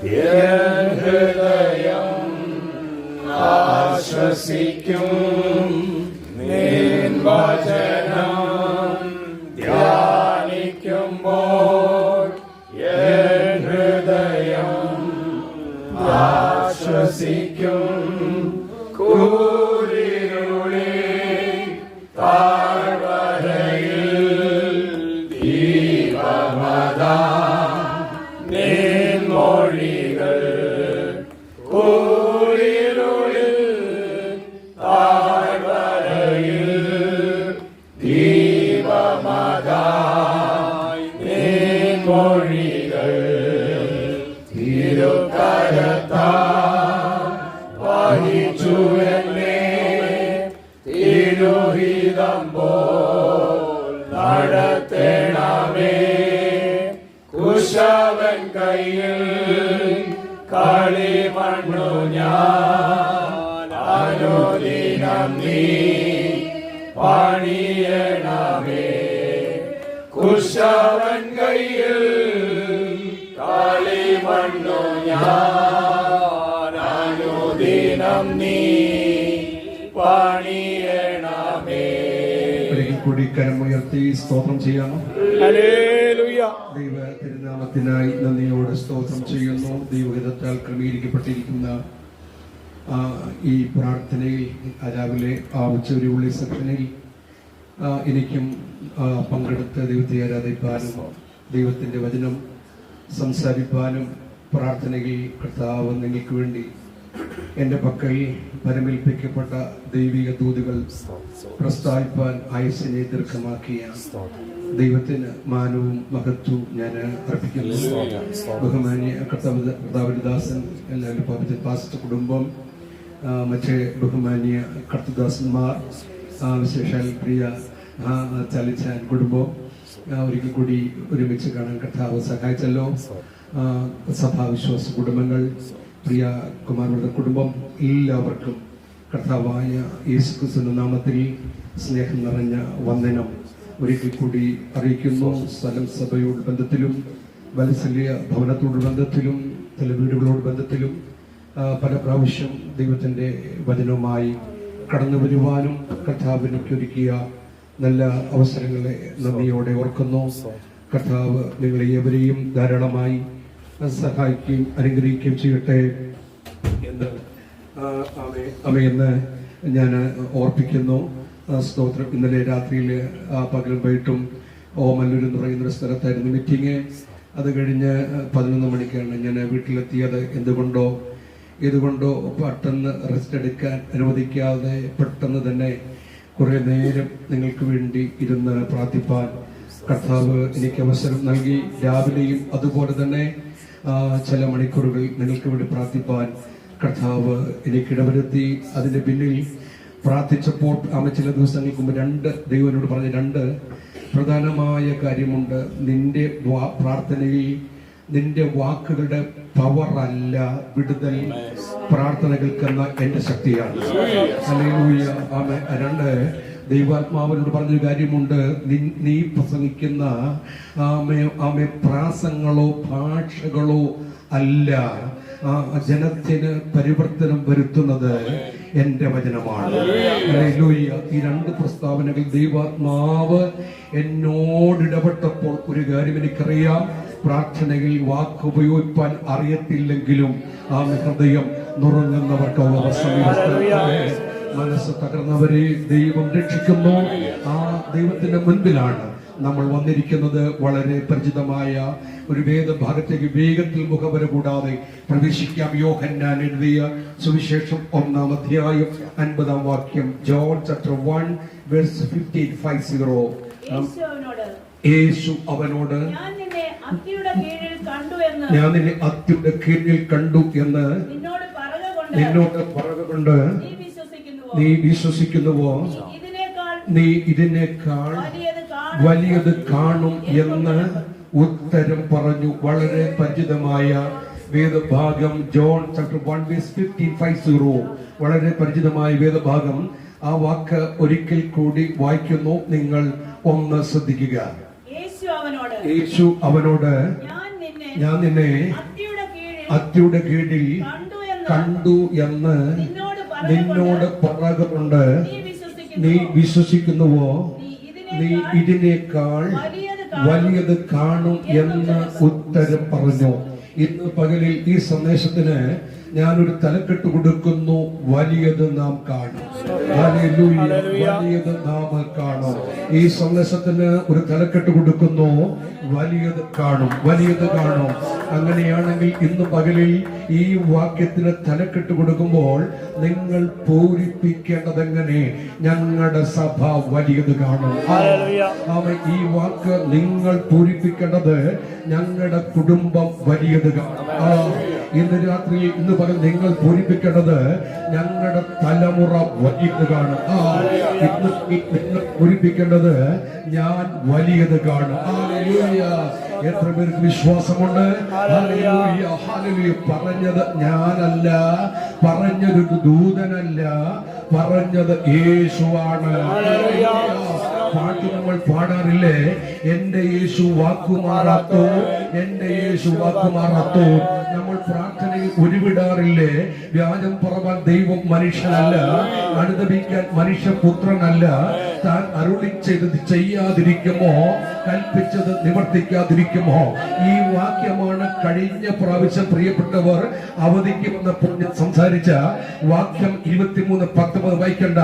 ഹൃദയം ആശ്വസിക്കും. നിൻ വചനം ധ്യാനിക്കുമ്പോൾ എൻ ഹൃദയം ആശ്വസിക്കും. കൂരിരുളിൽ താഴ്വരയിൽ ദീപമതാ നിൻ മൊഴികൾ. കൂരിരുളിൽ താഴ്വരയിൽ ദീപമതാ നിൻ മൊഴികൾ. തിരുകരത്താൽ വഹിച്ചു എന്നെ തിരുഹിതം പോൽ നടത്തണമേ. കുശവൻ കയ്യിൽ കളിമണ്ണു ഞാൻ അനുദിനം നീ പണിയണമേ. കുശവൻ കയ്യിൽ കളിമണ്ണു ഞാൻ അനുദിനം നീ പണിയണമേ. കൂടി കരമുയർത്തി സ്തോത്രം ചെയ്യാമോ? ഹല്ലേലൂയ. ദൈവ തിരുനാമത്തിനായി നന്ദിയോടെ സ്തോത്രം ചെയ്യുന്നു. ദൈവഹിതത്താൽ ക്രമീകരിക്കപ്പെട്ടിരിക്കുന്ന ഈ പ്രാർത്ഥനയിൽ രാവിലെ ഉച്ചവരെയുള്ള സെക്ഷനിൽ എനിക്കും പങ്കെടുത്ത് ദൈവത്തെ ആരാധിപ്പാനും ദൈവത്തിൻ്റെ വചനം സംസാരിപ്പാനും പ്രാർത്ഥനയിൽ കർത്താവ് നിങ്ങൾക്ക് വേണ്ടി എൻ്റെ പക്കൽ പരമേൽപ്പിക്കപ്പെട്ട ദൈവിക ദൂതുകൾ പ്രസ്താവിപ്പാൻ ആയുസ്സിനെ ദീർഘമാക്കിയ ദൈവത്തിന് മാനവും മഹത്വവും ഞാൻ അർപ്പിക്കുന്നു. ബഹുമാന്യ കർത്താവിദാസൻ, എല്ലാവരും പവിത്ര പാസ്റ്റർ കുടുംബം, മറ്റേ ബഹുമാന്യ കർത്തദാസന്മാർ, വിശേഷാൽ പ്രിയ ചലിച്ചാൻ കുടുംബം, ഒരിക്കൽ കൂടി ഒരുമിച്ച് കാണാൻ കർത്താവ് സഹായിച്ചല്ലോ. സഭാവിശ്വാസ കുടുംബങ്ങൾ, പ്രിയ കുമാരയുടെ കുടുംബം, എല്ലാവർക്കും കർത്താവായ യേശുക്രിസ്തുവിന്റെ നാമത്തിൽ സ്നേഹം നിറഞ്ഞ വന്ദനം ഒരിക്കൽ കൂടി അറിയിക്കുന്നു. സ്ഥലം സഭയോട് ബന്ധത്തിലും വത്സല്യ ഭവനത്തോട് ബന്ധത്തിലും ചില വീടുകളോട് ബന്ധത്തിലും പല പ്രാവശ്യം ദൈവത്തിൻ്റെ വചനവുമായി കടന്നു വരുവാനും കർത്താവിനൊരുക്കിയ നല്ല അവസരങ്ങളെ നന്ദിയോടെ ഓർക്കുന്നു. കർത്താവ് നിങ്ങളെ ഏവരെയും ധാരാളമായി സഹായിക്കുകയും അനുഗ്രഹിക്കുകയും ചെയ്യട്ടെ എന്ന് അമ്മയെന്ന് ഞാൻ ഓർപ്പിക്കുന്നു. സ്തോത്രം. ഇന്നലെ രാത്രിയിൽ പകലും വൈകിട്ടും ഓമല്ലൂർ എന്ന് പറയുന്നൊരു സ്ഥലത്തായിരുന്നു മീറ്റിംഗ്. അത് കഴിഞ്ഞ് 11 മണിക്കാണ് ഞാൻ വീട്ടിലെത്തിയത്. ഇതുകൊണ്ടോ പെട്ടെന്ന് റെസ്റ്റ് എടുക്കാൻ അനുവദിക്കാതെ പെട്ടെന്ന് തന്നെ കുറെ നേരം നിങ്ങൾക്ക് വേണ്ടി ഇരുന്ന് പ്രാർത്ഥിപ്പാൻ കർത്താവ് എനിക്ക് അവസരം നൽകി. രാവിലെയും അതുപോലെ തന്നെ ചില മണിക്കൂറുകൾ നിങ്ങൾക്ക് വേണ്ടി പ്രാർത്ഥിപ്പാൻ കർത്താവ് എനിക്കിടവരുത്തി. അതിന്റെ പിന്നിൽ പ്രാർത്ഥിച്ചപ്പോൾ ചില ദിവസങ്ങൾക്ക് മുമ്പ് ദൈവനോട് പറഞ്ഞ 2 പ്രധാനമായ കാര്യമുണ്ട്. നിന്റെ പ്രാർത്ഥനയിൽ നിന്റെ വാക്കുകളുടെ പവറല്ല വിടുതൽ, പ്രാർത്ഥനകൾക്കെന്ന എന്റെ ശക്തിയാണ്. ഹല്ലേലൂയ. ആമേൻ. 2 ദൈവാത്മാവിനോട് പറഞ്ഞൊരു കാര്യമുണ്ട്. നീ പ്രസംഗിക്കുന്ന പ്രാസങ്ങളോ ഭാഷകളോ അല്ല ജനത്തിന് പരിവർത്തനം വരുത്തുന്നത് എന്റെ വചനമാണ്. ഹല്ലേലൂയ. ഈ 2 പ്രസ്താവനകൾ ദൈവാത്മാവ് എന്നോടിടപെട്ടപ്പോൾ ഒരു കാര്യം എനിക്കറിയാം. പ്രാർത്ഥനയിൽ വാക്ക് ഉപയോഗിക്കാൻ അറിയത്തില്ലെങ്കിലും ഹൃദയം നുറുങ്ങുന്നവർക്ക് മനസ്സ് തകർന്നവരെ ദൈവം രക്ഷിക്കുന്നു. ആ ദൈവത്തിന്റെ മുൻപിലാണ് നമ്മൾ വന്നിരിക്കുന്നത്. വളരെ പരിചിതമായ ഒരു വേദഭാഗത്തേക്ക് വേഗത്തിൽ മുഖവര കൂടാതെ പ്രവേശിക്കാം. യോഹന്നാൻ എഴുതിയ സുവിശേഷം 1-ാം അധ്യായം 50-ാം വാക്യം. John chapter 1 verse 15:50. യേശു അവനോട് ഞാൻ നിന്നെ അത്തിയുടെ കീഴിൽ കണ്ടു എന്ന് നിന്നോട് പറയുകൊണ്ട് നീ വിശ്വസിക്കുന്നുവോ? നീ ഇതിനേക്കാൾ വലിയത് കാണും എന്ന് ഉത്തരം പറഞ്ഞു. വളരെ പരിചിതമായ വേദഭാഗം. John chapter 1 verse 15:50. വളരെ പരിചിതമായ വേദഭാഗം. ആ വാക്ക് ഒരിക്കൽ കൂടി വായിക്കുന്നു. നിങ്ങൾ ഒന്ന് ശ്രദ്ധിക്കുക. യേശു അവനോട് ഞാൻ നിന്നെ അത്തിയുടെ കീഴിൽ കണ്ടു എന്ന് നിന്നോട് പറയുന്നുണ്ട്. നീ വിശ്വസിക്കുന്നുവോ? നീ ഇതിനേക്കാൾ വലിയത് കാണും എന്ന് ഉത്തരം പറഞ്ഞു. ഇന്ന് പകലിൽ ഈ സന്ദേശത്തിന് ഞാനൊരു തലക്കെട്ട് കൊടുക്കുന്നു: വലിയത് നാം കാണും. ഹല്ലേലൂയ, വലിയത് നാം കാണും. ഈ സന്ദേശത്തിന് ഒരു തലക്കെട്ട് കൊടുക്കുന്നു: വലിയത് കാണും, വലിയത് കാണും. അങ്ങനെയാണെങ്കിൽ ഇന്ന് പകലിൽ ഈ വാക്യത്തിന് തലക്കെട്ട് കൊടുക്കുമ്പോൾ നിങ്ങൾ പൂരിപ്പിക്കേണ്ടതെങ്ങനെ? ഞങ്ങളുടെ സഭ വലിയത് കാണും. ഈ വാക്ക് നിങ്ങൾ പൂരിപ്പിക്കേണ്ടത് ഞങ്ങളുടെ കുടുംബം വലിയത് കാണും. ഇന്ന് രാത്രി ഇന്ന് പകൽ നിങ്ങൾ പൂരിപ്പിക്കേണ്ടത് ഞങ്ങളുടെ തലമുറ വലിയത് കാണും. നിങ്ങൾ പൂരിപ്പിക്കേണ്ടത് ഞാൻ വലിയത് കാണും. എത്ര പേർക്ക് വിശ്വാസമുണ്ട്? Hallelujah, hallelujah. പറഞ്ഞത് ഞാനല്ല, പറഞ്ഞതൊരു ദൂതനല്ല, പറഞ്ഞത് യേശുവാണ്. പാട്ട് നമ്മൾ പാടാറില്ലേ? എന്റെ യേശു വാക്കുമാറാത്തോ, എന്റെ യേശു വാക്കുമാറാത്തോ. നമ്മൾ പ്രാർത്ഥനയിൽ ഉരുവിടാറില്ലേ? വ്യാജം പറവാൻ ദൈവം മനുഷ്യനല്ല, അനുദപിക്കാൻ മനുഷ്യപുത്രനല്ല. താൻ അരുളി ചെയ്തത് ചെയ്യാതിരിക്കുമോ, കൽപ്പിച്ചത് നിവർത്തിക്കാതിരിക്കുമോ? ഈ വാക്യമാണ് കഴിഞ്ഞ പ്രാവശ്യം പ്രിയപ്പെട്ടവർ അവധിക്ക് വന്നപ്പോൾ സംസാരിച്ച വാക്യം. 23:19 വായിക്കേണ്ട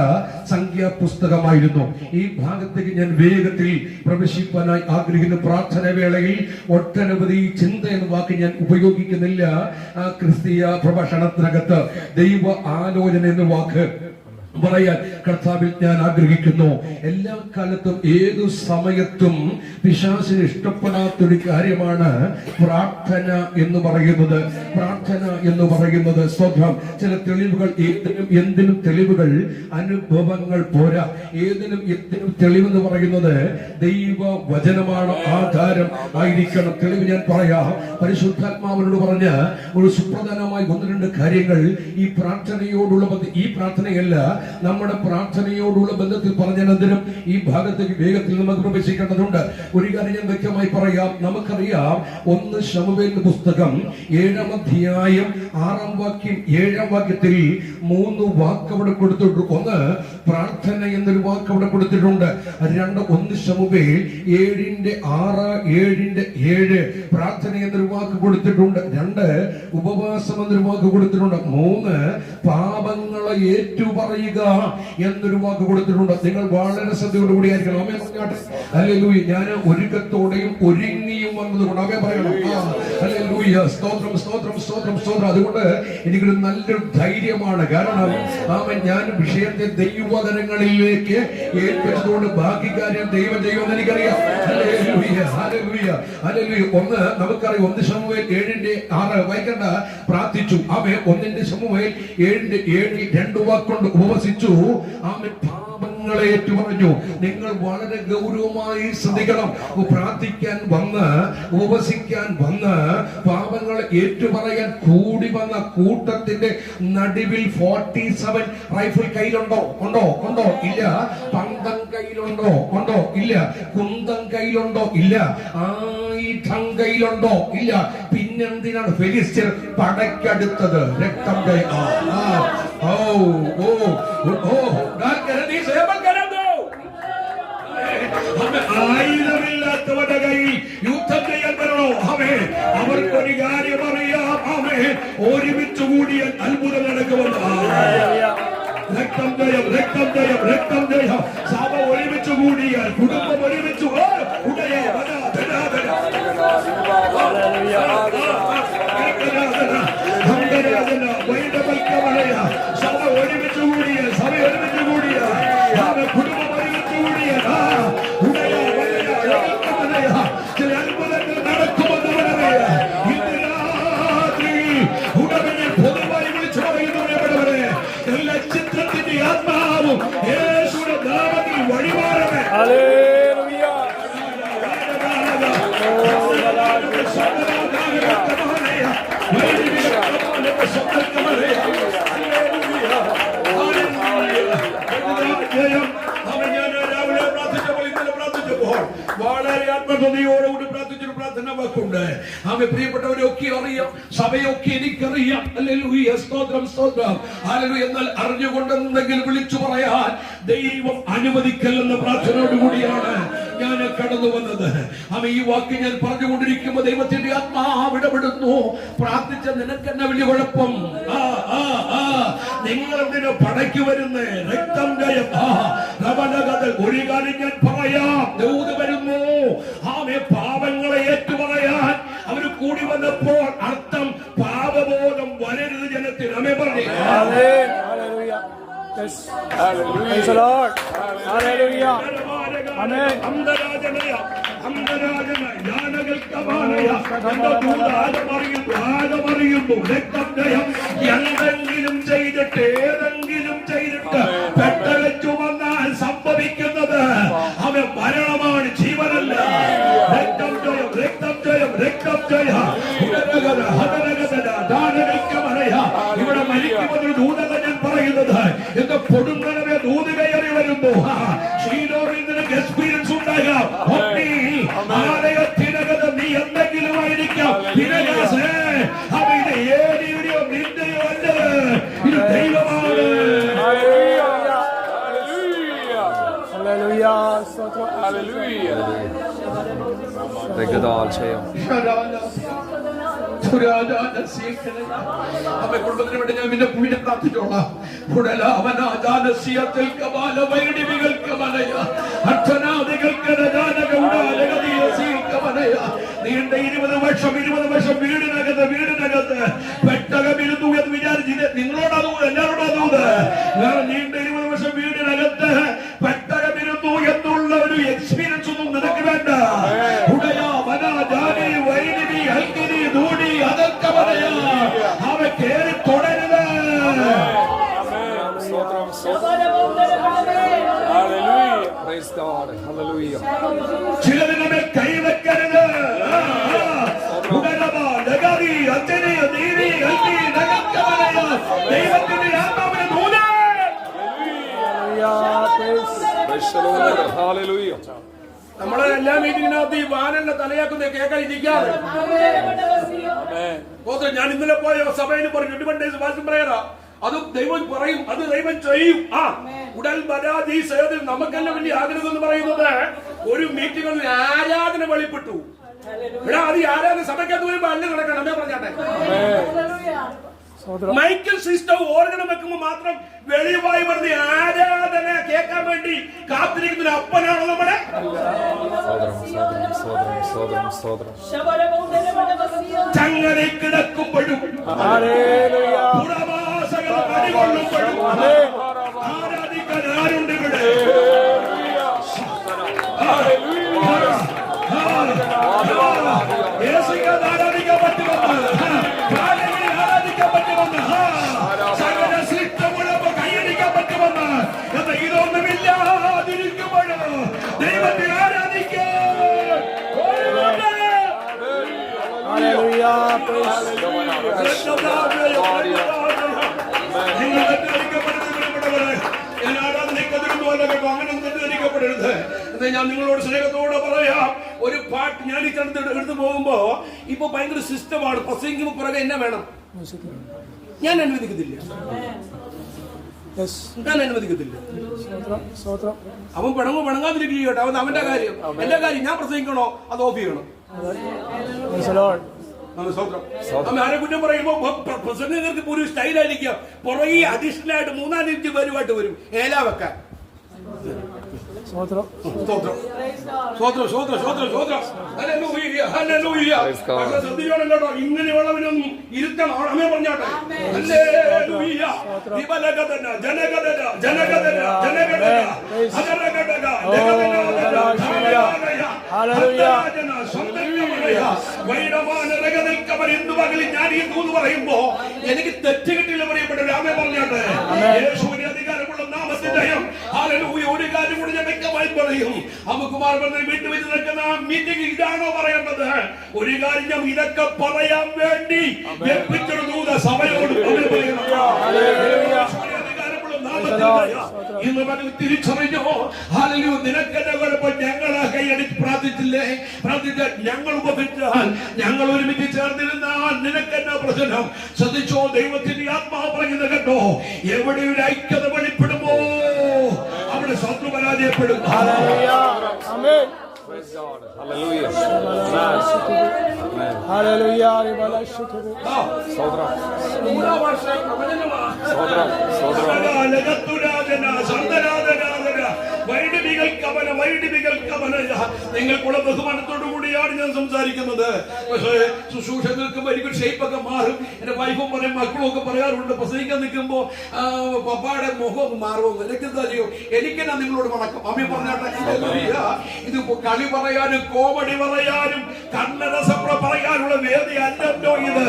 സംഖ്യാപുസ്തകമായിരുന്നു. ഈ ഭാഗത്തേക്ക് ഞാൻ വേഗത്തിൽ പ്രവേശിക്കാനായി ആഗ്രഹിക്കുന്ന പ്രാർത്ഥന വേളയിൽ ഒട്ടനവധി ചിന്ത എന്ന വാക്ക് ഞാൻ ഉപയോഗിക്കുന്നില്ല. ആ ക്രിസ്തീയ പ്രഭാഷണത്തിനകത്ത് ദൈവ ആലോചന എന്ന വാക്ക് പറയാൻ കർത്താവിൽ ഞാൻ ആഗ്രഹിക്കുന്നു. എല്ലാ കാലത്തും ഏതു സമയത്തും പിശാചിന് ഇഷ്ടപ്പെടാത്തൊരു കാര്യമാണ് പ്രാർത്ഥന എന്ന് പറയുന്നത്. പ്രാർത്ഥന എന്ന് പറയുന്നത് സ്വന്തം ചില തെളിവുകൾ, എന്തിനും തെളിവുകൾ, അനുഭവങ്ങൾ പോരാ. ഏതിനും തെളിവെന്ന് പറയുന്നത് ദൈവ വചനമാണ് ആധാരം ആയിരിക്കണം. തെളിവ് ഞാൻ പറയാം. പരിശുദ്ധാത്മാവിനോട് പറഞ്ഞ ഒരു സുപ്രധാനമായ 1-2 കാര്യങ്ങൾ ഈ പ്രാർത്ഥനയോടുള്ള ഈ പ്രാർത്ഥനയല്ല, നമ്മുടെ പ്രാർത്ഥനയോടുള്ള ബന്ധത്തിൽ പറഞ്ഞതിനും ഈ ഭാഗത്തേക്ക് വേഗത്തിൽ നമുക്ക് പ്രവേശിക്കേണ്ടതുണ്ട്. ഒരു കാര്യം ഞാൻ വ്യക്തമായി പറയാം. നമുക്കറിയാം 1 ശമൂവേലിന്റെ പുസ്തകം 7-ാം അധ്യായം 6-ാം വാക്യം 7-ാം വാക്യത്തിൽ 3 വാക്ക് അവിടെ കൊടുത്തിട്ടുണ്ട്. 1 പ്രാർത്ഥന എന്നൊരു വാക്ക് അവിടെ കൊടുത്തിട്ടുണ്ട്. 2 1 ശമൂവേൽ 7:6 7:7 പ്രാർത്ഥന എന്നൊരു വാക്ക് കൊടുത്തിട്ടുണ്ട്. 2 ഉപവാസം എന്നൊരു വാക്ക് കൊടുത്തിട്ടുണ്ട്. 3 പാപങ്ങളെ ഏറ്റുപറയുക എന്നൊരു വാക്ക് കൊടുത്തിട്ടുണ്ട്. നിങ്ങൾ വളരെ ശ്രദ്ധയോടുകൂടി ആയിരിക്കണം. അമ്മേ പറഞ്ഞാട്ടെ. ഹല്ലേലൂയ. ഞാൻ ഒരുക്കത്തോടെയും ഒരുങ്ങിയും വന്നതുകൊണ്ട് അമ്മേ പറയണം. ഹല്ലേലൂയ. സ്തോത്രം, സ്തോത്രം, സ്തോത്രം, സ്തോത്രം. അതുകൊണ്ട് എനിക്കൊരു നല്ലൊരു ധൈര്യമാണ്. കാരണം ഞാൻ വിഷയത്തെ ദൈവവചനങ്ങളിലേക്ക് ഏൽപ്പിച്ചതുകൊണ്ട് ബാക്കി കാര്യം ദൈവം ചെയ്യുമെന്ന് എനിക്കറിയാം. Hallelujah, hallelujah, hallelujah. 1 നമുക്കറിയാം. 1 ശമൂവേൽ 7:6 വായിക്കണ്ട. പ്രാർത്ഥിച്ചു. ആമേ. 1 ശമൂവേൽ 7:7 2 വാക്കുകൊണ്ട് ഉപവസിച്ചു. ആമേ. പാപങ്ങളെ ഏറ്റുപറഞ്ഞു. നിങ്ങൾ വളരെ ഗൗരവമായി ശ്രദ്ധിക്കണം. പ്രാർത്ഥിക്കാൻ വന്ന്, ഉപവസിക്കാൻ വന്ന്, പാപങ്ങളെ ഏറ്റുപറയാൻ കൂടി വന്ന കൂട്ടത്തിന്റെ നടുവിൽ 47 റൈഫിൾ കയ്യിലുണ്ടോ? ഉണ്ടോ? ഇല്ല. പന്തം കയ്യിലുണ്ടോ? ഉണ്ടോ? ഇല്ല. കുന്തം കയ്യിലുണ്ടോ? ഇല്ല. ആയുധം കയ്യിലുണ്ടോ? ഇല്ല. പിന്നെന്തിനാണ് ഫെലിസ്ത്യർ പടയ്ക്കടുത്തത്? രക്തം ആയുധമില്ലാത്തവരുടെ കയ്യിൽ യുദ്ധം ചെയ്യാൻ വരണോ? അവർക്കൊരു കാര്യം അറിയാം. ഒരുമിച്ച് കൂടിയാൽ അത്ഭുതം നടക്കുമെന്ന്. രക്തം ജയം, രക്തം ജയം, രക്തം ജയം. സഭ ഒരുമിച്ച് കൂടിയാൽ, കുടുംബം ഒരുമിച്ച് സഭ ഒരുമിച്ച് കൂടിയാൽ, സഭ ഒരുമിച്ച് കൂടിയാൽ, കുടുംബം ഒരുമിച്ച് കൂടിയാൽ ചില അത്ഭുതങ്ങൾ നടക്കുമെന്ന് പറയാ. ഇന്ന് രാത്രി ഉടനെ പൊതുവായി വിളിച്ചു പറയുന്നവരെ എല്ലാ ചിത്രത്തിന്റെ ആത്മാവും യേശുവിന്റെ നാമത്തിൽ വഴിമാറണേ. വളരെ ആത്മധതയോടുകൂടി പ്രാർത്ഥിച്ചു. പ്രാർത്ഥന നമുക്കുണ്ട്. ആമേ പ്രിയപ്പെട്ടവരൊക്കെ അറിയാം, സഭയൊക്കെ എനിക്കറിയാം. ഹല്ലേലൂയ, സ്തോത്രം സ്തോത്രം. ഹല്ലേലൂയ. എന്നാൽ അറിഞ്ഞുകൊണ്ടെന്തെങ്കിലും വിളിച്ചു പറയാൻ ദൈവം അനുവദിക്കല്ലെന്ന പ്രാർത്ഥനയോടുകൂടിയാണ് ഞാൻ കടന്നു വന്നത്. ആമേ ഈ വാക്ക് ഞാൻ പറഞ്ഞുകൊണ്ടിരിക്കുമ്പോൾ ദൈവത്തിന്റെ ആത്മാവ് ഇടപെടുന്നു. പ്രാർത്ഥിച്ച നിനക്ക് എന്നെ വലിയ കുഴപ്പം? നിങ്ങൾ എന്തിനു പടയ്ക്ക് വരുന്നേ? രക്തം ജയം. ഒരു കാര്യം ഞാൻ പറയാം, ദൂത് വരുന്നു. ആമേ പാപങ്ങളെ ഏറ്റുപറയാൻ അവര് കൂടി വന്നപ്പോൾ അർത്ഥം പാപബോധം വരരുത് ജനത്തിന്. ആമേ പറഞ്ഞു. എന്തെങ്കിലും ചെയ്തിട്ട് ഏതെങ്കിലും ചെയ്തിട്ട് പെട്ടകച്ചു വന്നാൽ സംഭവിക്കുന്നത് അവൻ മരണമാണ്, ജീവനല്ല. രക്തം ജയം, രക്തം ജയം, രക്തം ജയ. ഇവിടെ മരിക്കുമെന്നൊരു ദൂതത ഞാൻ പറയുന്നത്. എന്റെ കൊടുങ്ങനവെ ദൂത് കയറി വരുന്നു. ഷീലോറിൽ നിനക്ക് എക്സ്പീരിയൻസ് ഉണ്ടാകാം. ആലയത്തിനകത്ത് നീ എന്തെങ്കിലും ആയിരിക്കാം. ഇത് ഏടിയുടെയോ നിന്റെയോ അല്ല, ഇത് ദൈവമാണ്. കുടുംബത്തിന് വേണ്ടി ഞാൻ പിന്നെ വീണ്ടും പ്രാർത്ഥിച്ചോളാം. നീണ്ട 20 വർഷം വീടിനകത്ത് പെട്ടകമിരുന്നു എന്ന് വിചാരിച്ചത് നിങ്ങളോടത് എല്ലാവരോടത്. നീണ്ട 20 വർഷം വീടിനകത്ത് പെട്ടകമിരുന്നു എന്നുള്ള ഒരു എക്സ്പീരിയൻസ് ഒന്നും നിനക്ക് വേണ്ട. അതൊക്കെ പറയാ അവ കേറി തുടരുത്. ചിലതിനെ കൈവെക്കരുത്. ദൈവത്തിന്റെ ആത്മാവിനെ നമ്മളെ എല്ലാ മീറ്റിങ്ങിനകത്ത് ഈ വാനന്റെ തലയാക്കുന്ന കേൾക്കാൻ ഇരിക്കാതെ. ഞാൻ ഇന്നലെ പോയ സഭയിൽ പറഞ്ഞു 21 days ഫാസ്റ്റിംഗ് പ്രയറാ. അത് ദൈവം പറയും, അത് ദൈവം ചെയ്യും. ഉടൽ പരാതി സേവത്തിൽ നമുക്കെല്ലാം വലിയ ആഗ്രഹം എന്ന് പറയുന്നത് ഒരു മീറ്റിംഗിൽ ആരാധന വെളിപ്പെട്ടു. ഇവിടെ അത് ആരാധന സഭയ്ക്കകത്ത് വരുമ്പോ അല്ല നടക്കണം. അമ്മേ പറഞ്ഞാട്ടെ, മൈക്കിൾ സിസ്റ്റം ഓർഗണം വെക്കുമ്പോ മാത്രം വെളിവായി വരുന്ന ആരാധന കേൾക്കാൻ വേണ്ടി കാത്തിരിക്കുന്ന അപ്പനാണോ നമ്മുടെ? ചങ്ങല കിടക്കുമ്പോഴും പുറവാസകൾ പണികൊള്ളുമ്പോഴും ആരാധിക്കാൻ ആരുണ്ട് ഇവിടെ? ആരാധിക്കാൻ പറ്റുമെന്ന് സകല സൃഷ്ടമുള്ളപ്പോ കൈയടിക്കാൻ പറ്റുമെന്ന് ഇതൊന്നുമില്ലാതിരിക്കുമ്പോഴോ ദൈവത്തെ ആരാധിക്കാൻ നിങ്ങൾ തെറ്റിദ്ധരിക്കപ്പെടുന്നവരെ ഞാൻ ആരാധനയ്ക്കതിരുന്നുവല്ലോ കേട്ടോ. അങ്ങനെ തെറ്റിദ്ധരിക്കപ്പെടരുത് എന്ന് ഞാൻ നിങ്ങളോട് സ്നേഹത്തോടെ പറയാം. ഒരു പാട്ട് ഞാൻ ഈ സ്ഥലത്ത് എടുത്തു പോകുമ്പോ ഇപ്പൊ ഭയങ്കര സിസ്റ്റമാണ്. പ്രസംഗിക്കുമ്പോ പുറകെ എന്നെ വേണം. ഞാൻ അനുവദിക്കത്തില്ല. അവൻ പിണങ്ങാതിരിക്കുക കേട്ടോ. അവൻ അവന്റെ കാര്യം, എന്റെ കാര്യം. ഞാൻ പ്രസംഗിക്കണോ അത് ഓഫ് ചെയ്യണം. ആരെ കുറ്റം പറയുമ്പോ പ്രസംഗങ്ങൾക്ക് ഒരു സ്റ്റൈലായിരിക്കാം. പുറകെ അഡീഷണൽ ആയിട്ട് 3-4 പേരുമായിട്ട് വരും ഏലാ വെക്കാൻ. ശ്രദ്ധിക്കണം കേട്ടോ. ഇങ്ങനെയുള്ളവനൊന്നും ഇരുത്തണം. അമ്മേ പറഞ്ഞാട്ടെ. ഞാൻ ഈ തൂന്ന് പറയുമ്പോ എനിക്ക് തെറ്റ് കിട്ടില്ല പറയപ്പെട്ട രാമേ പറഞ്ഞാട്ടെ. യേശുവിന്റെ അധികാരമുള്ള നാമത്തിന്റെ ഒരു കാര്യം കൂടി ഞാൻ വ്യക്തമായി പറയും. അമ്മുകുമാർ വീട്ടിൽ വെച്ച് നിൽക്കുന്ന മീറ്റിംഗ് ഇതാണോ പറയേണ്ടത്? ഒരു കാര്യം ഇതൊക്കെ പറയാൻ വേണ്ടി സഭയോട് ഇന്ന് പകൽ തിരിച്ചറിഞ്ഞോ? ഹല്ലേലൂയ. നിനക്കെന്നെ കുഴപ്പം, ഞങ്ങളെ കൈയടിച്ച് പ്രാർത്ഥിച്ചില്ലേ? പ്രാർത്ഥിച്ചാൽ ഞങ്ങൾ ഉപയോഗിച്ചാൽ, ഞങ്ങൾ ഒരുമിച്ച് ചേർന്നിരുന്നാൽ നിനക്കെന്നെ പ്രശ്നം? ശ്രദ്ധിച്ചോ, ദൈവത്തിന്റെ ആത്മാവ് പറയുന്നത് കേട്ടോ, എവിടെ ഒരു ഐക്യത വെളിപ്പെടുമോ അവിടെ ശത്രു പരാജയപ്പെടും. Praise God. Hallelujah. Hallelujah. നിങ്ങൾക്കുള്ള ബഹുമാനത്തോടു കൂടിയാണ് ഞാൻ സംസാരിക്കുന്നത്. പക്ഷേ ശുശ്രൂഷ നിൽക്കുമ്പോൾ എനിക്ക് ഷേപ്പൊക്കെ മാറും. എന്റെ വൈഫും പറയും, മക്കളും ഒക്കെ പറയാറുണ്ട്, പ്രസംഗിക്കാൻ നിൽക്കുമ്പോ പപ്പായുടെ മുഖം മാറും. എനിക്കെന്താ ചെയ്യും? എനിക്കെന്നാ നിങ്ങളോട് വണക്കം. അമ്മ പറഞ്ഞാട്ടെ, ഇത് കളി പറയാനും കോമഡി പറയാനും കണ്ണരസം പറയാനുള്ള വേദി അല്ലല്ലോ ഇത്.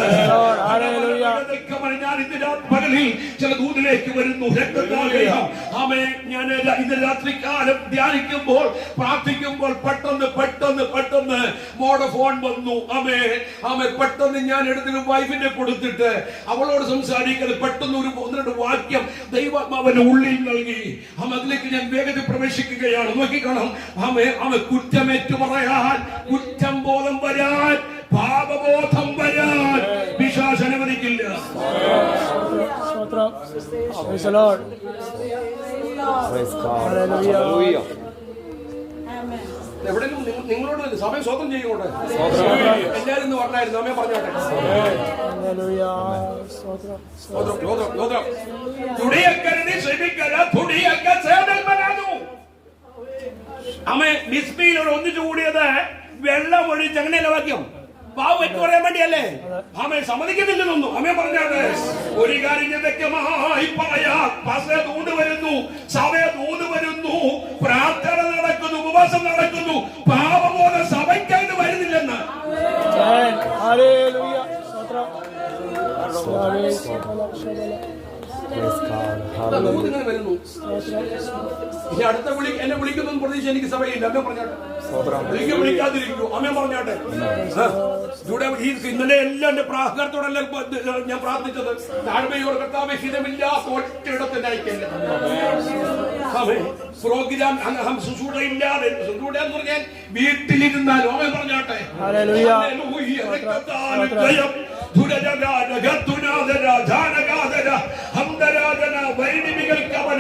ഞാൻ ഇന്ന് പകലിൽ ചില ദൂതിലേക്ക് വരുന്നു. ഞാൻ ഇന്ന് രാത്രികാലം ധ്യാനിക്കുമ്പോൾ പ്രാർത്ഥിക്കുമ്പോൾ പെട്ടെന്ന് മോടെ ഫോൺ വന്നു. പെട്ടെന്ന് ഞാൻ എടുത്തിട്ട് വൈഫിനെ കൊടുത്തിട്ട് അവളോട് സംസാരിക്കുന്നത് പെട്ടെന്ന് ഒരു 1-2 വാക്യം ദൈവാത്മാവിന്റെ ഉള്ളിൽ നൽകി. അതിലേക്ക് ഞാൻ വേഗത്തിൽ പ്രവേശിക്കുകയാണ്. നോക്കിക്കാണാം. കുറ്റമേറ്റു പറയാൻ, കുറ്റം ബോധം വരാൻ, പാപബോധം വരാൻ പിശാച് അനുവദിക്കില്ല. Praise the Lord. Praise God. Hallelujah. എവിടെയും നിങ്ങളോട് സമയം സ്വന്തം ചെയ്യോട്ടെ. എല്ലാരും ഇന്ന് പറഞ്ഞായിരുന്നു. അമ്മയെ പറഞ്ഞോട്ടെ. അമ്മേ മിസ്ബിയിലൂടെ ഒന്നിച്ചു കൂടിയത് വെള്ളം ഒഴിച്ച് അങ്ങനെയല്ല വാക്യം പാവ് വെച്ച് പറയാൻ വേണ്ടിയല്ലേ? അമ്മയെ സമ്മതിക്കുന്നില്ലെന്നൊന്നും അമ്മയെ പറഞ്ഞാട്ടെ. ഒരു കാര്യം ഞാൻ വ്യക്തമായി പറയാം. ദൂത് വരുന്നു, സഭയെ ദൂത് വരുന്നു, പ്രാർത്ഥന നടക്കുന്നു, ഉപവാസം നടക്കുന്നു, പാപബോധ സഭയ്ക്കത് വരുന്നില്ലെന്ന്. ഇങ്ങനെ വരുന്നു. ഇനി അടുത്ത എന്നെ വിളിക്കുന്നു പ്രതീക്ഷ എനിക്ക് സഭയില്ല. അമ്മ പറഞ്ഞാട്ടെ. എനിക്ക് വിളിക്കാതിരിക്കൂ. അമ്മ പറഞ്ഞാട്ടെ. ഇന്നലെ എല്ലാം എന്റെ പ്രാർത്ഥനത്തോടല്ല ഞാൻ പ്രാർത്ഥിച്ചത്. താഴ്മയോട് കർത്താവേ, ഹിതമില്ലാത്ത ഒറ്റയിടത്തിന്റെ ഐക്യല്ല. പ്രോഗ്രാം ശുശ്രൂഷയില്ലാതെ, ശുശ്രൂഷ എന്ന് പറഞ്ഞാൽ വീട്ടിലിരുന്നാലും അമ്മ പറഞ്ഞാട്ടെ.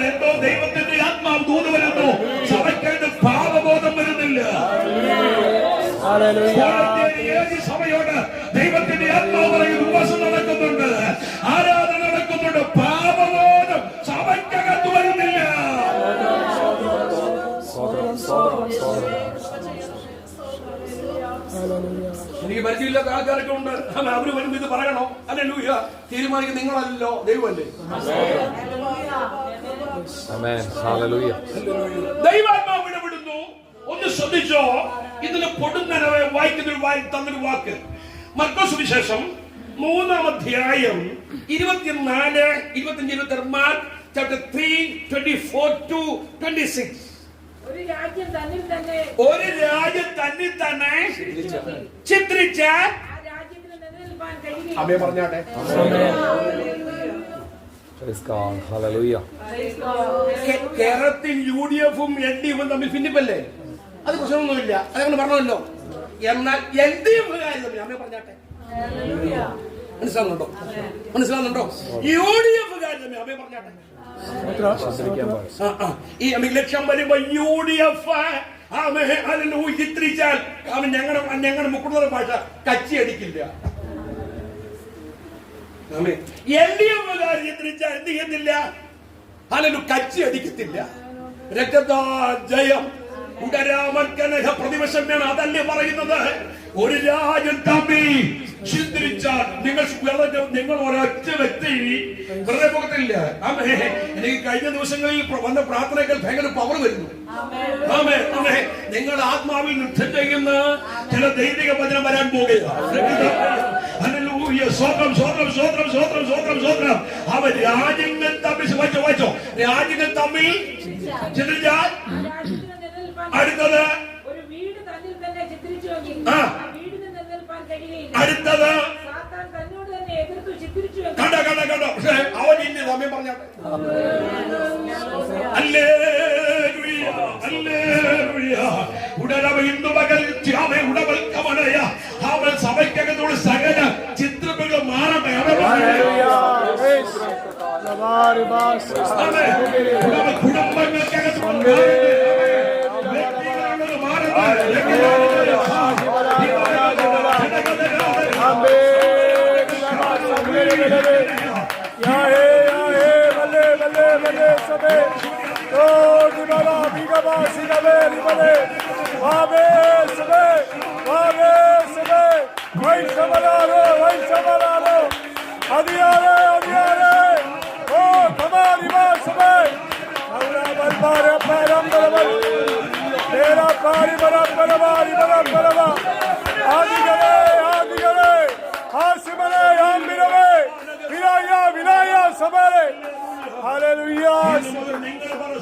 എന്തോ ദൈവത്തിന്റെ ആത്മാവ് ദൂത് വരുന്നു. സഭയ്ക്ക് പാപബോധം വരുന്നില്ല. സഭയോട് ദൈവത്തിന്റെ ആത്മാവ് പറയുന്നു, ഉപവാസം നടക്കുന്നുണ്ട്, ആരാധന നടക്കുന്നുണ്ട്, പാപബോധം സഭയ്ക്കകത്ത് വരുന്നില്ല. എനിക്ക് പരിചയമില്ലാത്ത ആൾക്കാരൊക്കെ ഉണ്ട്. അവര് വരുമ്പോ ഇത് പറയണോ? ഹല്ലേലൂയ. തീരുമാനിക്കുന്ന നിങ്ങളല്ലോ, ദൈവമല്ലേ. ദൈവാത്മാവ് ഇടപെടുന്നു. ഒന്ന് ശ്രദ്ധിച്ചോ. ഇതിന് പൊടുന്നനവെ തന്നൊരു വാക്ക് മർക്കോസ് സുവിശേഷം 3-ാം അധ്യായം 24-25 മാർക്ക് ചാപ്റ്റർ 3:24-26. ഒരു രാജ്യം തന്നിൽ തന്നെ ചിത്രിച്ചാൽ അമ്മയെ പറഞ്ഞാട്ടെ. കേരളത്തിൽ UDF-ഉം LDF-ഉം തമ്മിൽ ഭിന്നിപ്പല്ലേ? അത് പ്രശ്നമൊന്നുമില്ല, അതങ്ങനെ പറഞ്ഞല്ലോ. എന്നാൽ LDF അമ്മയെ പറഞ്ഞാട്ടെ. മനസ്സിലാകുന്നുണ്ടോ? UDF അമ്മയെ പറഞ്ഞാട്ടെ. ഈ ലക്ഷ്യം വരുമ്പോ UDF ചിത്രിച്ചാൽ ഞങ്ങളുടെ മുക്കുള്ള ഭാഷ കച്ചി അടിക്കില്ല. LDF ചിത്രിച്ചാൽ എന്ത് ചെയ്യുന്നില്ല? കച്ചി അടിക്കത്തില്ല. രക്തദാ ജയം പ്രതിവശം വേണം. അതല്ലേ പറയുന്നത്. ഒരു രാജ്യം തമ്മിൽ ചിന്തിച്ചാൽ നിങ്ങൾ ഒരൊറ്റ വ്യക്തി വെറുതെ പോകത്തില്ല. എനിക്ക് കഴിഞ്ഞ ദിവസങ്ങളിൽ വന്ന പ്രാർത്ഥനകൾ ഭയങ്കര പവർ വരുന്നു. നിങ്ങൾ ആത്മാവിൽ നൃത്തം ചെയ്യുന്ന ചില ദൈവിക വചനം വരാൻ പോകുകയാണ്. അവൻ രാജ്യങ്ങൾ തമ്മിൽ വായിച്ചോ, രാജ്യങ്ങൾ തമ്മിൽ ചിന്തിച്ചാൽ അടുത്തത് അടുത്തത് കണ്ടോ. പക്ഷെ അവൻ ഇല്ല. സമയം പറഞ്ഞാട്ടെ. അല്ലേ ഉടനവ ഇന്നു മകൾ ഉടവൽ കമനയ അവൻ സഭയ്ക്കകത്തോട് സകല ചിത്രങ്ങൾ മാറട്ടെ. കുടുംബങ്ങൾക്കകത്ത്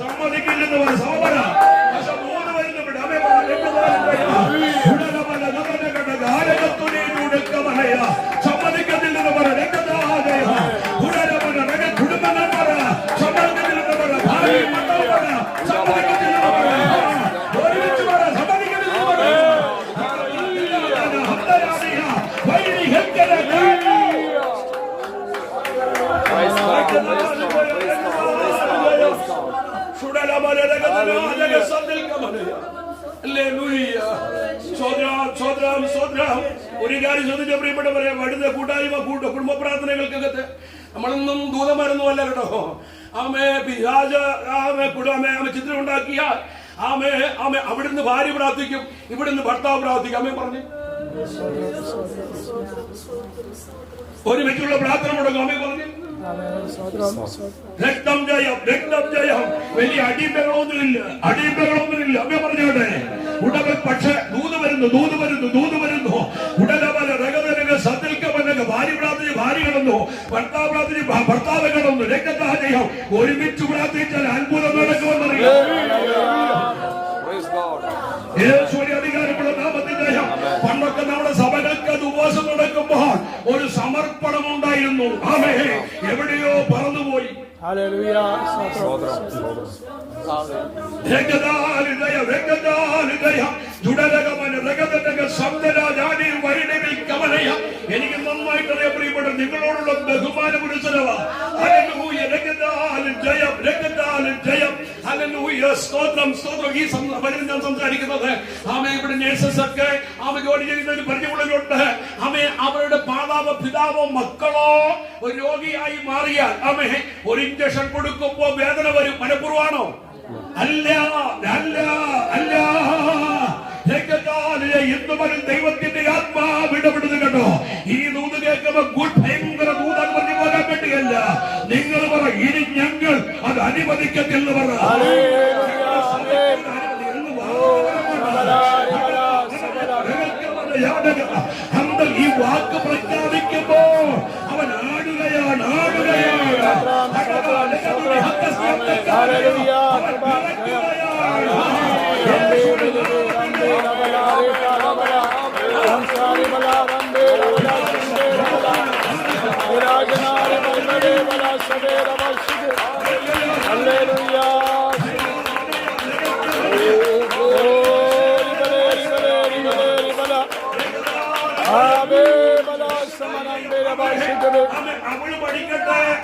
സമ്മതിക്കില്ലെന്ന് പറ സോമന മൂന്ന് വരുന്നുണ്ട് സമ്മതിക്കത്തില്ലെന്ന് പറ കുടുംബങ്ങൾ പറ സമ്മതിക്കത്തില്ലെന്ന് പറ സമ്മതിക്കത്തില്ലെന്ന് പറ ഒരുമിച്ച് പറ സമ്മതിക്കത്തില്ലെന്ന് പറ ഒരു കാര്യം ചോദിച്ച പ്രിയപ്പെട്ടവരെ വഴുത കൂട്ടായ്മ കുടുംബ പ്രാർത്ഥനകൾക്കകത്ത് നമ്മളൊന്നും ദൂതന്മാരൊന്നും അല്ല കേട്ടോ. ആമേ പിശാച ആമേ ചിത്രം ഉണ്ടാക്കിയാൽ ആമേ അവിടുന്ന് ഭാര്യ പ്രാർത്ഥിക്കും, ഇവിടുന്ന് ഭർത്താവ് പ്രാർത്ഥിക്കും. അമ്മേ പറഞ്ഞു ഒരുമിച്ചുള്ള പ്രാർത്ഥന മുടങ്ങും. അമ്മേ പറഞ്ഞു രക്തം ജയം രക്തം ജയം. വലിയ അടിമകളൊന്നുമില്ല അടിമകളൊന്നുമില്ല. അമ്മ പറഞ്ഞോട്ടെ ഉടവൻ പക്ഷെ ദൂത് വരുന്നു ഉടലവല രഗതരക സതിൽക്കവനക ഭാര്യ പ്രാർത്ഥിച്ച് ഭാര്യ കിടന്നു, ഭർത്താവ് പ്രാർത്ഥിച്ച് ഭർത്താവ് കിടന്നു. രക്തത്താ ജയം. ഒരുമിച്ച് പ്രാർത്ഥിച്ചാൽ അത്ഭുതം നടക്കുമെന്നറിയാം. യേശുവിന്റെ അധികാരമുള്ള നാമത്തിൽ ജയം. പണ്ടൊക്കെ നമ്മുടെ സഭകൾക്ക് അത് ഉപവാസം നടക്കുമ്പോൾ ഒരു സമർപ്പണം ഉണ്ടായിരുന്നു. ആമേ എവിടെയോ പറന്നുപോയി. എനിക്ക് നന്നായിട്ടറിയാം പ്രിയപ്പെട്ട നിങ്ങളോടുള്ള ബഹുമാന പുരുഷനവാ. സ്തോത്രം സ്തോത്രം. ഈ ഞാൻ സംസാരിക്കുന്നത് ആമേ ഇവിടെ നേഴ്സസ് ഒക്കെ ആമ ജോലി ചെയ്യുന്ന ഒരു പരിചയമുള്ളവരുണ്ട്. ആമേ അവരുടെ മാതാവോ പിതാവോ മക്കളോ ഒരു രോഗിയായി മാറിയാൽ ആമേ ഒരു ഇഞ്ചക്ഷൻ കൊടുക്കുമ്പോ വേദന വരും. മനഃപൂർവ്വമാണോ? അല്ല അല്ല അല്ല. ഇന്നുവരും ദൈവത്തിന്റെ ആത്മാവ് ഇടപെടുന്നു കേട്ടോ. ഈ ദൂത് കേൾക്കുമ്പോ ഭയങ്കര ദൂതാൻ പറഞ്ഞു പോകാൻ വേണ്ടിയല്ല. നിങ്ങൾ പറ ഇനി ഞങ്ങൾ അത് അനുവദിക്കത്തില്ല പറ. ഈ വാക്ക് പ്രഖ്യാപിക്കുമ്പോ അവൻ ആടുകയാണ്.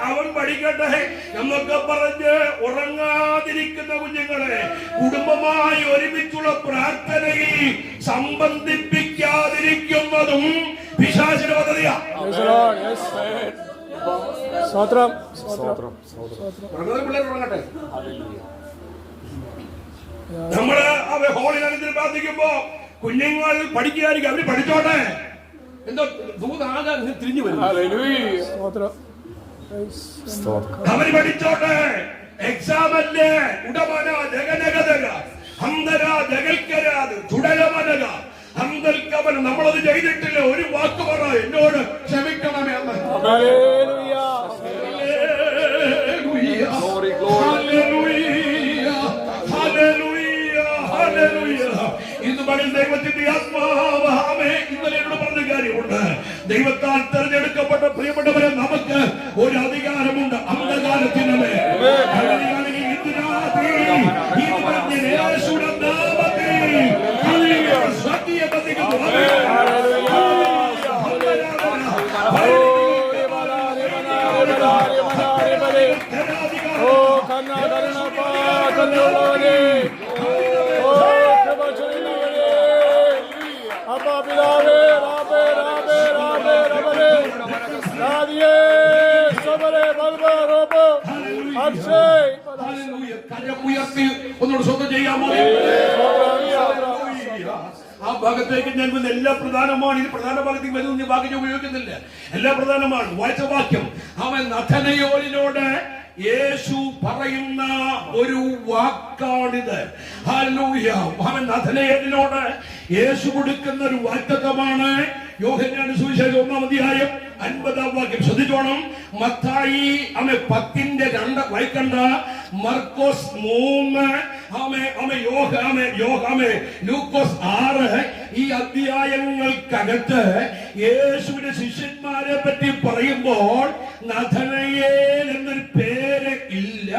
അവൻ പഠിക്കട്ടെ എന്നൊക്കെ പറഞ്ഞ് ഉറങ്ങാതിരിക്കുന്ന കുഞ്ഞുങ്ങളെ കുടുംബമായി ഒരുമിച്ചുള്ള പ്രാർത്ഥനയിൽ സംബന്ധിപ്പിക്കാതിരിക്കുന്നതും പിശാചിന്റെ പദ്ധതിയാ. നമ്മള് ഹോളിനകത്തിൽ പ്രാർത്ഥിക്കുമ്പോ കുഞ്ഞുങ്ങൾ പഠിക്കുകയായിരിക്കും. അവര് പഠിച്ചോട്ടെ. എന്തോ ദൂതാകാൻ തിരിഞ്ഞു വരും. അവര് പഠിച്ചോട്ടെ. എക്സാം അല്ലേ? ഉടമന ജഗനഗതക ഹന്തര ജഗൽക്കരാത് തുടരമനക ഹന്തൽക്കവൻ. നമ്മളത് ചെയ്തിട്ടില്ല. ഒരു വാക്ക് പറ എന്നോട് ക്ഷമിക്കണമേ അമ്മ. ദൈവത്തിന്റെ ആത്മാവ് ഇന്നലെ എന്നോട് പറഞ്ഞ കാര്യമുണ്ട്. ദൈവത്താൽ തെരഞ്ഞെടുക്കപ്പെട്ട പ്രിയപ്പെട്ടവരെ നമുക്ക് ഒരു അധികാരമുണ്ട്. അന്ധകാരത്തിനമേ ഈ rebele. Oh, kanna karuna pa kannullone. Oh, kebachinavane. Abba pilave, rabe, rabe, rabe, rabale. Radiye, sabare, balba, robo. Akshay. Hallelujah. കരം ഉയർത്തി ഒന്നുകൂടെ സ്വന്തം ചെയ്യാമോ? ആ ഭാഗത്തേക്ക് ഞാൻ വന്ന എല്ലാ പ്രധാനമാണ്. ഇത് പ്രധാന ഭാഗത്തേക്ക് വരുന്ന വാക്യം ഉപയോഗിക്കുന്നില്ല. എല്ലാ പ്രധാനമാണ്. വായിച്ച വാക്യം അവൻ നഥനയേലിനോട് യേശു പറയുന്ന ഒരു വാക്കാണിത്. ഹല്ലേലൂയ. അവൻ നഥനയേലിനോട് യേശു കൊടുക്കുന്ന ഒരു വാഗ്ദത്തമാണ്. യോഹന്നാന്റെ സുവിശേഷം 1-ാം അധ്യായം 50-ാം വാക്യം ശ്രദ്ധിച്ചോണം. മത്തായി 10:2 വായിക്കണ്ട. മർക്കോസ് 3, ലൂക്കോസ് 6 ഈ അധ്യായങ്ങൾക്കകത്ത് യേശുവിന്റെ ശിഷ്യന്മാരെ പറ്റി പറയുമ്പോൾ നഥനയേൽ എന്നൊരു പേര് ഇല്ല.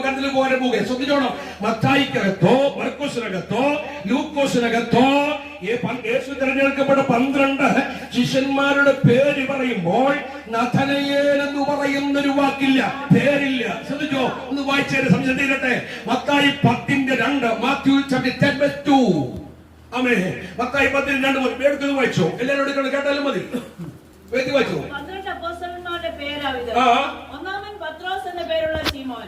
കണ്ടതിൽ പോലെ പോകുക ശ്രദ്ധിച്ചോണം. മത്തായിക്കകത്തോ മർക്കോസിനകത്തോ ലൂക്കോസിനകത്തോ യേശു തിരഞ്ഞെടുക്കപ്പെട്ട 12 ശിഷ്യന്മാരുടെ പേര് പറയുമ്പോൾ നഥനയേൽ എന്ന് പറയുന്നൊരു വാക്കില്ല, പേരില്ല. ശ്രദ്ധിച്ചോ, ഒന്ന് വായിച്ചേരെ സംശയം തീരട്ടെ. മത്തായി 10:2, മാത്യു 10:2. ആമേൻ. മത്തായി 10:2 മുതൽ എടുക്കുന്നത് വായിച്ചോ. എല്ലാവരും എടുക്കണം, കേട്ടാലും മതി. വേദി വായിച്ചോ. 12 അപ്പോസ്തലന്മാരുടെ പേരാവിത്. ഒന്നാമൻ പത്രോസ് എന്ന പേരുള്ള ശീമോൻ,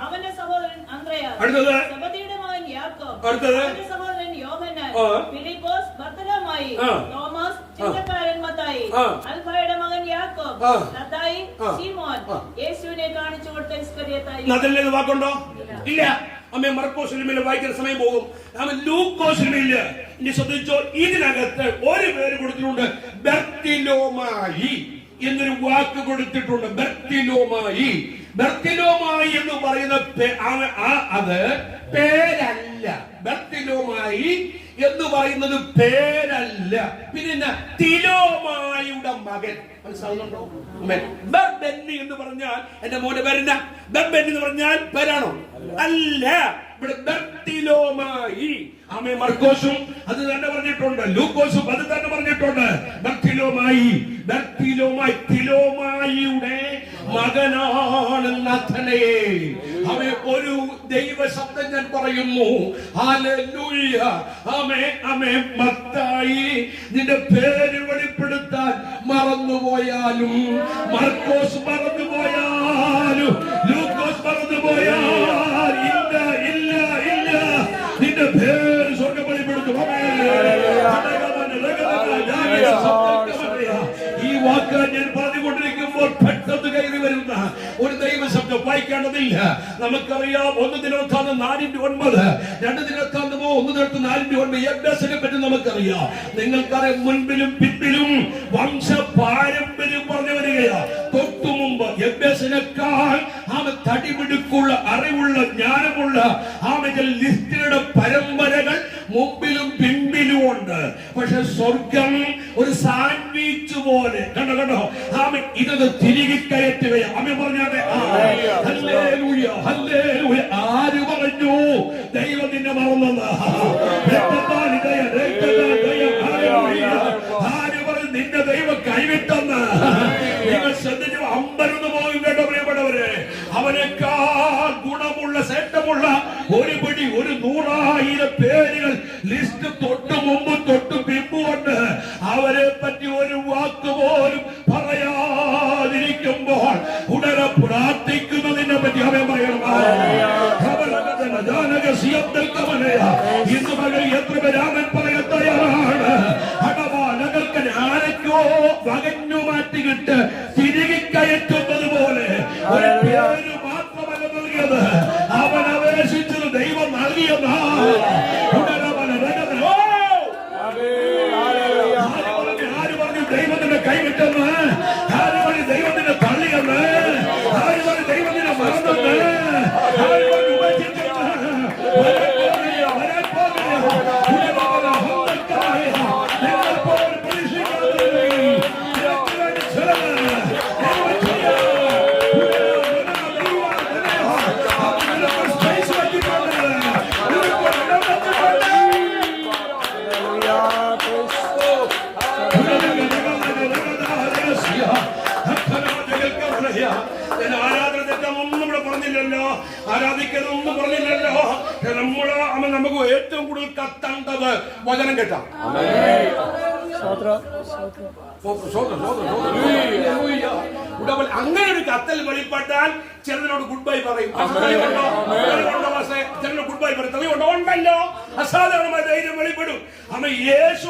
അവന്റെ സഹോദരൻ അന്ത്രയാസ്, അടുത്തത് സെബദിയുടെ മകൻ യാക്കോബ്, അടുത്തത് അവന്റെ സഹോദരൻ യോഹന്നാൻ, ഫിലിപ്പോസ്, ബർത്തലോമായി, തോമസ്, ചിന്തക്കാരൻ മത്തായി, അൽഫയുടെ മകൻ യാക്കോബ്, ലദ്ദായി, ശീമോൻ, യേശുവിനെ കാണിച്ചു കൊടുത്ത ഇസ്കറിയോത്തായി. നഥനയേൽ വാക്കുണ്ടോ? ഇല്ല. അമ്മേ മർക്കോസിലുമില്ല, വായിക്കുന്ന സമയം പോകും. ലൂക്കോസിലുമില്ല. ഇനി ശ്രദ്ധിച്ചോ, ഇതിനകത്ത് ഒരു പേര് കൊടുത്തിട്ടുണ്ട്. ബർത്തിലോമായി എന്നൊരു വാക്ക് കൊടുത്തിട്ടുണ്ട്. ബർത്തിലോമായി. ബർത്തിലോമായി എന്ന് പറയുന്ന അത് പേരല്ല. ബർത്തിലോമായി എന്ന് പറയുന്നത് പേരല്ല. പിന്നെ തിലോമായിയുടെ മകൻ. മനസ്സിലാവുന്നുണ്ടോ? ബർബെന്നി എന്ന് പറഞ്ഞാൽ എന്റെ മോന്റെ പേരെന്ന? ബർബെന്നി എന്ന് പറഞ്ഞാൽ പേരാണോ? അല്ല. ഇവിടെ ബർത്തിലോമായി. ആമേ. മർക്കോസും അത് തന്നെ പറഞ്ഞിട്ടുണ്ട്, ലൂക്കോസും അത് തന്നെ പറഞ്ഞിട്ടുണ്ട്. ബർത്തിലോമായി, തിലോമായിയുടെ മകനാണ് നഥനയേൽ. അവൻ ഒരു ദൈവ ശബ്ദം ഞാൻ പറയുന്നു. ഹല്ലേലൂയ. ആമേൻ. മത്തായി നിന്റെ പേര് വെളിപ്പെടുത്താൻ മറന്നുപോയാലും, മർക്കോസ് മറന്നുപോയാലും, ലൂക്കോസ് മറന്നുപോയാലും ഇല്ല, നിന്റെ പേര് സ്വർഗ്ഗം വെളിപ്പെടുത്തും. ഈ വാക്ക് ഞാൻ പറഞ്ഞുകൊണ്ടിരിക്കുമ്പോൾ പെട്ടെന്ന് കയറി വരുന്ന ഒരു ദൈവ ശബ്ദം വായിക്കേണ്ടതില്ല. നമുക്കറിയാം 1 ദിനവൃത്താന്തം 4:9, 2 ദിനവൃത്താന്തമോ 1:4:9 യബ്ബേസിനെ പറ്റി നമുക്കറിയാം. നിങ്ങൾക്കറിയാം, മുൻപിലും പിന്നിലും വംശ പാരമ്പര്യം പറഞ്ഞു വരികയാ. തൊട്ടു മുമ്പ് യബ്ബേസിനേക്കാൾ തടിമിടുക്കുള്ള, അറിവുള്ള, ജ്ഞാനമുള്ള ലിസ്റ്റിയുടെ പരമ്പരകൾ മുമ്പിലും പിമ്പിലും ഉണ്ട്. പക്ഷെ സ്വർഗം ഒരു സാൻഡ്വിച്ച് പോലെ കണ്ടോ ഇതൊന്ന് തിരികെ കയറ്റുകയാണ്. അമ്മ പറഞ്ഞാതെ ഹല്ലേലൂയ, ഹല്ലേലൂയ. ആര് പറഞ്ഞു ദൈവം നിന്നെ മറന്നെന്ന്? ആര് പറഞ്ഞു നിന്റെ ദൈവം കൈവിട്ടെന്ന്? നിങ്ങൾ ശ്രദ്ധിച്ചു അമ്പരന്ന് പോകും കേട്ടോ പ്രിയപ്പെട്ടവരെ. അവനേക്കാൾ ഗുണമുള്ള, സേട്ടമുള്ള ഒരു 100,000 പേരുകൾ ലിസ്റ്റ് തൊട്ട് മുമ്പ് തൊട്ട് പിമ്പുകൊണ്ട് അവരെ പറ്റി ഒരു വാക്ക് പോലും പറയാതിരിക്കുമ്പോൾ ഉടനെ പ്രാർത്ഥിക്കുന്നതിനെ പറ്റി അവൻ പറയണം. ഇന്ന് മകൾ എത്ര രാമൻ പറയാൻ തയ്യാറാണ്? അടവാലകൾക്ക് ആരൊക്കെയോ വകഞ്ഞു മാറ്റിക്കിട്ട് തിരികെ കയറ്റുന്നത് പോലെ ഒരു പേര് മാത്രമല്ല നൽകിയത്, അവൻ അപേക്ഷിച്ചത് ദൈവം നൽകിയതാ. ആര് പറഞ്ഞു ദൈവത്തിന്റെ കൈവിട്ടെന്ന്? ആര് പറഞ്ഞു ദൈവത്തിന്റെ തള്ളിയെന്ന്? ആര് പറഞ്ഞു ദൈവം ഞാൻ ആരാധന തെറ്റാന്നൊന്നും ഇവിടെ പറഞ്ഞില്ലല്ലോ, ആരാധിക്കരുതൊന്നും പറഞ്ഞില്ലല്ലോ. നമുക്ക് ഏറ്റവും കൂടുതൽ കത്തേണ്ടത് വചനം കേട്ടാ. അങ്ങനെ ഒരു കത്തൽ വെളിപ്പെട്ടാൽ ചിലതിനോട് ഗുഡ് ബൈ പറയും. ചിലരോട് ഗുഡ് ബൈ പറയും. തെളിവുണ്ടോ? ഉണ്ടല്ലോ. അസാധാരണമായ ധൈര്യം വെളിപ്പെടും. അമ്മ യേശു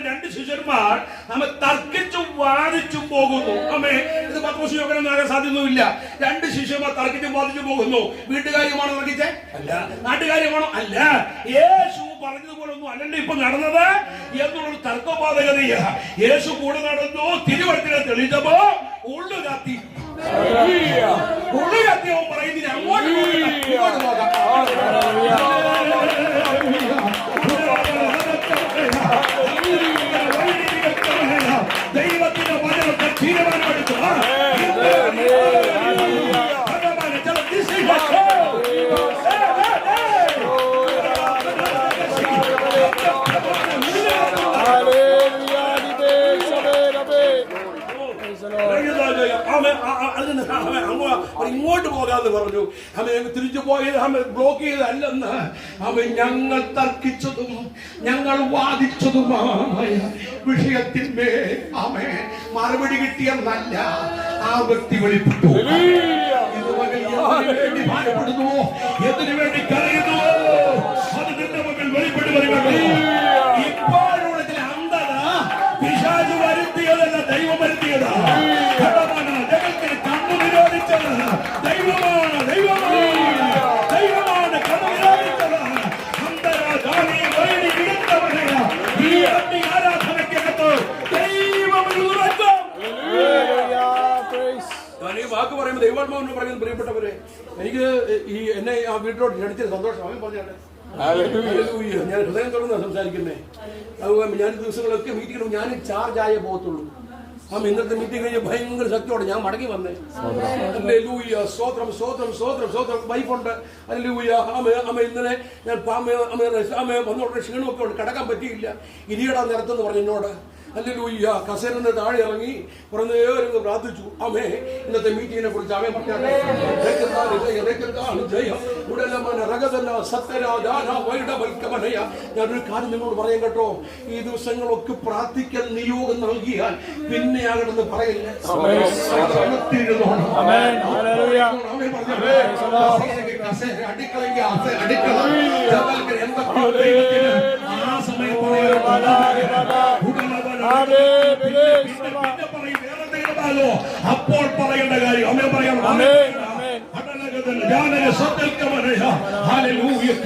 രണ്ട് ശിഷ്യന്മാർ നമ്മ തർക്കിച്ചും വാദിച്ചും പോകുന്നു. അമ്മേ, ഇത് പത്രോസ് യോഹന്നാൻ ആകാൻ സാധ്യതയൊന്നുമില്ല. രണ്ട് ശിഷ്യന്മാർ തർക്കിച്ചും വാദിച്ചും പോകുന്നു. വീട്ടുകാര്യമാണോ തർക്കിച്ചേ? അല്ല. നാട്ടുകാര്യമാണോ? അല്ല. യേശു പറഞ്ഞതുപോലെ ഒന്നും അല്ലല്ലോ ഇപ്പൊ നടന്നത് എന്നുള്ളൊരു തർക്കബാധകതയാ. യേശു കൂടെ നടന്നു. തിരുവഴുത്തിനെ തെളിയിച്ചപ്പോ ഉള്ളു കത്തി. ഉള്ളു കത്തിയവൻ പറയുന്നില്ല അങ്ങോട്ട് പോകാം. ദൈവത്തിന്റെ വചനത്തെ തീരുമാനമെടുത്തു. ഇങ്ങോട്ട് പോകാന്ന് പറഞ്ഞു. തിരിച്ചു പോയത് ബ്ലോക്ക് ചെയ്തല്ലെന്ന് ഞങ്ങൾ തർക്കിച്ചതും ഞങ്ങൾ വാദിച്ചതുമായ വിഷയത്തിന്മേൽ മറുപടി കിട്ടിയെന്നല്ല ആ വ്യക്തി വെളിപ്പെട്ടു. ഭാരപ്പെടുന്നു, എന്തിനു വേണ്ടി കരയുന്നു, അത് നിന്റെ മകൾ വെളിപ്പെടുവരുമല്ലോ. ഇപ്പോഴുള്ള ചില അന്ധത പിശാച് വരുത്തിയതല്ല, ദൈവം വരുത്തിയതാ. ജഗത്തിന് കണ്ണു നിരോധിച്ചത് ദൈവമാണ്. ദൈവമാണ് കണ്ണു നിരോധിച്ചത്. ഈ ആരാധനയ്ക്കകത്ത് ദൈവം ഞാൻ ഈ വാക്ക് പറയുമ്പോൾ ദൈവാത്മാവിനോട് പറയുന്നത്, പ്രിയപ്പെട്ടവരെ, എനിക്ക് ഈ എന്നെ ആ വീട്ടിലോട്ട് ക്ഷണിച്ചത് സന്തോഷം. അവൻ പറഞ്ഞാണ് ഞാൻ ഹൃദയം തുറന്ന് സംസാരിക്കുന്നേ. അതുപോലെ ഞാൻ ദിവസങ്ങളൊക്കെ മീറ്റിംഗ് ഞാൻ ചാർജായേ പോകത്തുള്ളൂ. ഇന്നത്തെ മീറ്റിംഗ് കഴിഞ്ഞ് ഭയങ്കര ശക്തിയോടെ ഞാൻ മടങ്ങി വന്നേ. വൈഫുണ്ട്. ഇന്നലെ ഞാൻ വന്നോട്ടെ ക്ഷീണമൊക്കെ ഉണ്ട്, കിടക്കാൻ പറ്റിയില്ല. ഇരിയടാ നിരത്തെന്ന് പറഞ്ഞു എന്നോട്. ഹല്ലേലൂയ. കസേരന്ന് താഴെ ഇറങ്ങി കുറേ നേരം പ്രാർത്ഥിച്ചു. അമ്മേ, ഇന്നത്തെ മീറ്റിങ്ങിനെ കുറിച്ച് അവൻ പറഞ്ഞാണ് ഞാനൊരു കാര്യം നിങ്ങളോട് പറയാൻ കേട്ടോ. ഈ ദിവസങ്ങളൊക്കെ പ്രാർത്ഥിക്കാൻ നിയോഗം നൽകിയാൽ പിന്നെ ആകണമെന്ന് പറയില്ല. ആ സമയം അപ്പോൾ പറയേണ്ട കാര്യം അമ്മ പറയണം.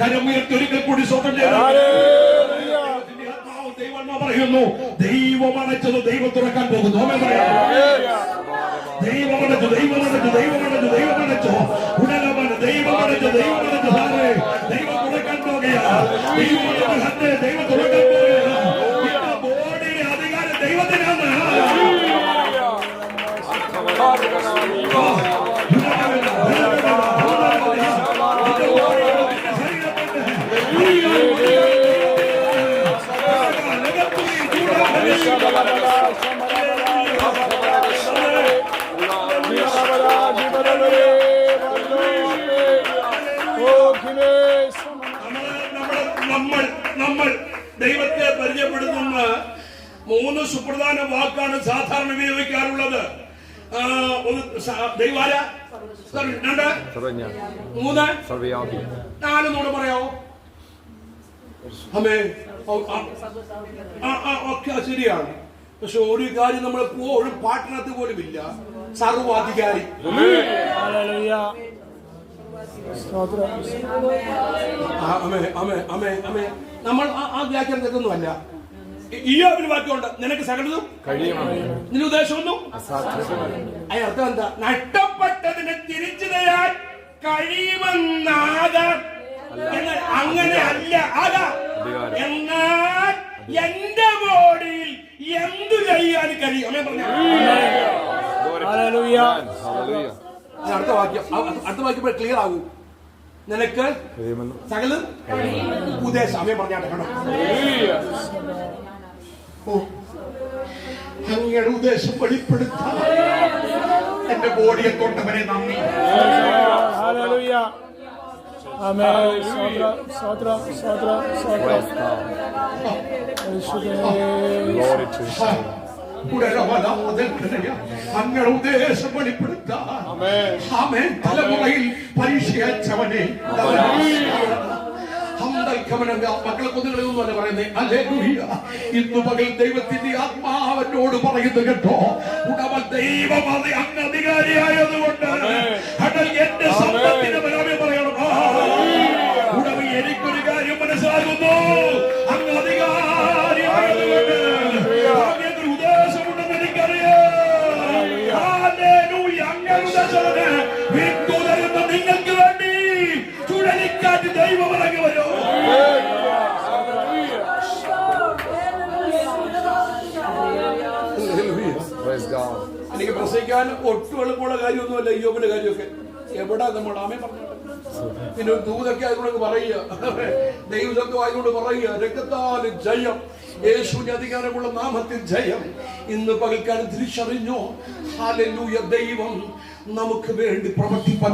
കരമുയർത്തൊരിക്കൽ കൂടി സ്വന്തം ദൈവം പറയുന്നു. ദൈവം അടച്ചത് ദൈവം തുറക്കാൻ പോകുന്നു. അമ്മ പറയാം. ദൈവമടച്ചു ഉടനമാണ്. ദൈവമടച്ചു സാറേ, ദൈവം തുറക്കാൻ പോകുകയാണ്. ദൈവം തുറക്കാൻ പോകുകയാണ്. ബോഡിയുടെ അധികാരം ദൈവത്തിനാണ്. നമ്മൾ ദൈവത്തെ പരിചയപ്പെടുത്തുന്ന 3 സുപ്രധാന വാക്കാണ് സാധാരണ ഉപയോഗിക്കാറുള്ളത്. ദൈവാര 2 3 4 നോട് പറയാവോ? അമ്മേ, ഒക്കെ ശരിയാണ്. പക്ഷെ ഒരു കാര്യം നമ്മളെപ്പോഴും പാട്ടിനകത്ത് പോലും ഇല്ല, സർവാധികാരി. നമ്മൾ ആ വ്യാഖ്യാനം തെറ്റൊന്നുമല്ല. ഈ ഒരു വാക്യമുണ്ട്, നിനക്ക് സകലതും നിന്റെ ഉദ്ദേശമൊന്നും. അതിനർത്ഥം എന്താ? നഷ്ടപ്പെട്ടതിനെ തിരിച്ചു തരാൻ കഴിയുമെന്നാകാം. അങ്ങനെ അല്ല ആകാം. എന്നാൽ എന്റെ ബോഡിയിൽ എന്തു ചെയ്യാൻ കഴിയും? അടുത്ത വാക്യം ക്ലിയർ ആകൂ. നിനക്ക് സകലം ഉദ്ദേശം അമ്മ പറഞ്ഞാട്ടെ. അങ്ങയുടെ ഉദ്ദേശം വെളിപ്പെടുത്താൻ എന്റെ ബോഡിയെ തൊട്ടവരെ നന്ദി. Hallelujah. Amen. Sotra. Glory to His name. അങ്ങനെ ഉദ്ദേശം വെളിപ്പെടുത്താൻ ആമേൻ. തലമുറയിൽ പരീക്ഷ അയച്ചവനെ മക്കളെ കൊന്നുകളൊന്നുമല്ല പറയുന്നത്. ഹല്ലേലൂയ. ഇന്ന് പകൽ ദൈവത്തിന്റെ ആത്മാവനോട് പറയുന്നത് കേട്ടോ, ഉടമ ദൈവം അത് അങ്ങ് അധികാരിയായതുകൊണ്ട് എന്റെ സമ്പത്തിന്റെ പരാമേ പറയണം. ഉടമ എനിക്കൊരു കാര്യം മനസ്സിലാകുന്നു, അങ്ങ് അധികാരിയായതുകൊണ്ട് അങ്ങനൊരു ഉദ്ദേശമുണ്ടെന്ന് എനിക്കറിയാം. ഹല്ലേലൂയ. അങ്ങനെ ഉദ്ദേശത്തിന് വിട്ടുതരുന്ന നിങ്ങൾക്ക് വേണ്ടി ചുഴലിക്കാറ്റ് ദൈവം ഇറങ്ങി വരും. Praise God. എനിക്ക് പ്രസംഗിക്കാൻ ഒട്ടും എളുപ്പമുള്ള കാര്യമൊന്നുമല്ല യോബിന്റെ കാര്യമൊക്കെ. എവിടാ നമ്മൾ ആമേ പറഞ്ഞു. പിന്നെ ഒരു ദൂതൊക്കെ ആയതുകൊണ്ട് പറയുക, ദൈവത്വം ആയതുകൊണ്ട് പറയുക, രക്തത്താൽ ജയം, യേശുവിന്റെ അധികാരമുള്ള നാമത്തിൽ ജയം. ഇന്ന് പകൽക്കാലം തിരിച്ചറിഞ്ഞോ, ഹല്ലേലൂയ, ദൈവം നമുക്ക് വേണ്ടി പ്രവർത്തിപ്പാൻ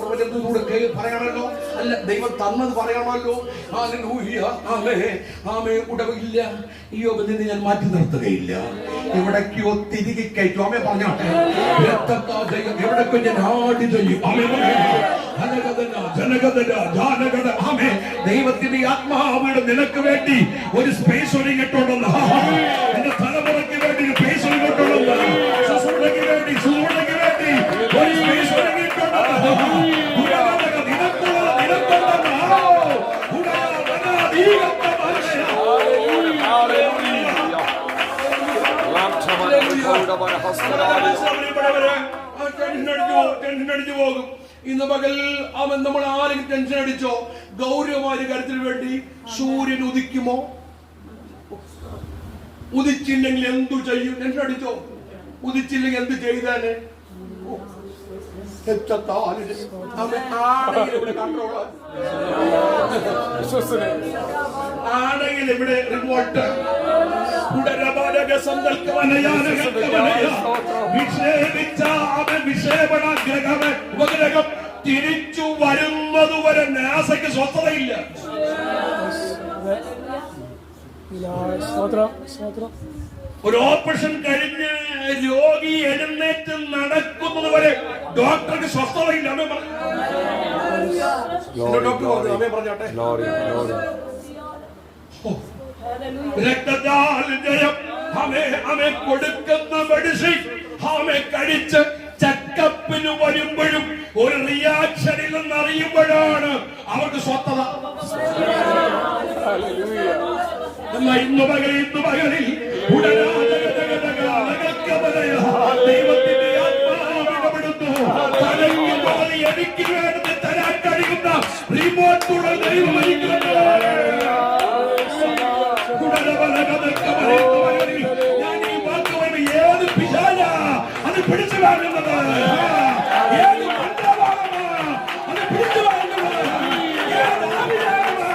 പ്രവചനത്തിലൂടെ പറയണമല്ലോ, അല്ല ദൈവം തന്നത് പറയണമല്ലോ. ഹല്ലേലൂയ. ആമേ. ഉടവില്ല യോബിനെ ഞാൻ മാറ്റി നിർത്തുകയില്ല. എവിടേക്കോ തിരികെ കയറ്റും. ആമേ പറഞ്ഞോട്ടെ. എവിടേക്കോ ഞാൻ ആടി ചെയ്യും. ദൈവത്തിന്റെ ആത്മാവിടെ നിനക്ക് വേണ്ടി ഒരു സ്പേസ് ഒരുങ്ങിട്ടുണ്ടെന്ന്, എന്റെ തലമുറയ്ക്ക് വേണ്ടി ഒരു സ്പേസ് ഒരുങ്ങിട്ടുണ്ടെന്ന്, സുസൂടയ്ക്ക് വേണ്ടി ഒരു സ്പേസ് ഒരുങ്ങിട്ടുണ്ടെന്ന്, ടെൻഷൻ അടിച്ചു പോകും. ഇന്ന് പകൽ അവൻ നമ്മൾ ആരെങ്കിലും ടെൻഷൻ അടിച്ചോ, ഗൗരവമായ കാര്യത്തിന് വേണ്ടി സൂര്യൻ ഉദിക്കുമോ? ഉദിച്ചില്ലെങ്കിൽ എന്തു ചെയ്യും? ടെൻഷൻ അടിച്ചോ? ഉദിച്ചില്ലെങ്കിൽ എന്ത് ചെയ്താല്? ആണെങ്കിൽ ഇവിടെ റിമോട്ട് ഉപഗ്രഹം തിരിച്ചു വരുന്നതുവരെ നാസയ്ക്ക് സ്വസ്ഥതയില്ല. ഒരു ഓപ്പറേഷൻ കഴിഞ്ഞ് രോഗി എഴുന്നേറ്റ് നടക്കുന്നത് വരെ ഡോക്ടർക്ക് സ്വസ്ഥതയില്ല. രക്തത്താൽ ജയം. കൊടുക്കുന്ന മെഡിസിൻ കഴിച്ച് ചെക്കപ്പിന് വരുമ്പോഴും ഒരു റിയാക്ഷനിൽ നിന്നറിയുമ്പോഴാണ് അവർക്ക് സ്വസ്ഥത. ഇന്ന് പകലിൽ ദൈവത്തിന്റെ ആത്മാവിടപെടുന്നു. എനിക്ക് വേണ്ടി തരാൻ കഴിയുന്ന റിമോട്ടുള്ള ദൈവം ഞാൻ ഈ വാക്ക് പറയുമ്പോൾ ഏത് പിശാച അത് പിടിച്ചു വാങ്ങുന്നത്, ഏത് മന്ത്രവാദമാ അത് പിടിച്ചു വാങ്ങുന്നത്, ഏത് ആവിയാണോ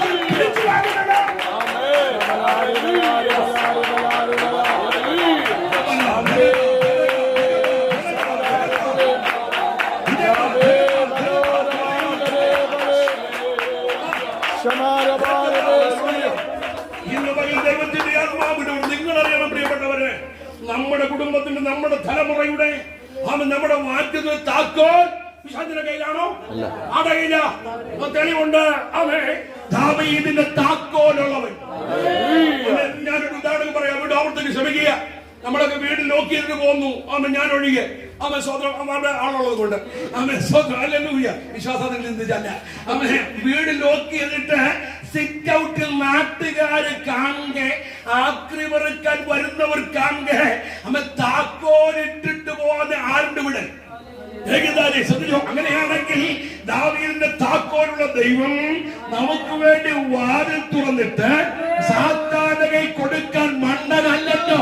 അത് പിടിച്ചു വാങ്ങുന്നത്. ദൈവത്തിന്റെ ആത്മാവിനോട് നിങ്ങൾ അറിയണം പ്രിയപ്പെട്ടവരെ, നമ്മുടെ കുടുംബത്തിന്റെ, നമ്മുടെ തലമുറയുടെ നമ്മുടെ മാറ്റത്തിന് താക്കോൽ പിശാചിന്റെ കയ്യിലാണോ? ആടെ കയ്യില. തെളിവുണ്ട്. ദാവീദിന്റെ താക്കോലുള്ളവൻ. ഞാനൊരു ഉദാഹരണം പറയാം, വീട് ആവർത്തിക്ക് ശ്രമിക്കുക. നമ്മളൊക്കെ വീട് ലോക്ക് ചെയ്തിട്ട് പോന്നു, ഞാൻ ഒഴികെ. സ്വന്തം അവരുടെ ആളുള്ളത് കൊണ്ട് ഹല്ലേലൂയ. വിശ്വാസത്തിൽ ചിന്തിച്ചല്ല. വീട് ലോക്ക് ചെയ്തിട്ട് സിറ്റ് ഔട്ടിൽ നാട്ടുകാര് കാണെ, ആക്രിമറിക്കാൻ വരുന്നവർ കാണെ, താക്കോലിട്ടിട്ട് പോകാതെ ആരുടെ വീട് ശ്രദ്ധിച്ചോ. അങ്ങനെയാണെങ്കിൽ ദാവീദിന്റെ താക്കോലുള്ള ദൈവം നമുക്ക് വേണ്ടി വാതിൽ തുറന്നിട്ട് സാത്താന്റെ കൈ കൊടുക്കാൻ മണ്ടനല്ലോ.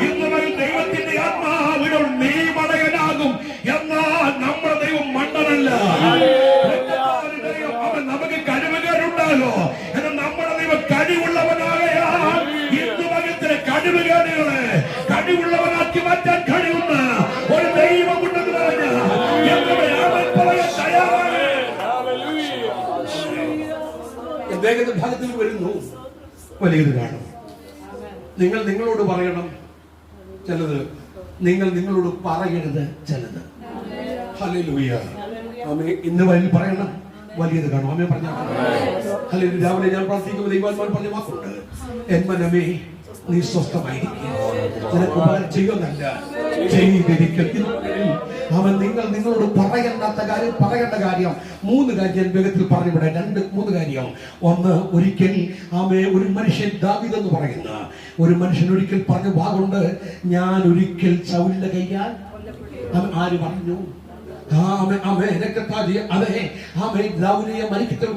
ഇന്ന് ദൈവത്തിന്റെ ആത്മാവിനോട് നീ മടയനാകും. എന്നാൽ നമ്മുടെ ദൈവം മണ്ടനല്ല. നമുക്ക് കഴിവുകാരുണ്ടാലോ, എന്നാൽ നമ്മുടെ ദൈവം കഴിവുള്ളവനാകയാൽ ഈ കഴിവുകേടുകളെ കഴിവുള്ളവനാക്കി മാറ്റാൻ കഴിയുന്ന ഒരു ദൈവമുണ്ടെന്ന് പറഞ്ഞ പറയാൻ തയ്യാറാണ്. വേഗത്തിൽ ഭാഗത്തിൽ വരുന്നു. വലിയത് കാണും. നിങ്ങൾ നിങ്ങളോട് പറയണം ചിലത്, നിങ്ങൾ നിങ്ങളോട് പറയരുത് ചിലത്. ഹല്ലേലൂയ. ആമേൻ. ഇന്ന് വഴി പറയണം, വലിയത് കാണും. ആമേൻ പറഞ്ഞാൽ ഹല്ലേലൂയ. രാവിലെ ഞാൻ പ്രാർത്ഥിക്കുമ്പോൾ ദൈവാത്മാവ് പറഞ്ഞ വാക്കുണ്ട്, എൻ മനമേ നീ സ്വസ്ഥമായിരിക്കും, നിനക്ക് ഉപകാരം ചെയ്യുന്നല്ല ചെയ്തിരിക്കും. അവൻ നിങ്ങളോട് പറയേണ്ട കാര്യം 3 കാര്യം ഞാൻ വേഗത്തിൽ പറഞ്ഞുവിടെ. 2-3 കാര്യം. ഒന്ന്, ഒരിക്കൽ ഒരു മനുഷ്യൻ ദാവീദ് എന്ന് പറയുന്ന ഒരു മനുഷ്യൻ ഒരിക്കൽ പറഞ്ഞ വാക്കുണ്ട്, ഞാൻ ഒരിക്കൽ ശൗലിന്റെ കയ്യാൽ ആര് പറഞ്ഞു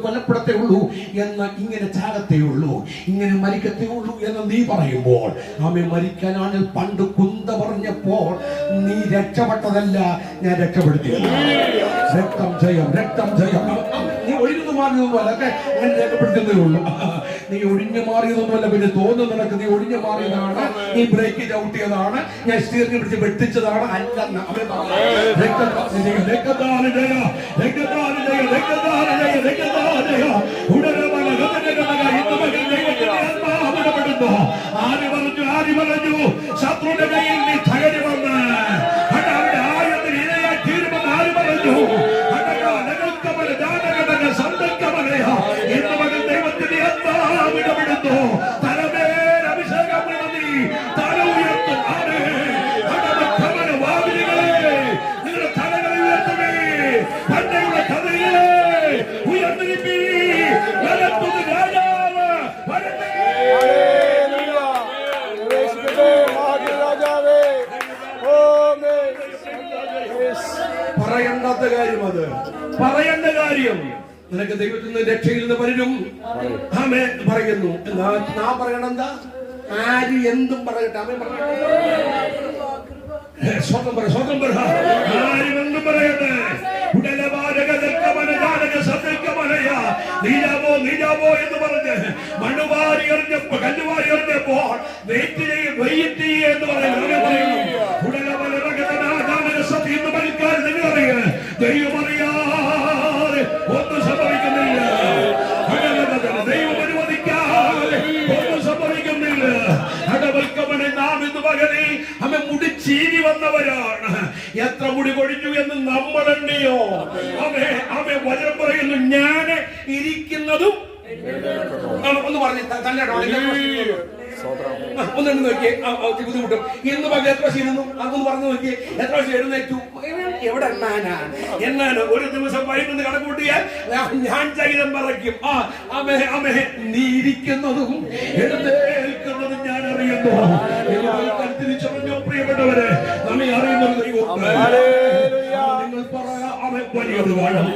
കൊല്ലപ്പെടത്തേ ഉള്ളൂ എന്ന്, ഇങ്ങനെ ചാകത്തേ ഉള്ളൂ, ഇങ്ങനെ മരിക്കത്തേ ഉള്ളൂ എന്ന് നീ പറയുമ്പോൾ, മരിക്കാനാണ് പണ്ട് കുന്ത പറഞ്ഞപ്പോൾ നീ രക്ഷപ്പെട്ടതല്ല, ഞാൻ രക്ഷപ്പെടുത്തിയത്. രക്തം ജയം, രക്തം ജയം. നീ ഒഴിഞ്ഞു മാറിയതൊന്നുമല്ല, ഞാൻ രേഖപ്പെടുത്തുന്നേ ഉള്ളൂ. നീ ഒഴിഞ്ഞു മാറിയതൊന്നുമല്ല, പിന്നെ തോന്നുന്നു നിനക്ക് നീ ഒഴിഞ്ഞു മാറിയതാണ്, നീ ബ്രേക്ക് ചവിട്ടിയതാണ്, ഞാൻ സ്റ്റിയറിംഗ് പിടിച്ച് വെട്ടിച്ചതാണ്, അല്ലെന്ന് ആര് പറഞ്ഞു ശത്രുവിന്റെ കയ്യിൽ നീ തകരുമെന്ന്, ആയത്തിന് ഇരയായി തീരുമെന്ന് ആര് പറഞ്ഞു? ദൈവത്തിന്റെ ഇടപെടുന്നു. തലമേൽ അഭിഷേകം നീ തല ഉയർത്തും. നിങ്ങളുടെ തലകളെ ഉയർത്തമേ, തന്നെയുള്ള കഥകളെ ഉയർന്നിരിപ്പി. രാജാവ് വരട്ടെ. പറയേണ്ടാത്ത കാര്യം, അത് പറയേണ്ട കാര്യം. നിനക്ക് ദൈവത്തിൽ നിന്ന് രക്ഷയിൽ നിന്ന് പലരും ആമേൻ പറയുന്നു. നാം പറയണം എന്താ? ആര് എന്തും പറയട്ടെ. ആമേൻ പറയട്ടെ. സ്വന്തം പറ, സ്വന്തം പറ. ആരും എന്തും പറയട്ടെ. നീരാവോ എന്ന് പറഞ്ഞ് മണ്ണുവാരി എറിഞ്ഞപ്പോ, കല്ലുവാരി എറിഞ്ഞപ്പോൾ വെയിറ്റ് എന്ന് പറയുന്നു. എന്ന് പണിക്കാർ നിങ്ങളറിയാം, ദൈവമറിയാതെ ഒന്നും സംഭവിക്കുന്നില്ല. ദൈവം അനുവദിക്കാതെ ഒന്നും സംഭവിക്കുന്നില്ല. അടവൽക്കവനെ നാം ഇന്ന് പകരെ മുടിച്ചീരി വന്നവരാണ്. എത്ര മുടി കൊഴിഞ്ഞു എന്ന് നമ്മളെണ്ണയോ? അവൻ വചനം പറയുന്നു, ഞാൻ ഇരിക്കുന്നതും ഒന്ന് പറഞ്ഞു ഒന്നു നോക്കിയേ, ബുദ്ധിമുട്ടും. ഇന്ന് പകരം എത്ര ക്ഷീണുന്നു അതൊന്ന് പറഞ്ഞു നോക്കിയേ. എത്ര എഴുന്നേറ്റു? എവിടെ എന്നാണ് ഒരു ദിവസം വൈകുന്ന കണക്കൂട്ടിയാൽ ഞാൻ ചൈതം പറയ്ക്കും. നീ ഇരിക്കുന്നതും എഴുന്നേൽക്കുന്നതും ഞാൻ അറിയുന്നു. തിരിച്ചറിഞ്ഞോ പ്രിയപ്പെട്ടവരെ, നമ്മെ അറിയുന്നത് ദൈവം. നിങ്ങൾ പറയാ വലിയത് കാണും.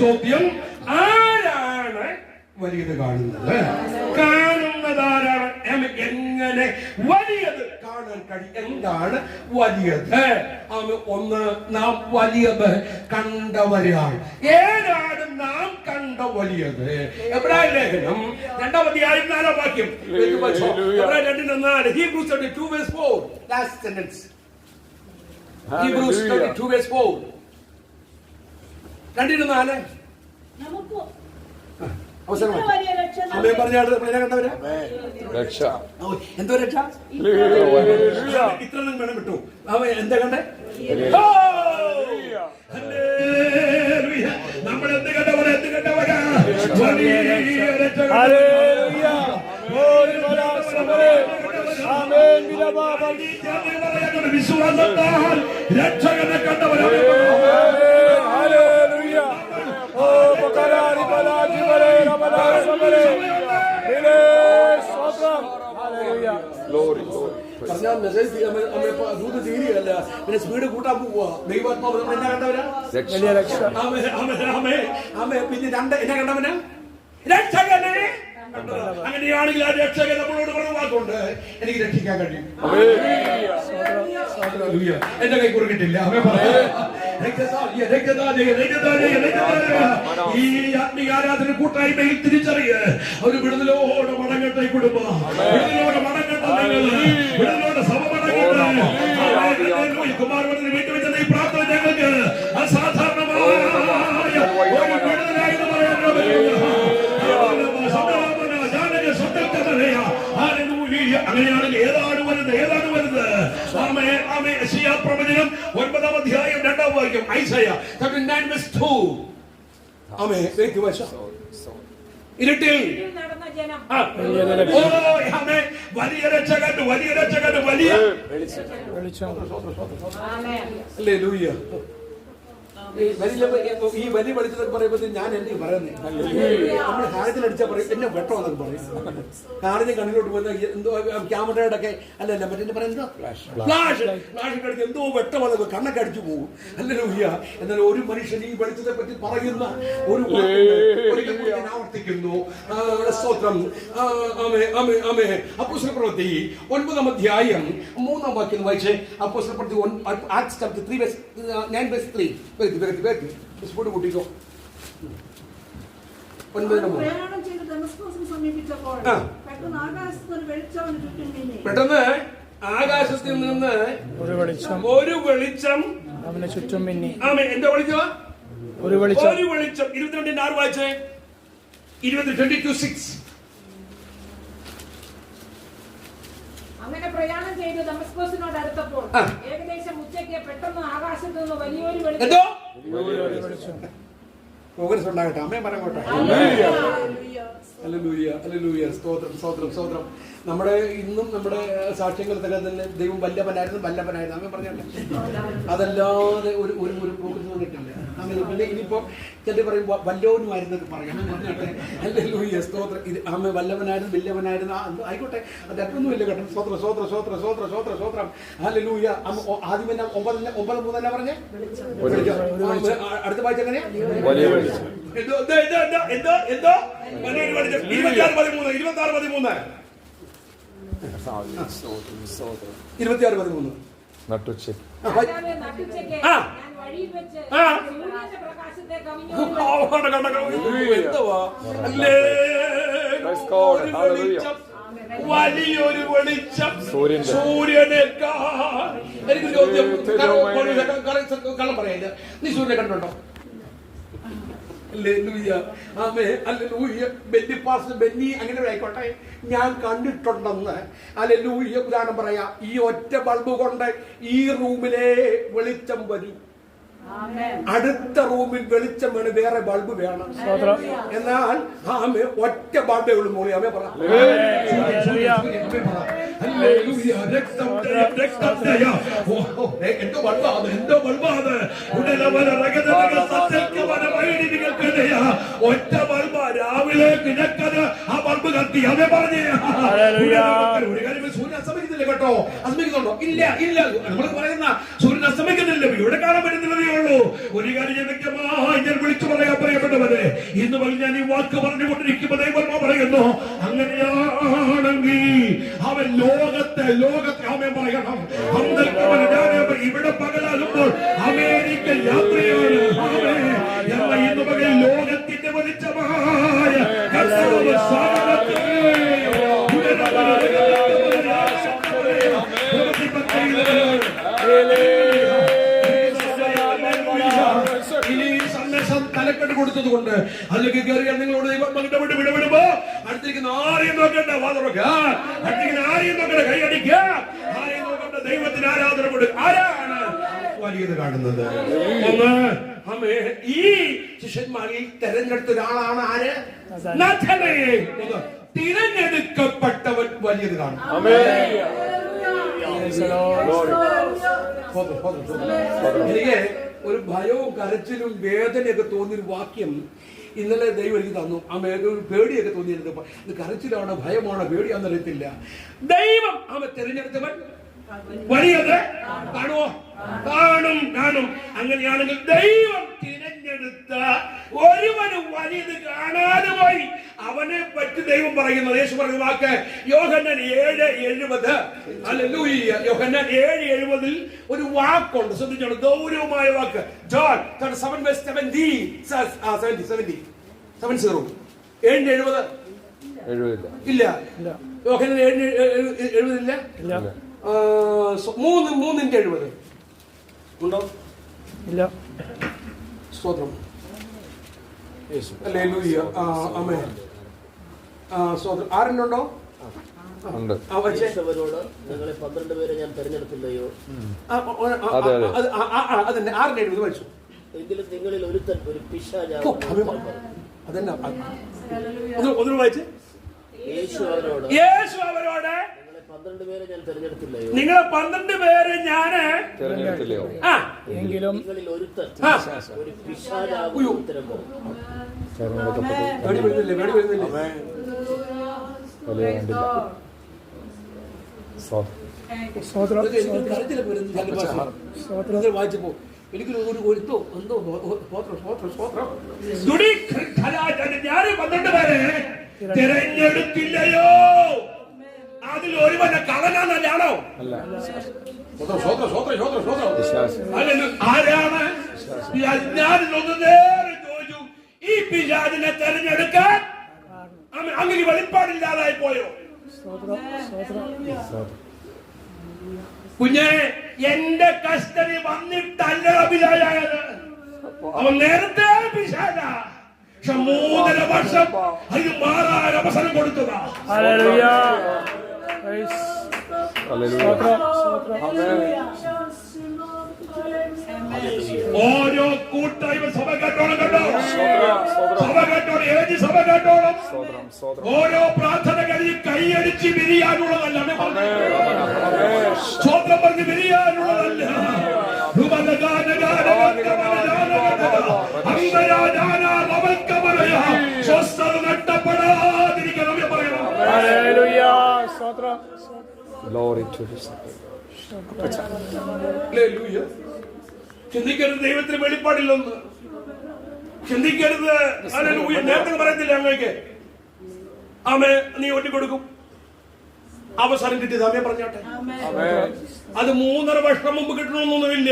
ചോദ്യം, ആരാണ് വലിയത് കാണുന്നത്? കാണുന്നതാരാണ്? എങ്ങനെ വലിയത് കാണാൻ കഴിയും? എന്താണ് വലിയത്? ഒന്ന്, നാം വലിയത് കണ്ടവരാണ്. ഏതാണ് നാം കണ്ട വലിയത്? എബ്രായ ലേഖനം 2-ാം അധ്യായം 4-ാം വാക്യം. എബ്രായ 2:4. Hebrews 32:4. Last sentence. Hebrews 32:4. 2:4. കണ്ടവരാ രക്ഷ. എന്തോ രക്ഷ? ഇത്ര വേണം കിട്ടു. എന്താ കണ്ടേ? നമ്മൾ എന്ത് കണ്ടവരാ? എന്ത് കണ്ടവരാ? വിശ്വാസത്താൽ രക്ഷകനെ കണ്ടവരാണ്. പിന്നെ സ്പീഡ് കൂട്ടാൻ പോവുക. ദൈവാത്മാവ് എന്നെ കണ്ടവരാ? പിന്നെ എന്നെ കണ്ടവനാ? രക്ഷകനെ. അങ്ങനെയാണെങ്കിൽ ആ രക്ഷകൻ നമ്മളോട് പറഞ്ഞ വാക്കുണ്ട്, എനിക്ക് രക്ഷിക്കാൻ കഴിയും. എന്റെ കൈ കുറുകിട്ടില്ല. ഈ ആത്മീയ ആരാധന കൂട്ടായ്മയിൽ തിരിച്ചറിയ ഒരു വിടുതലോടെ മടങ്ങട്ടെ കുടുംബം. വിടുതലോടെ മടങ്ങട്ടെ. അങ്ങനെയാണെങ്കിൽ ഏതാണ് വലുത്? ആമേ ആമേ. യെശയ്യാ പ്രവചനം 9-ാം അധ്യായം 2-ാം വാക്യം. ഐസയ 39:2. ആമേ. ഇരുട്ടിൽ നടന്ന ജനം വലിയ രക്ഷകൻ, വലിയ വെളിച്ചം. ഹല്ലേലൂയ. ഈ വലിയ വെളിച്ചത്തൊക്കെ പറയുമ്പോഴത്തേക്ക് ഞാൻ എന്നെ പറയുന്നത് നമ്മൾ ഹാരത്തിൽ അടിച്ചാൽ പറയും എന്നെ വെട്ടോ എന്നൊക്കെ പറയും. ഹാരത്തിൽ കണ്ണിലോട്ട് പോകുന്ന എന്തോ ക്യാമറയുടെ ഒക്കെ അല്ലല്ല മറ്റേ പറയുന്നത് ഫ്ലാഷ് അടിച്ച് എന്തോ വെട്ടം അതൊക്കെ കണ്ണൊക്കെ അടിച്ചു പോകും. ഹല്ലേലൂയ. എന്നാൽ ഒരു മനുഷ്യൻ ഈ വെളിച്ചത്തെ പറ്റി പറയുന്ന ഒരു ആവർത്തിക്കുന്നു. സ്തോത്രം. അപ്പോസ്തല പ്രവൃത്തി 9-ാം അധ്യായം 3-ാം വാക്യം വായിച്ചേ. അപ്പോസ്തല പ്രവൃത്തി Acts chapter 9:3. കൂട്ടിക്കോ. പെട്ടെന്ന് ആകാശത്തിൽ നിന്ന് ഒരു വെളിച്ചം അവന് ചുറ്റും മിന്നി. എന്താ വെളിച്ചം? ഒരു വെളിച്ചം. 22:6 വായിച്ചേ. 22:6. അങ്ങനെ പ്രയാണം ചെയ്ത് ദമസ്കോസിനോട് അടുത്തപ്പോൾ ഏകദേശം ഉച്ചയ്ക്ക് പെട്ടെന്ന് ആകാശത്ത് നിന്ന് വലിയൊരു വെളിച്ചം. പ്രോഗ്രസ് ഉണ്ടാകട്ടെ. അമ്മയും പറയട്ടെ. Hallelujah, hallelujah. സ്തോത്രം. നമ്മുടെ ഇന്നും നമ്മുടെ സാക്ഷ്യങ്ങൾ തന്നെ ദൈവം വല്ലഭനായിരുന്നു അമ്മ പറഞ്ഞല്ലേ. അതല്ലാതെ ഒരു പ്രോഗ്രസ് വന്നിട്ടില്ല. അങ്ങനെ പിന്നെ ഇനിയിപ്പോ ചില പറയും വല്ലോനുമായിരുന്നൊക്കെ പറയാം. പറഞ്ഞോട്ടെ. ഹല്ലേലൂയ. സ്തോത്രം. ഇത് അമ്മ വല്ലവനായിരുന്നു വല്യവനായിരുന്നു ആയിക്കോട്ടെ. അത് അതൊന്നുമില്ല കേട്ടോ. സ്തോത്രം. ഹല്ലേലൂയ. ആദ്യം തന്നെ 9:3 പറഞ്ഞേ. അടുത്ത വായിച്ച എങ്ങനെയാ? എന്തോ 26:13 നട്ടുച്ചയ്ക്ക് വലിയൊരു വെളിച്ചം സൂര്യനേക്കാൾ. എനിക്ക് ചോദ്യം, കള്ളം പറയില്ല. നീ സൂര്യനെ കണ്ടുണ്ടോ? ബെന്നി അങ്ങനെ ആയിക്കോട്ടെ, ഞാൻ കണ്ടിട്ടുണ്ടെന്ന്. ഹല്ലേലൂയ. ഉദാഹരണം പറയാ, ഈ ഒറ്റ ബൾബ് കൊണ്ട് ഈ റൂമിലെ വെളിച്ചം വരും. അടുത്ത റൂമിൽ വെളിച്ചം വേണം, വേറെ ബൾബ് വേണം. എന്നാൽ ഒറ്റ ബൾബേ ഉള്ളൂ. മോളി അമ്മ പറ. എന്തോ ബൾബാണ് ഒറ്റ ബൾബ. രാവിലെ കിഴക്കത് ആ ബൾബ് കത്തി. അവ പറഞ്ഞേ സൂര്യൻ അസ്തമിക്കുന്നില്ല കേട്ടോ. അസ്തമിക്കുന്നുണ്ടോ? ഇല്ല. നമ്മൾ പറയുന്ന സൂര്യൻ അസ്തമിക്കുന്നില്ല, ഇവിടെ കാണാൻ പറ്റുന്നില്ലതേ ഉള്ളൂ. ഒരു കാര്യം വ്യക്തമായി ഞാൻ വിളിച്ചു പറയാൻ പറയപ്പെട്ടവരെ, ഇന്ന് പറഞ്ഞ് ഞാൻ ഈ വാക്ക് പറഞ്ഞുകൊണ്ടിരിക്കുമ്പോൾ ദൈവം പറയുന്നു, അങ്ങനെയാണെങ്കിൽ അവൻ ലോകത്തെ അവൻ പറയണം. ഇവിടെ പകലാകുമ്പോൾ അമേരിക്ക യാത്രയാണ്. ഇന്ന് പകൽ ലോകത്തിന്റെ വെളിച്ചമായ തലക്കെട്ട് കൊടുത്തത് കൊണ്ട് അതിലേക്ക് കയറിയാൽ നിങ്ങളോട് ദൈവം ഇടപെട്ട് വിടപെടുമ്പോ അടുത്തേക്ക് ആരെയും നോക്കണ്ട, വാതുറക്ക. അടുത്തേക്ക് ആരെയും നോക്കണ്ട, കൈയടിക്ക. ആരെയും നോക്കണ്ട, ദൈവത്തിന് ആരാധന കൊടുക്കുക. ആരാണ് വലിയത് കാണുന്നത്? ഈ ശിഷ്യന്മാരിൽ തെരഞ്ഞെടുത്ത ഒരാളാണ് ആര്? നഥനയേൽ. തിരഞ്ഞെടുക്കപ്പെട്ടവൻ വലിയത് കാണും. എനിക്ക് ഒരു ഭയവും കരച്ചിലും വേദനയൊക്കെ തോന്നിയൊരു വാക്യം ഇന്നലെ ദൈവം എനിക്ക് തന്നു. ഒരു പേടിയൊക്കെ തോന്നിയിരുന്നു. ഇത് കരച്ചിലാണോ ഭയമാണോ പേടിയാണെന്ന് അറിയത്തില്ല. ദൈവം തിരഞ്ഞെടുത്തവൻ വലിയത് കാണുമോ? കാണും. അങ്ങനെയാണെങ്കിൽ ദൈവം തിരഞ്ഞെടുത്ത ഒരുവന് വലിയത് കാണാതെ പോയി. അവനെ പറ്റി ദൈവം പറയുന്നത്, യേശു പറയുന്ന വാക്ക് യോഹന്നാൻ 7:70. ഹല്ലേലൂയ. യോഹന്നാൻ 7:70 ഒരു വാക്കുണ്ട്, ശ്രദ്ധിച്ചോളൂ. ഗൗരവമായ വാക്ക്. ജോൺ 7:70 ഇല്ല. യോഹന്നാൻ 7:70 ഇല്ല. 3:70 ഉണ്ടോ? ഇല്ല. സ്തോത്രം. ഹല്ലേലൂയ. ആമേൻ. സ്തോത്രം. ആരെണ്ണുണ്ടോ? ഉണ്ട്. യേശുവരോട് നിങ്ങളെ 12 പേരെ ഞാൻ തെരഞ്ഞെടുത്തില്ലയോ? അതന്നെ 6 എഴുതി വായിച്ചു. എങ്കിലും നിങ്ങളിൽ ഒരുത്തൻ ഒരു പിശാചാകുന്നു. അതന്നെ ഒന്ന് വായിച്ച്. യേശു അവരോട് നിങ്ങളെ 12 പേരെ ഞാൻ തെരഞ്ഞെടുത്തില്ലയോ? നിങ്ങളെ 12 പേരെ ഞാൻ തിരഞ്ഞെടുത്തില്ലയോ? എങ്കിലും നിങ്ങളിൽ ഒരുത്തൻ ഒരു പിശാചാകുന്നു. ഉത്തരം പറയും. വലിയ കണ്ടില്ല. സ്തോത്രം വായിച്ചപ്പോ എനിക്കൊരു ഞാൻ 12 പേരെ തിരഞ്ഞെടുത്തില്ലയോ? അതിൽ ഒരുവനെ കളനാണോ? ആരാണ്? ഞാനൊന്ന് നേരെ ചോദിച്ചു, ഈ പിശാചിനെ തെരഞ്ഞെടുക്കാൻ അങ്ങനെ വെളിപ്പാടില്ലാതായി പോയോ? കുഞ്ഞെ, എന്റെ കസ്റ്റഡി വന്നിട്ടല്ല പിശാചായത്. അവൻ നേരത്തെ പിശാച. പക്ഷെ 3.5 വർഷം അതിന് മാറാൻ അവസരം കൊടുത്തതാ. ഓരോ കൂട്ടായ്മ സഭ കേട്ടോളം കണ്ടോ? സഭ കേട്ടോളം, ഏത് സഭ കേട്ടോളം? ഓരോ പ്രാർത്ഥന കഴിഞ്ഞ് കൈയടിച്ച് വിരിയാനുള്ളതല്ല, സ്വന്തം പറഞ്ഞ് വിരിയാനുള്ളതല്ല. സ്വസ്ഥത നഷ്ടപ്പെടാതിരിക്കണം പറയണം. ചിന്തിക്കരുത് ദൈവത്തിന് വെളിപ്പാടില്ലെന്ന്. ചിന്തിക്കരുത്. നേരത്തെ പറയത്തില്ല അങ്ങേക്ക് ആമേ നീ ഒറ്റിക്കൊടുക്കും. അവസരം കിട്ടിയത് അമ്മയെ പറഞ്ഞാട്ടെ. അത് 3.5 വർഷം മുമ്പ് കിട്ടണമെന്നൊന്നുമില്ല.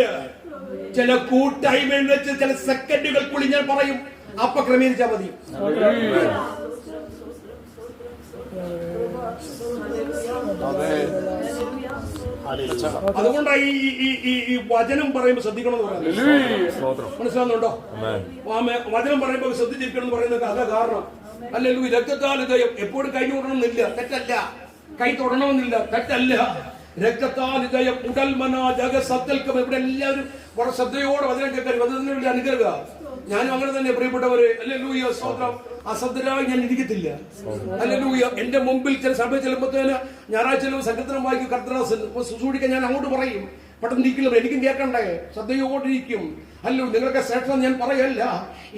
ചില കൂട്ടായ്മയിൽ വെച്ച് ചില സെക്കൻഡുകൾക്കുള്ളിൽ ഞാൻ പറയും, അപ്പൊ ക്രമീകരിച്ചാൽ മതി. അതുകൊണ്ടാണ് ഈ വചനം പറയുമ്പോൾ ശ്രദ്ധിക്കണം എന്ന് പറയുന്നത്. മനസ്സിലാവുന്നുണ്ടോ? വചനം പറയുമ്പോൾ ശ്രദ്ധിച്ചിരിക്കണം എന്ന് പറയുന്നത് അല്ല കാരണം. അല്ലെങ്കിൽ രക്തത്താൽ ഹൃദയം എപ്പോഴും കൈ തൊടണമെന്നില്ല, തെറ്റല്ല. കൈ തൊടണമെന്നില്ല, തെറ്റല്ല. രക്തത്താൽ ഹൃദയം ഉടൽ മന ജഗ സത്തൽക്കം. ഇവിടെ എല്ലാവരും വളരെ ശ്രദ്ധയോടെ വചനം കേൾക്കാൻ വചനത്തിന് വേണ്ടി അനുഗ്രഹ. ഞാനും അങ്ങനെ തന്നെ പ്രിയപ്പെട്ടവര്. ഹല്ലേലൂയ, സ്തോത്രം. അശ്രദ്ധരായി ഞാൻ ഇരിക്കത്തില്ല. ഹല്ലേലൂയ. എന്റെ മുമ്പിൽ ചില സമയം ചെല്ലുമ്പോഴത്തേന് ഞായറാഴ്ച സംഘത്തിനും വായിക്കും കർത്തനാസൻ സുസൂടിക്കാൻ ഞാൻ അങ്ങോട്ട് പറയും. പെട്ടെന്ന് ഇരിക്കില്ല, എനിക്കും കേൾക്കണ്ടേ, ശ്രദ്ധയോടിരിക്കും. അല്ലോ നിങ്ങളൊക്കെ ശ്രേഷ്ഠം ഞാൻ പറയല്ല,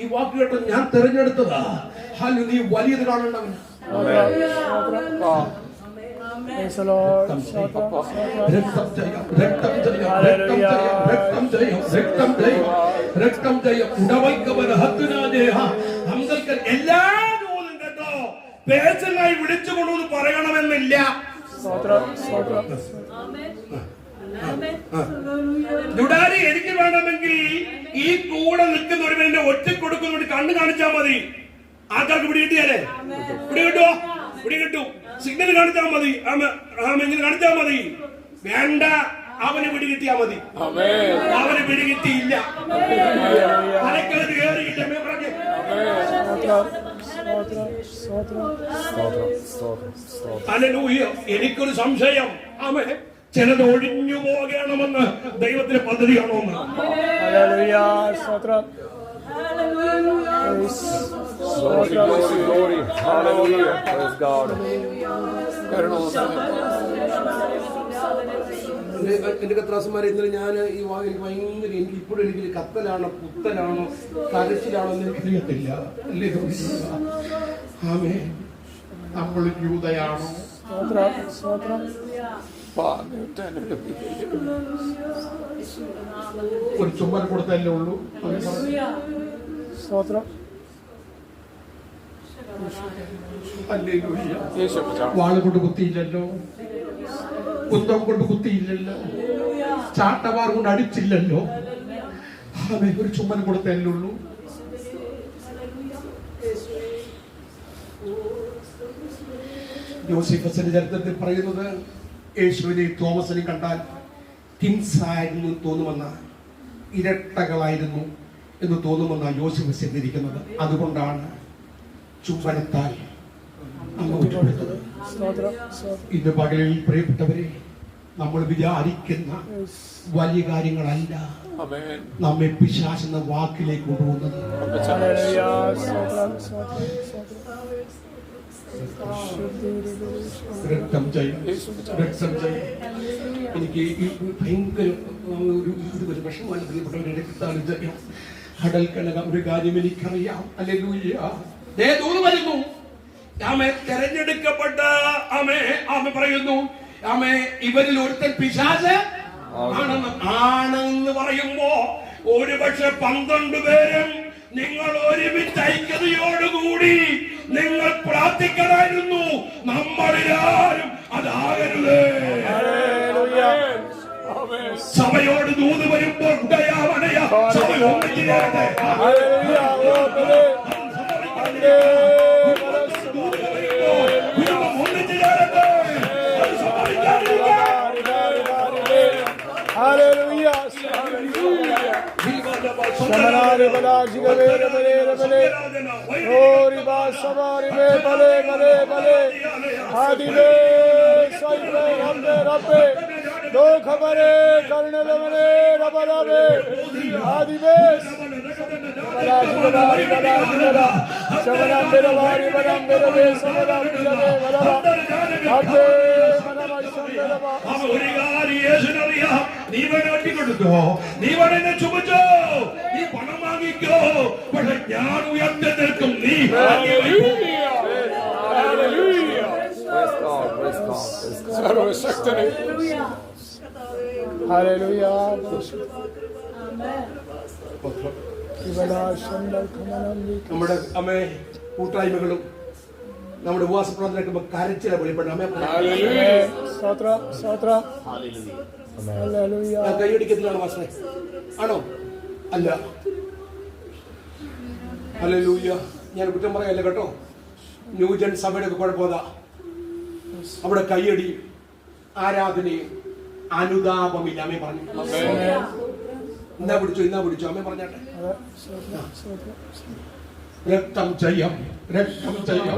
ഈ വാക്ക് കേട്ട് ഞാൻ തെരഞ്ഞെടുത്തതാ. ഹല്ലോ നീ വലിയത് കാണണ്ടവൻ. എല്ലാ ജോലും കേട്ടോ പേഴ്സണലായി വിളിച്ചുകൊണ്ടു പറയണമെന്നില്ല. ദുടാരി എനിക്ക് വേണമെങ്കിൽ ഈ കൂടെ നിൽക്കുന്ന ഒരുവന്റെ ഒറ്റ കൊടുക്കുന്ന വേണ്ടി കണ്ണ് കാണിച്ചാൽ മതി. ആൾക്കാർക്ക് പിടി കിട്ടിയാലേ പിടി കിട്ടുവോ? പിടി കിട്ടും. സിഗ്നൽ കാണിച്ചാൽ മതി. ഇങ്ങനെ കാണിച്ചാൽ മതി. വേണ്ട, അവന് പിടി കിട്ടിയാ മതി. അവന് പിടി കിട്ടിയില്ല. തലക്കത് കയറിയില്ല. ഹല്ലേലൂയ. എനിക്കൊരു സംശയം, ചിലത് ഒഴിഞ്ഞു പോകണമെന്ന് ദൈവത്തിന്റെ പദ്ധതിയാണോ എന്ന്. എന്റെ കത്രാസന്മാരെ ഇന്നലെ ഞാൻ ഈ വാക്ക് ഭയങ്കര എനിക്ക് ഇപ്പോഴും എനിക്ക് കത്തലാണോ പുത്തലാണോ കരച്ചിലാണോ എന്ന് എനിക്കറിയത്തില്ല. ആമേ, നമ്മൾ യൂതയാണോ? ഒരു ചുമൽ കൊടുത്തല്ലേ ഉള്ളൂ. വാള് കൊണ്ട് കുത്തിയില്ലല്ലോ, കുന്തം കൊണ്ട് കുത്തിയില്ലല്ലോ, ചാട്ടവാർ കൊണ്ട് അടിച്ചില്ലല്ലോ. അവൻ ഒരു ചുമൽ കൊടുത്തല്ലേ ഉള്ളൂ. യോസേഫസിന്റെ ചരിത്രത്തിൽ പറയുന്നത് യേശുവിനെയും തോമസിനെയും കണ്ടാൽ ട്വിൻസ് ആയിരുന്നു തോന്നുമെന്ന, ഇരട്ടകളായിരുന്നു എന്ന് തോന്നുമെന്ന യോസേഫസ് എന്നിരിക്കുന്നത്. അതുകൊണ്ടാണ് ചുംബനത്താൽ അങ്ങ് ഒറ്റപ്പെടുത്തത്. സ്തോത്രം സ്തോത്രം ഇന്ന് പകലിൽ പ്രിയപ്പെട്ടവരെ, നമ്മൾ വിചാരിക്കുന്ന വലിയ കാര്യങ്ങളല്ല നമ്മെ പിശാചെന്ന വാക്കിലേക്ക് കൊണ്ടുപോകുന്നത്. ഹല്ലേലൂയ സ്തോത്രം സ്തോത്രം രക്തം ചെയ്യും, രക്തം ചെയ്യും. എനിക്ക് ഈ ഭയങ്കര ഒരു വിഷമമാണ് പ്രിയപ്പെട്ടവരെ. രക്തം ചെയ്യും, കടൽ കനക ഒരു കാര്യം എനിക്കറിയാം. ഹല്ലേലൂയ. ദേ ദൂത് വരുന്നു. ആമേ തെരഞ്ഞെടുക്കപ്പെട്ട ആമേ പറയുന്നു, ആമേ ഇവരിൽ ഒരുത്തൻ പിശാച് ആണെന്ന് പറയുമ്പോ ഒരുപക്ഷെ 12 പേരും നിങ്ങൾ ഒരുമിച്ച് ഐക്യതയോടുകൂടി നിങ്ങൾ പ്രാർത്ഥിക്കണമായിരുന്നു. നമ്മളിലാരും അതാകരുത്. സഭയോട് ദൂത് വരുമ്പോൾ ഉടയാവണയ സഭ ഒന്നിച്ചു ചേരട്ടെ. ഒന്നിച്ചു ചേരട്ടെ. ഹല്ലേലൂയ ശമനാരി ബലാജി ഗവേ രബലേ രബലേ ഓരി ബാസമാരി മേ ബലേ ബലേ ബലേ ആദിവേ സൈബേ റബ്ബേ റബ്ബേ ദോ ഖബരേ കർണ ലവലേ റബലബേ ആദിവേ ബലാജി ബലാജി ബലാജി ബലാ ശമനാ മേരെ വാരി ബലാം മേരെ വേ സമലാം മേരെ ബലാ ആദേ മനമ ശംബലബ ഒരു കാര്യം യേശുവിനറിയാം. നീ വേണേ ഒറ്റിക്കൊടുക്കോ, നീ വേണേ ചുമച്ചോ, നീ പണം വാങ്ങിക്കോ, പക്ഷെ ഞാൻ ഉയർത്തി നിൽക്കും. നീ സർവശക്തനെ ഹല്ലേലൂയ നമ്മുടെ അമ്മേ കൂട്ടായ്മകളും നമ്മുടെ ഉപവാസ പ്രാർത്ഥനയ്ക്ക് കരച്ചില വെളിപ്പെടും. സ്തോത്രം സ്തോത്രം ഹല്ലേലൂയ. കൈയടിക്കത്തിലാണ് മാസ്റ്ററെ, ആണോ? അല്ല. ഹല്ലേലൂയ. ഞാൻ കുറ്റം പറയല്ല കേട്ടോ. ന്യൂജൻ സഭയുടെ ഒക്കെ കുഴപ്പമില്ല. അവിടെ കൈയടി, ആരാധനയും അനുതാപമില്ല. അമ്മേ പറഞ്ഞു, ഇന്നാ പിടിച്ചോ അമ്മേ പറഞ്ഞാട്ടെ. രക്തം ചെയ്യാം, രക്തം ചെയ്യാം.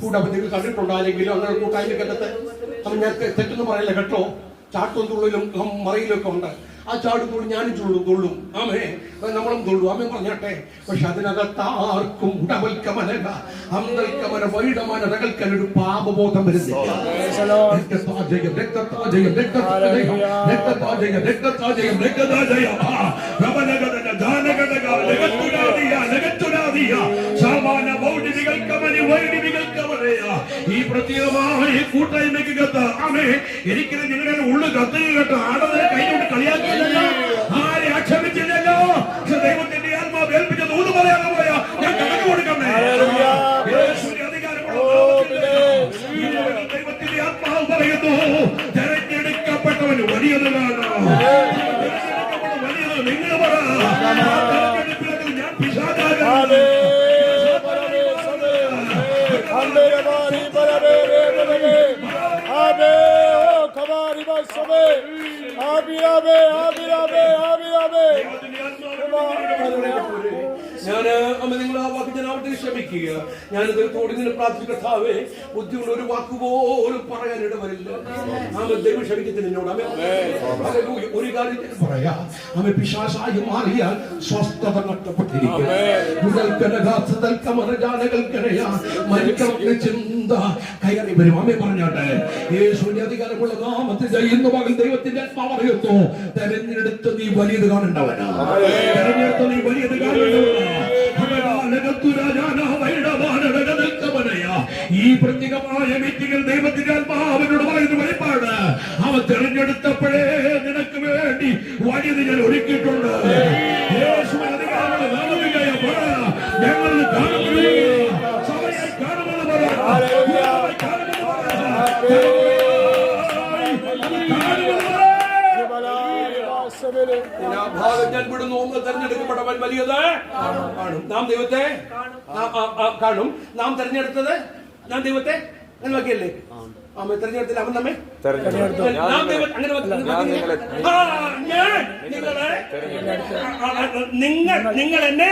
കൂട്ടം നിങ്ങൾ കണ്ടിട്ടുണ്ടായെങ്കിലും അങ്ങനെ കൂട്ടായ്മക്കകത്ത് ഞാൻ തെറ്റൊന്നും പറയില്ല കേട്ടോ. ചാട്ടും തുള്ളിലും മറയിലും ഒക്കെ ഉണ്ട്. ആ ചാടുത്തോട് ഞാനും തുള്ളും. ആമേ നമ്മളും തുള്ളു. ആമേ പറഞ്ഞാട്ടെ. പക്ഷെ അതിനകത്ത് ആർക്കും ഉടവൽക്കമനക അന്തൽക്കമന വൈഡമാനകൾക്കൊരു പാപബോധം വരുന്നില്ല. ഈ പ്രത്യേകമായ കൂട്ടായ്മയ്ക്കകത്ത് ആമേ എനിക്ക് നിങ്ങളുടെ ഉള്ളു കത്തുക കേട്ടോ. ആടതിനെ കൈകൊണ്ട് കളിയാക്കിയില്ലല്ലോ, ആരെ ആക്ഷേപിച്ചില്ലല്ലോ. പക്ഷെ ദൈവത്തിന്റെ ആത്മാവ് ഏൽപ്പിച്ച ദൂത് പറയാതെ പോയാ ഞാൻ കണക്ക് കൊടുക്കണേ. ദൈവത്തിന്റെ ആത്മാവ് പറയുന്നു, തെരഞ്ഞെടുക്കപ്പെട്ടവന് വലിയത് കാണാം. വലിയത് നിങ്ങൾ പറ. ഞാൻ പിശാചാകാതെ ഞാൻ അമ്മ നിങ്ങൾ ആ വാക്ക് ഞാൻ അവിടെ ക്ഷമിക്കുക. ഞാൻ ദൈവത്തോട് ഇങ്ങനെ പ്രാർത്ഥിക്കത്താവേ, ബുദ്ധിമുട്ട് ഒരു വാക്കുപോലും പറയാൻ ഇടവരില്ല. ആമ ദൈവം ക്ഷമിക്കത്തില്ല എന്നോട്. ഒരു കാര്യം ഞാൻ പറയാം, ആമ പിശാചായി മാറിയാൽ സ്വസ്ഥത നഷ്ടപ്പെട്ടിരിക്കും. ചിന്ത കയറി വരും. അമ്മ പറഞ്ഞാട്ടെ, യേശുവിന്റെ അധികാരമുള്ള നാമത്തിൽ ചെയ്യുന്ന മകൻ ദൈവത്തിന്റെ ആത്മാവ് പറയുന്നു, തെരഞ്ഞെടുത്ത് നീ വലിയത് കാണേണ്ടവനാ. തെരഞ്ഞെടുത്ത് നീ വലിയത് കാണേണ്ടവനാ. ഈ പ്രത്യേകമായ മീറ്റിംഗിൽ ദൈവത്തിന്റെ ആത്മാവിനോട് പറയുന്ന വെളിപ്പാട്, അവൻ തെരഞ്ഞെടുത്തപ്പോഴേ നിനക്ക് വേണ്ടി വലിയത് ഞാൻ ഒരുക്കിയിട്ടുണ്ട്. യേശുവിന്റെ അധികാരമുള്ള നാമത്തിലായ പറ, ഞങ്ങൾ കാണുമെന്ന് സഭയെ കാണുമെന്ന് പറ. ഞാൻ വിടുന്നു. ഒന്ന് തെരഞ്ഞെടുക്കപ്പെട്ടവൻ വലിയത് കാണും. നാം ദൈവത്തെ കാണും. നാം തെരഞ്ഞെടുത്തത് നാം ദൈവത്തെ നോക്കിയല്ലേ. തെരഞ്ഞെടുത്തില്ല, അവൻ നമ്മെ നിങ്ങൾ എന്നെ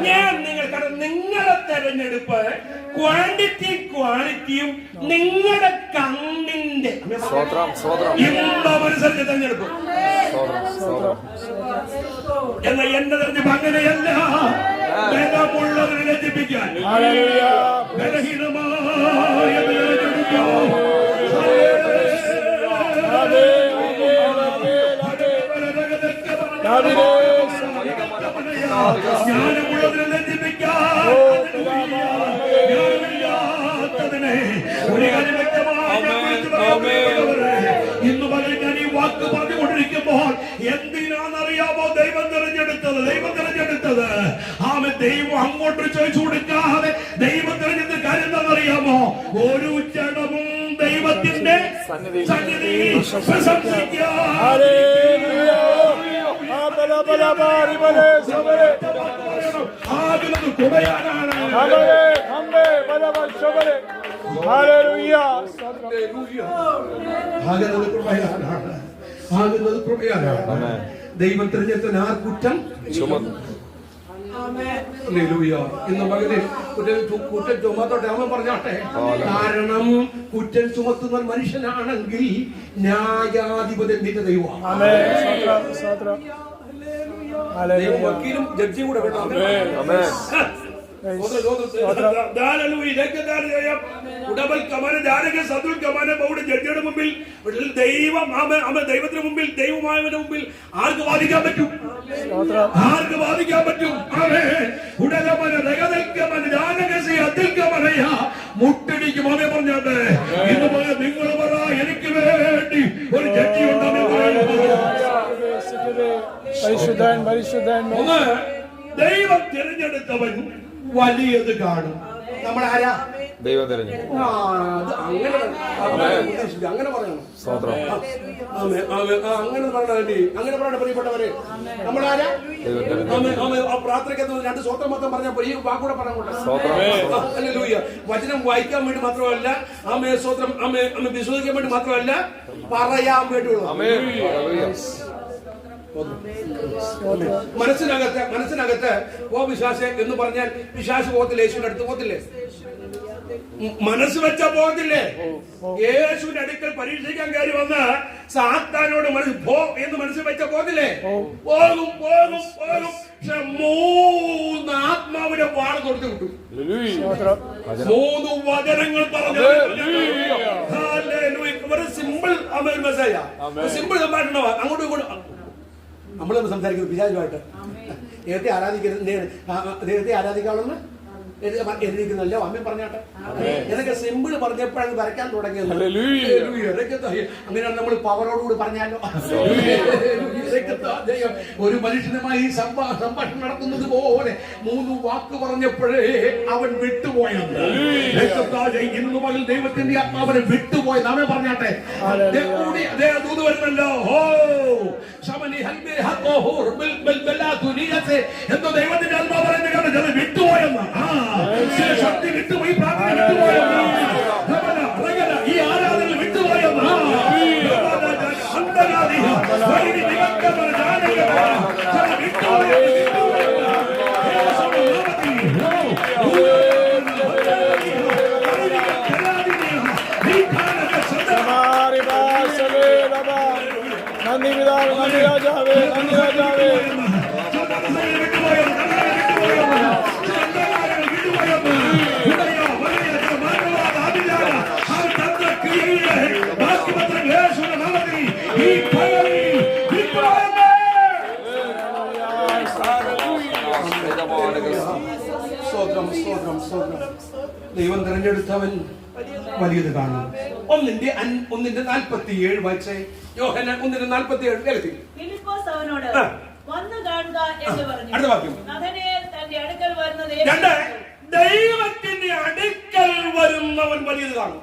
ഞാൻ നിങ്ങൾ നിങ്ങളെ തെരഞ്ഞെടുപ്പ് ക്വാളിറ്റിയും നിങ്ങളുടെ കണ്ണിന്റെ ഇമ്പമനുസരിച്ച് തെരഞ്ഞെടുക്കും. എന്നാൽ എന്റെ തെരഞ്ഞെടുപ്പ് അങ്ങനെയല്ല. ബലമുള്ളവരെ ലജ്ജിപ്പിക്കാൻ ബലഹീനമായ ജ്ഞാനമുള്ളവരെ ലജ്ജിപ്പിക്കാൻ ഇന്ന് പകൽ ഞാൻ ഈ വാക്ക് പറഞ്ഞുകൊണ്ടിരിക്കുമ്പോൾ എന്തിനാണെന്നറിയാമോ ദൈവം തിരഞ്ഞെടുത്തത്? ദൈവം അങ്ങോട്ട് ചോദിച്ചു കൊടുക്കാതെ ദൈവം തിരഞ്ഞെടുത്ത കാര്യം എന്താണെന്നറിയാമോ? ഒരു ജഡവും ദൈവത്തിന്റെ സന്നിധിയിൽ പ്രശംസിക്കാൻ ദൈവം തിരഞ്ഞെടുത്ത ആ കുറ്റം ഇന്ന് മകനെ കുറ്റം ചുമത്തോട്ടെ. അവൻ പറഞ്ഞാട്ടെ, കാരണം കുറ്റം ചുമത്തുന്ന മനുഷ്യനാണെങ്കിൽ ന്യായാധിപതി നിന്റെ ദൈവമാണ്. വക്കീലും ജഡ്ജിയും കൂടെ വേണം. ജഡ്ജിയുടെ മുമ്പിൽ ദൈവത്തിന് മുമ്പിൽ ദൈവമായവന്റെ മുമ്പിൽ ആർക്ക് വാദിക്കാൻ പറ്റും? മുട്ടടിക്കും. അവയെ പറഞ്ഞാട്ടെ, ഇന്ന് നിങ്ങൾ പറ, എനിക്ക് വേണ്ടി ഒരു ജഡ്ജി ഉണ്ടെന്ന് ദൈവം തിരഞ്ഞെടുത്തവൻ വലിയത് കാണും. നമ്മളാരാ? ദൈവം തിരഞ്ഞെടുക്കും. അങ്ങനെ പറയണം. അങ്ങനെ പറയണം പ്രിയപ്പെട്ടവരെ. നമ്മളാരാ? പ്രാർത്ഥനയ്ക്ക് രണ്ട് സ്വത്രം മാത്രം പറഞ്ഞാൽ ഈ വാക്കൂടെ പറഞ്ഞോട്ടെ. വചനം വായിക്കാൻ വേണ്ടി മാത്രമല്ല, ആമേ സ്വത്രം അമ്മ വിശ്വസിക്കാൻ വേണ്ടി മാത്രമല്ല, പറയാൻ വേണ്ടിയുള്ളൂ. മനസ്സിനകത്ത് ഓ വിശ്വാസെ എന്ന് പറഞ്ഞാൽ വിശ്വാസ പോകത്തില്ലേ? യേശുവിന്റെ അടുത്ത് പോകത്തില്ലേ? മനസ്സ് വെച്ച പോകത്തില്ലേ? യേശുവിന്റെ അടുക്കൽ പരീക്ഷിക്കാൻ കയറി വന്ന് സാത്താനോട് പോ എന്ന് മനസ്സിൽ വെച്ച പോകത്തില്ലേ? പോകും. പക്ഷെ 3 ആത്മാവിനെ വാഴ കൊടുത്തു വിട്ടു. 3 വചനങ്ങൾ പറഞ്ഞു. സിമ്പിൾ മെസ്സേജ, സിമ്പിൾ സംഭാഷണമാണ്. അങ്ങോട്ടും ഇങ്ങോട്ടും നമ്മളൊന്ന് സംസാരിക്കുന്നത് പിശാചുമായിട്ട്. ദൈവത്തെ ആരാധിക്കാവുന്ന എഴുതിയിരിക്കുന്നല്ലോ. അമ്മ പറഞ്ഞാട്ടെ, ഇതൊക്കെ സിമ്പിൾ പറഞ്ഞപ്പോഴാണ് വരയ്ക്കാൻ തുടങ്ങിയത്. അങ്ങനെയാണ് നമ്മൾ പവറോടുകൂടി പറഞ്ഞാലോ. ഒരു മനുഷ്യനുമായി സംഭാഷണം നടത്തുന്നത് പോലെ 3 വാക്ക് പറഞ്ഞപ്പോഴേ അവൻ വിട്ടുപോയത്. ഇന്ന് പകൽ ദൈവത്തിന്റെ ആത്മാവനെ വിട്ടുപോയത്. അവൻ പറഞ്ഞാട്ടെ, ദൂത് വരുന്നല്ലോ. എന്തോ ദൈവത്തിന്റെ ആത്മാവ് പറയുന്നത് വിട്ടുപോയെന്ന്. ശക്തി വിട്ടുപോയി, പ്രാർത്ഥന വിട്ടുപോയെന്ന്, ഈ ആരാധന വിട്ടുപോയെന്ന്. നന്ദി പിതാവേ, നന്ദി രാജാവേ, നന്ദി രാജാവേ. ദൈവം തിരഞ്ഞെടുത്തവൻ വലിയത് കാണും. 1:47 വായിച്ചേ. യോഹന്നാൻ 1:47 വേഗത്തിൽ. ഫിലിപ്പോസ് അവനോട് വന്നു കാണുക എന്ന് പറഞ്ഞു. അടുത്ത വാക്യം. നഥനയേൽ തന്റെ അടുക്കൽ വരുന്നത്. ദൈവത്തിന്റെ അടുക്കൽ വരുന്നവൻ വലിയത് കാണും.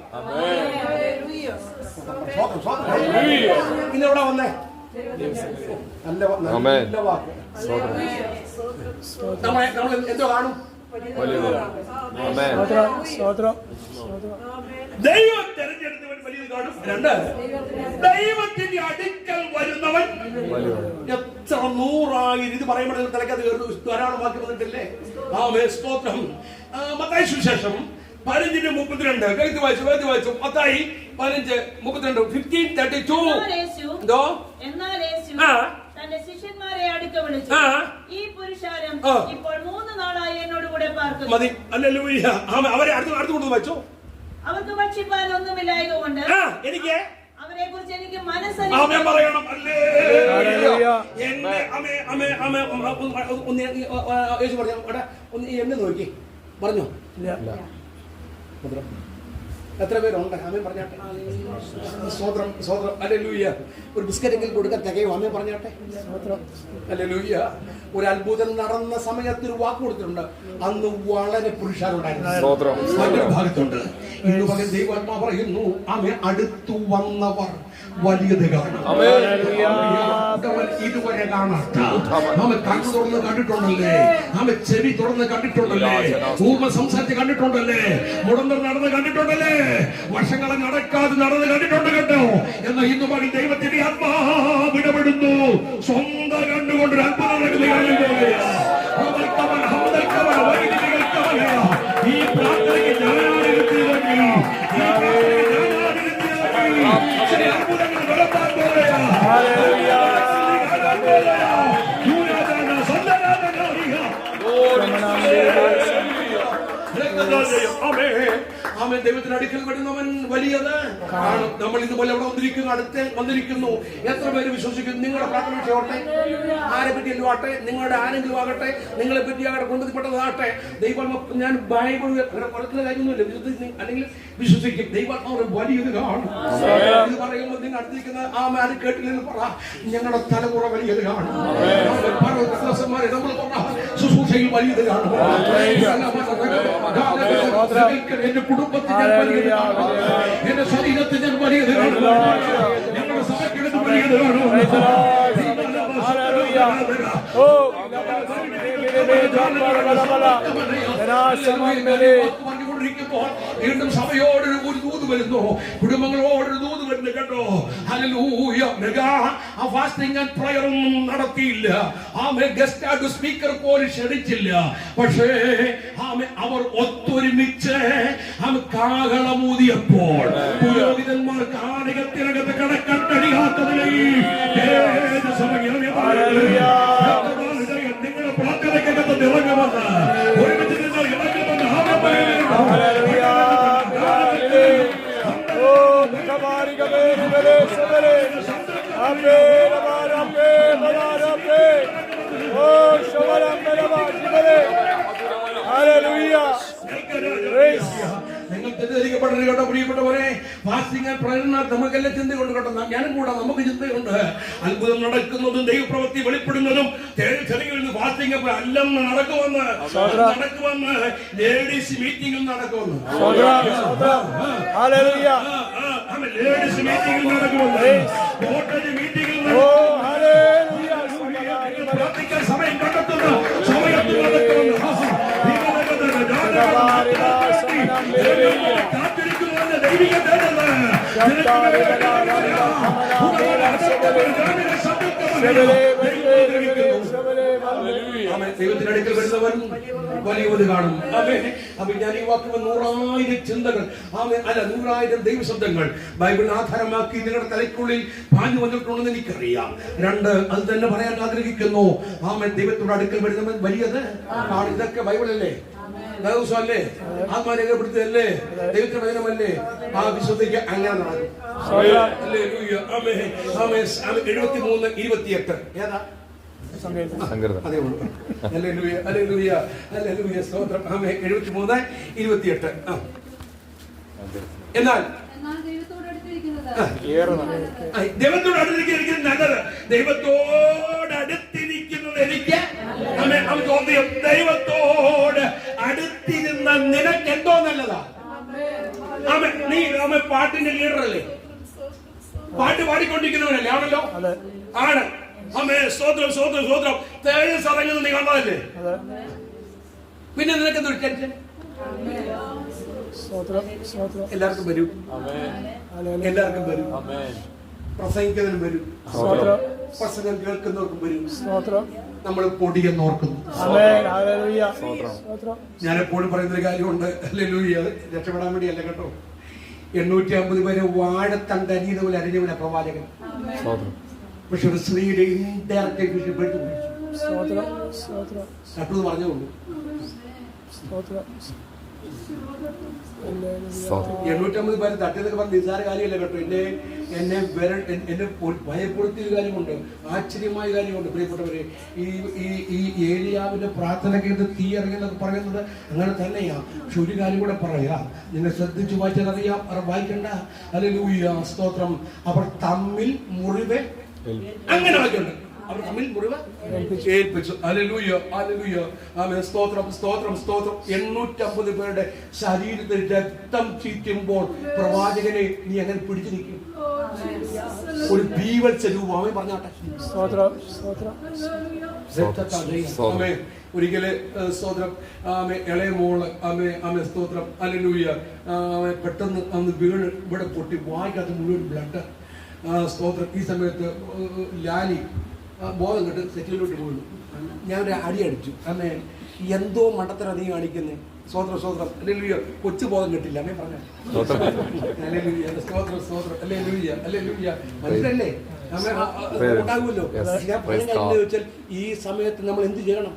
പിന്നെ എവിടെ വന്നേ? നല്ല വാക്ക്. നമ്മൾ എന്തോ കാണും? ദൈവം തെരഞ്ഞെടുത്തവൻ വലിയത് കാണും. 2, ദൈവത്തിന്റെ അടുക്കൽ വരുന്നവൻ എത്ര 100,000 ഇത് പറയുമ്പോൾ തലക്കത് ധാരാളം വാക്ക് വന്നിട്ടില്ലേ? സ്തോത്രം. മത്തായി സുവിശേഷം 15:32 കഴുത്ത് വായിച്ചു. മത്തായി 15:32 15:32. എന്തോ? എന്നാൽ യേശു തന്റെ ശിഷ്യന്മാരെ അടുക്ക വിളിച്ചു, ഈ പുരുഷാരം ഇപ്പോൾ 3 നാളായി എന്നോട് കൂടെ പാർക്കുന്നു. മതി. ഹല്ലേലൂയ. അവരെ അടുത്ത് കൊണ്ട് വായിച്ചു. അവർക്ക് ഭക്ഷിപ്പാൻ ഒന്നുമില്ലായതുകൊണ്ട് എനിക്ക് അവരെ കുറിച്ച് എനിക്ക് മനസ്സറിയാം. ആമേൻ പറയണം. ഹല്ലേലൂയ. യേശു പറഞ്ഞു, എന്നെ നോക്കി പറഞ്ഞോ. എത്ര പേരുണ്ട്? ആമേൻ പറഞ്ഞാട്ടെ. സ്വോത്രം. ഹല്ലേലൂയ. ഒരു ബിസ്ക്കറ്റെങ്കിലും കൊടുക്കാൻ തികയോ? ആമേൻ പറഞ്ഞാട്ടെ. ഹല്ലേലൂയ. ഒരു അത്ഭുതം നടന്ന സമയത്ത് ഒരു വാക്ക് കൊടുത്തിട്ടുണ്ട്. അന്ന് വളരെ പുരുഷാരുണ്ടായിരുന്നു. മറ്റൊരു ഭാഗത്തുണ്ട്. ഇന്ന് പകൽ ദൈവാത്മാവ് പറയുന്നു, ആമേൻ അടുത്തു വന്നവർ വലിയത് കാണും. ഇതുവരെ കാണാത്ത നാം കണ്ണു തുറന്ന് കണ്ടിട്ടുണ്ടല്ലേ, നാം ചെവി തുറന്ന് കണ്ടിട്ടുണ്ടല്ലേ, ഊർമ്മ സംസാരിച്ച് കണ്ടിട്ടുണ്ടല്ലേ, മുടന്തർ നടന്ന് കണ്ടിട്ടുണ്ടല്ലേ, വർഷങ്ങളെ നടക്കാതെ നടന്ന് കണ്ടിട്ടുണ്ട് കേട്ടോ. എന്നാൽ ഇന്ന് പകൽ ദൈവത്തിന്റെ ആത്മാവ് ഇടപെടുന്നു. സ്വന്തം കണ്ടുകൊണ്ട് ഒരു അത്ഭുതം നടക്കുകയാണ്. ഈ പ്രാർത്ഥനയ്ക്ക് ദൈവത്തിന് അടുക്കൽ വരുന്നവൻ വലിയത് കാണും. നമ്മൾ ഇതുപോലെ അവിടെ വന്നിരിക്കുന്നു. എത്ര പേര് വിശ്വസിക്കുന്നു? നിങ്ങളുടെ പ്രാർത്ഥന വിഷയമാട്ടെ, ആരെ പറ്റിയല്ലോ ആട്ടെ, നിങ്ങളുടെ ആരെങ്കിലും ആകട്ടെ, നിങ്ങളെ പറ്റി ആകട്ടെ, കൊണ്ടുവപ്പെട്ടതാകട്ടെ, ദൈവം ഞാൻ ബൈബിൾ കുറക്കുന്ന കാര്യമൊന്നുമില്ല, അല്ലെങ്കിൽ വിശ്വസിക്കും. ദൈവാത്മാവ് വലിയത് കാണും. ഇത് പറയുമ്പോൾ നിങ്ങൾ അടുത്തിരിക്കുന്ന ആ മാര് കേട്ടില്ലെന്ന് പറ, ഞങ്ങളുടെ തലമുറ വലിയത് കാണും. നമ്മൾ ശുശ്രൂഷയിൽ വലിയത് കാണും. എന്റെ കുടുംബത്തിൽ ഞാൻ വലിയത് കാണും. എന്റെ ശരീരത്തിൽ ഞാൻ വലിയത് കാണും. ഞങ്ങളുടെ സഭയ്ക്കകത്ത് വലിയത് കാണും. വീണ്ടും സഭയോടൊരു ദൂത് വരുന്നു, കുടുംബങ്ങളോടൊരു ദൂത് വരുന്നു കേട്ടോ. Hallelujah. Mega fasting and prayer ഒന്നും നടത്തിയില്ല. ഗസ്റ്റ് സ്പീക്കർ പോലും ക്ഷണിച്ചില്ല. പക്ഷേ അവർ ഒത്തൊരുമിച്ച് കാഹളമൂതിയപ്പോൾ പുരോഹിതന്മാർ കാണികത്തിനകത്ത് കടക്കാൻ കഴിയാത്തതിലേ നിങ്ങളുടെ പ്രാർത്ഥനയ്ക്കകത്ത് ഇറങ്ങുമെന്ന് ഒരുമിച്ച് നിങ്ങൾ ഇറങ്ങുമെന്ന് നിങ്ങൾ തെറ്റിദ്ധരിക്കപ്പെടരുത് കേട്ടോ പ്രിയപ്പെട്ടവരെ. ഫാസ്റ്റിംഗ് പ്രേരണ നമുക്കെല്ലാം ചിന്തയുണ്ട് കേട്ടോ. ഞാനും കൂടാ, നമുക്ക് ചിന്തയുണ്ട്. അത്ഭുതം നടക്കുന്നതും ദൈവപ്രവൃത്തി വെളിപ്പെടുന്നതും ചെറിയ ഫാസ്റ്റിംഗ് അല്ലെന്ന് നടക്കുമെന്ന് ലേഡീസ് മീറ്റിംഗിൽ നടക്കുമെന്ന് ലേഡീസ് മീറ്റിംഗിൽ നടക്കുമെന്ന് കോട്ടേജ് മീറ്റിംഗിൽ പ്രാർത്ഥിക്കാൻ സമയം കണ്ടെത്തുന്ന സമയത്ത് നടക്കുമെന്ന് കാത്തിരിക്കുന്ന ദൈവിക ദൈവത്തിനടുക്കൽ വരുന്നവൻ വലിയത് കാണും. അപ്പൊ ഞാൻ ഈ വാക്കുകൾ 100,000 ചിന്തകൾ, 100,000 ദൈവശബ്ദങ്ങൾ ബൈബിളിനെ ആധാരമാക്കി നിങ്ങളുടെ തലയ്ക്കുള്ളിൽ പാഞ്ഞു വന്നിട്ടുണ്ടെന്ന് എനിക്കറിയാം. 2 അത് തന്നെ പറയാൻ ആഗ്രഹിക്കുന്നു. ദൈവത്തോട് അടുക്കൽ വരുന്നവൻ വലിയത് ആണ്. ഇതൊക്കെ ബൈബിളല്ലേ, അല്ലേ, ആത്മാരേഖപ്പെടുത്തല്ലേ, ദൈവത്തിന്റെ വചനമല്ലേ. ആ വിശ്വസിക്ക് അങ്ങനെ നടക്കും. 73:28 ഏതാ? അതേ ഉള്ളൂ. 73:28. എന്നാൽ ദൈവത്തോട് അടുത്തിരിക്കുന്നത് നല്ലത്. ദൈവത്തോട് അടുത്തിരിക്കുന്നത് എനിക്ക് ചോദ്യം, ദൈവത്തോട് അടുത്തിരുന്ന നിനക്ക് എന്തോ നല്ലതാ? നീ പാട്ടിന്റെ ലീഡറല്ലേ, പാട്ട് പാടിക്കൊണ്ടിരിക്കുന്നവനല്ലേ? ആണല്ലോ, ആണ്. സ്തോത്രം സ്തോത്രം സ്തോത്രം. തേജസ് ഇറങ്ങുന്നത് നീ കണ്ടതല്ലേ? പിന്നെ നിനക്ക് എന്തൊരു ടെൻഷൻ? എല്ലാവർക്കും വരും, എല്ലാവർക്കും വരും. പ്രസംഗിക്കുന്നതിനും വരും, സ്തോത്രം പ്രസംഗം കേൾക്കുന്നവർക്കും വരും. സ്തോത്രം നമ്മൾ പൊടിയെന്ന് ഓർക്കുന്നു. ആമേൻ ഹല്ലേലൂയ സ്തോത്രം ഞാൻ എപ്പോഴും പറയുന്നൊരു കാര്യമുണ്ട്, ഹല്ലേലൂയ, രക്ഷപ്പെടാൻ വേണ്ടിയല്ല കേട്ടോ. 850 പേരെ വാഴത്തണ്ട് അരിയുന്ന പോലെ അരിഞ്ഞവനെ പ്രവാചകൻ. പക്ഷെ ഒരു സ്ത്രീയുടെ ഇൻഡയറക്റ്റ് വിഷയപ്പെട്ടു സ്തോത്രം സ്തോത്രം കട്ടു പറഞ്ഞുള്ളൂ. സ്തോത്രം 850 പേര് തട്ടിയതൊക്കെ പറഞ്ഞ നിസ്സാര കാര്യമല്ല കേട്ടോ. എന്നെ ഭയപ്പെടുത്തിയ കാര്യമുണ്ട്, ആശ്ചര്യമായ കാര്യമുണ്ട്. പ്രിയപ്പെട്ടവരെ, ഈ ഏലിയാവിന്റെ പ്രാർത്ഥന കേട്ട് തീ ഇറങ്ങിയെന്നൊക്കെ പറയുന്നത് അങ്ങനെ തന്നെയാ. പക്ഷെ ഒരു കാര്യം കൂടെ പറയാ, നിങ്ങൾ ശ്രദ്ധിച്ചു വായിച്ചതറിയാം, വായിക്കണ്ട. ഹല്ലേലൂയ സ്തോത്രം. അവർ തമ്മിൽ മുറിവ് അങ്ങനെ വായിക്കുന്നുണ്ട്, അവർ തമ്മിൽ മുറിവ് ഏൽപ്പിച്ചു. ഹല്ലേലൂയ ഹല്ലേലൂയ ആമേൻ സ്തോത്രം സ്തോത്രം സ്തോത്രം. 850 പേരുടെ ശരീരത്തിൽ രക്തം ചീറ്റുമ്പോൾ പ്രവാചകനെ നീ അങ്ങനെ പിടിച്ചു നിൽക്കും? ഒരു ബീവത്സ രൂപം അവൻ പറഞ്ഞാട്ടെ. സ്തോത്രം സ്തോത്രം ആമേൻ. ഒരിക്കല് സ്തോത്രം ഇളയ മോള് ആമേ സ്തോത്രം ഹല്ലേലൂയ പെട്ടെന്ന് അന്ന് വീണ് ഇവിടെ പൊട്ടി വായിക്കകത്ത് മുഴുവൻ ബ്ലഡ്. സ്തോത്രം. ഈ സമയത്ത് ലാലി ബോധം കെട്ട് സെറ്റിലോട്ട് പോയി. ഞാൻ ഒരു അടി അടിച്ചു. അമ്മേ എന്തോ മണ്ടത്തരം നീ കാണിക്കുന്നേ. സ്തോത്രം സ്തോത്രം ഹല്ലേലൂയ. കൊച്ചു ബോധം കെട്ടില്ല അമ്മേ പറഞ്ഞ ഹല്ലേലൂയ സ്തോത്രം സ്തോത്രം ഹല്ലേലൂയ ഹല്ലേലൂയ. മനസ്സിലല്ലേ ഉണ്ടാകുമല്ലോ. ഞാൻ പറഞ്ഞ വെച്ചാൽ ഈ സമയത്ത് നമ്മൾ എന്ത് ചെയ്യണം?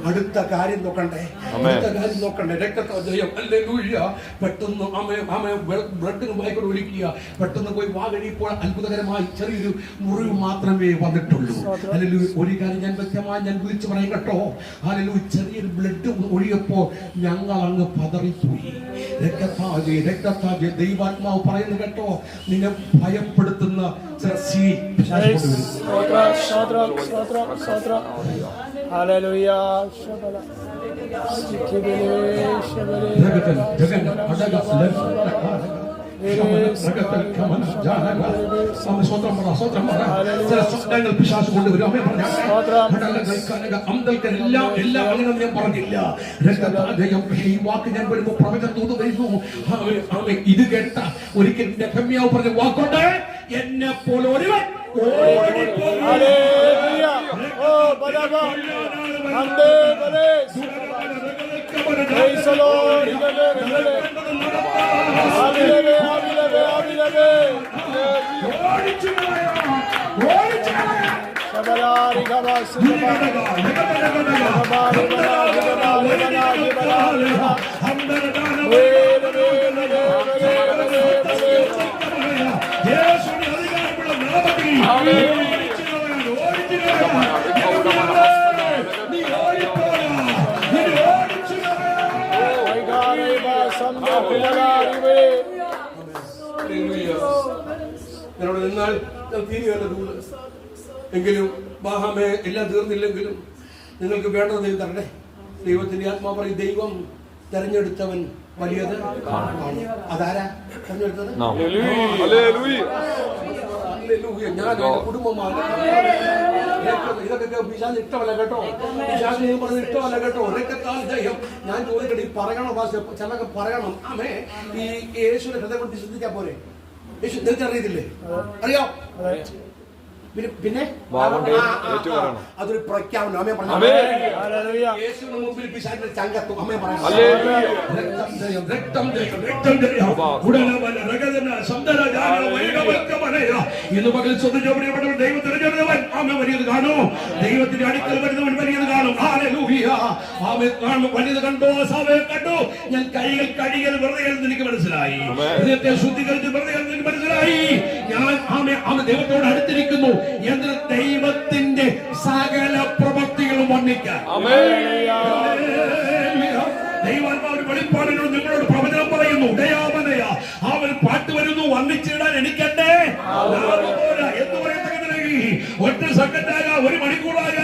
അടുത്ത കാര്യം നോക്കണ്ടേ, അടുത്ത കാര്യം നോക്കണ്ടേ. രക്തജയം ഹല്ലേലൂയ. പെട്ടെന്ന് ബ്ലഡിന് വായിക്കൊണ്ട് ഒഴിക്കുക. പെട്ടെന്ന് പോയി വാ കഴിയുമ്പോൾ അത്ഭുതകരമായി ചെറിയൊരു മുറിവ് മാത്രമേ വന്നിട്ടുള്ളൂ. ഹല്ലേലൂയ. ഒരു കാര്യം ഞാൻ വ്യക്തമായി ഞാൻ വിളിച്ചു പറയും കേട്ടോ. ഹല്ലേലൂയ. ചെറിയൊരു ബ്ലഡ് ഒഴിയപ്പോ ഞങ്ങൾ അങ്ങ് പതറിപ്പോയി. രക്തത്താജെ രക്തത്താജെ ദൈവാത്മാവ് പറയുന്നു കേട്ടോ, നിന്നെ ഭയപ്പെടുത്തുന്ന ചില പിശാച് കൊണ്ടുവരും. എല്ലാം അങ്ങനെ ഞാൻ പറഞ്ഞില്ല. ഈ വാക്ക് ഞാൻ വരുമ്പോ പ്രവചനത്തോട് വരുന്നു. ഇത് കേട്ട ഒരിക്കൽ നെഹമ്യാവ് പറഞ്ഞ വാക്കുണ്ട്, എന്നെ പോലെ ഒരുവൻ എന്നോട് നിന്നാൽ തീരുകയല്ല ദൂത്. എങ്കിലും ബാഹാമേ എല്ലാം തീർന്നില്ലെങ്കിലും നിങ്ങൾക്ക് വേണ്ടത് ദൈവം തരണ്ടേ. ദൈവത്തിന്റെ ആത്മാ പറയും, ദൈവം തെരഞ്ഞെടുത്തവൻ വലിയത് ആണ്. അതാരാ തെരഞ്ഞെടുത്തത്? ഞാൻ കുടുംബമാണ്. ഇതൊക്കെ പിശാചിന് ഇഷ്ടമല്ല കേട്ടോ. പിശാചിന് പറഞ്ഞത് ഇഷ്ടമല്ല കേട്ടോ. രക്തത്താൽ ജയം. ഞാൻ ചോദിക്കട്ടെ, ഈ പറയണോ ഭാഷ ചിലതൊക്കെ പറയണം. ആമേ ഈ യേശുവിനെ ഹൃദയം കൊണ്ട് ചിന്തിക്കാൻ പോരെ? യേശു നിങ്ങൾക്ക് അറിയത്തില്ലേ? അറിയാം. പിന്നെ അതൊരു പ്രഖ്യാപനം. അമ്മേ പറഞ്ഞു യേശുവിന് മുമ്പിൽ പിശാചിന്റെ ചങ്കത്തും. അമ്മേ പറഞ്ഞു ഇന്ന് പകൽ ശ്രദ്ധിച്ചവൻ ദൈവം തിരഞ്ഞെടുത്തവൻ ആമേ വലിയത് കാണും. ദൈവത്തിന്റെ അടുക്കൽ വരുന്നവൻ വലിയത് കാണും. ആമേ കാണും. വലിയത് കണ്ടോ? സഭയെ കണ്ടു. ഞാൻ കൈകൾ കഴുകിയത് വെറുതെ എനിക്ക് മനസ്സിലായി. ഹൃദയത്തെ ശുദ്ധീകരിച്ച് വെറുതെ എനിക്ക് മനസ്സിലായി. ഞാൻ ആമേ ദൈവത്തോട് അടുത്തിരിക്കുന്നു എന്ന് ദൈവത്തിന്റെ സകല പ്രവൃത്തികളും വർണ്ണിക്കാൻ ദൈവാത്മാവിന്റെ വെളിപ്പാടിനോട് നിങ്ങളോട് പ്രവചനം പറയുന്നു. ഉടയാമനയ അവൻ പാട്ട് വരുന്നു. വർണ്ണിച്ചിടാൻ എനിക്കണ്ടേ എന്ന് പറയത്തക്കതിലേക്ക് ഒറ്റ സെക്കൻഡാക, ഒരു മണിക്കൂറാക,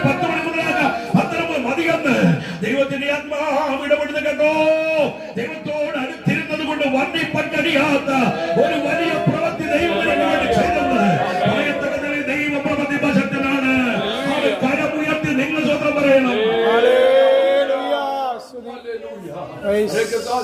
10 മണിക്കൂറാക, 10 മതികന്ന് ദൈവത്തിന്റെ ആത്മാവ് ഇടപെടുന്ന കേട്ടോ. ദൈവത്തോട് അടുത്തിരുന്നത് കൊണ്ട് വർണ്ണിപ്പാൻ കഴിയാത്ത ഒരു വലിയ പ്രവൃത്തി ദൈവത്തിന് വേണ്ടി ചെയ്തത് ദൈവപ്രവൃത്തിശക്തനാണ്. കരമുയർത്തി നിങ്ങൾ സ്വന്തം പറയണം.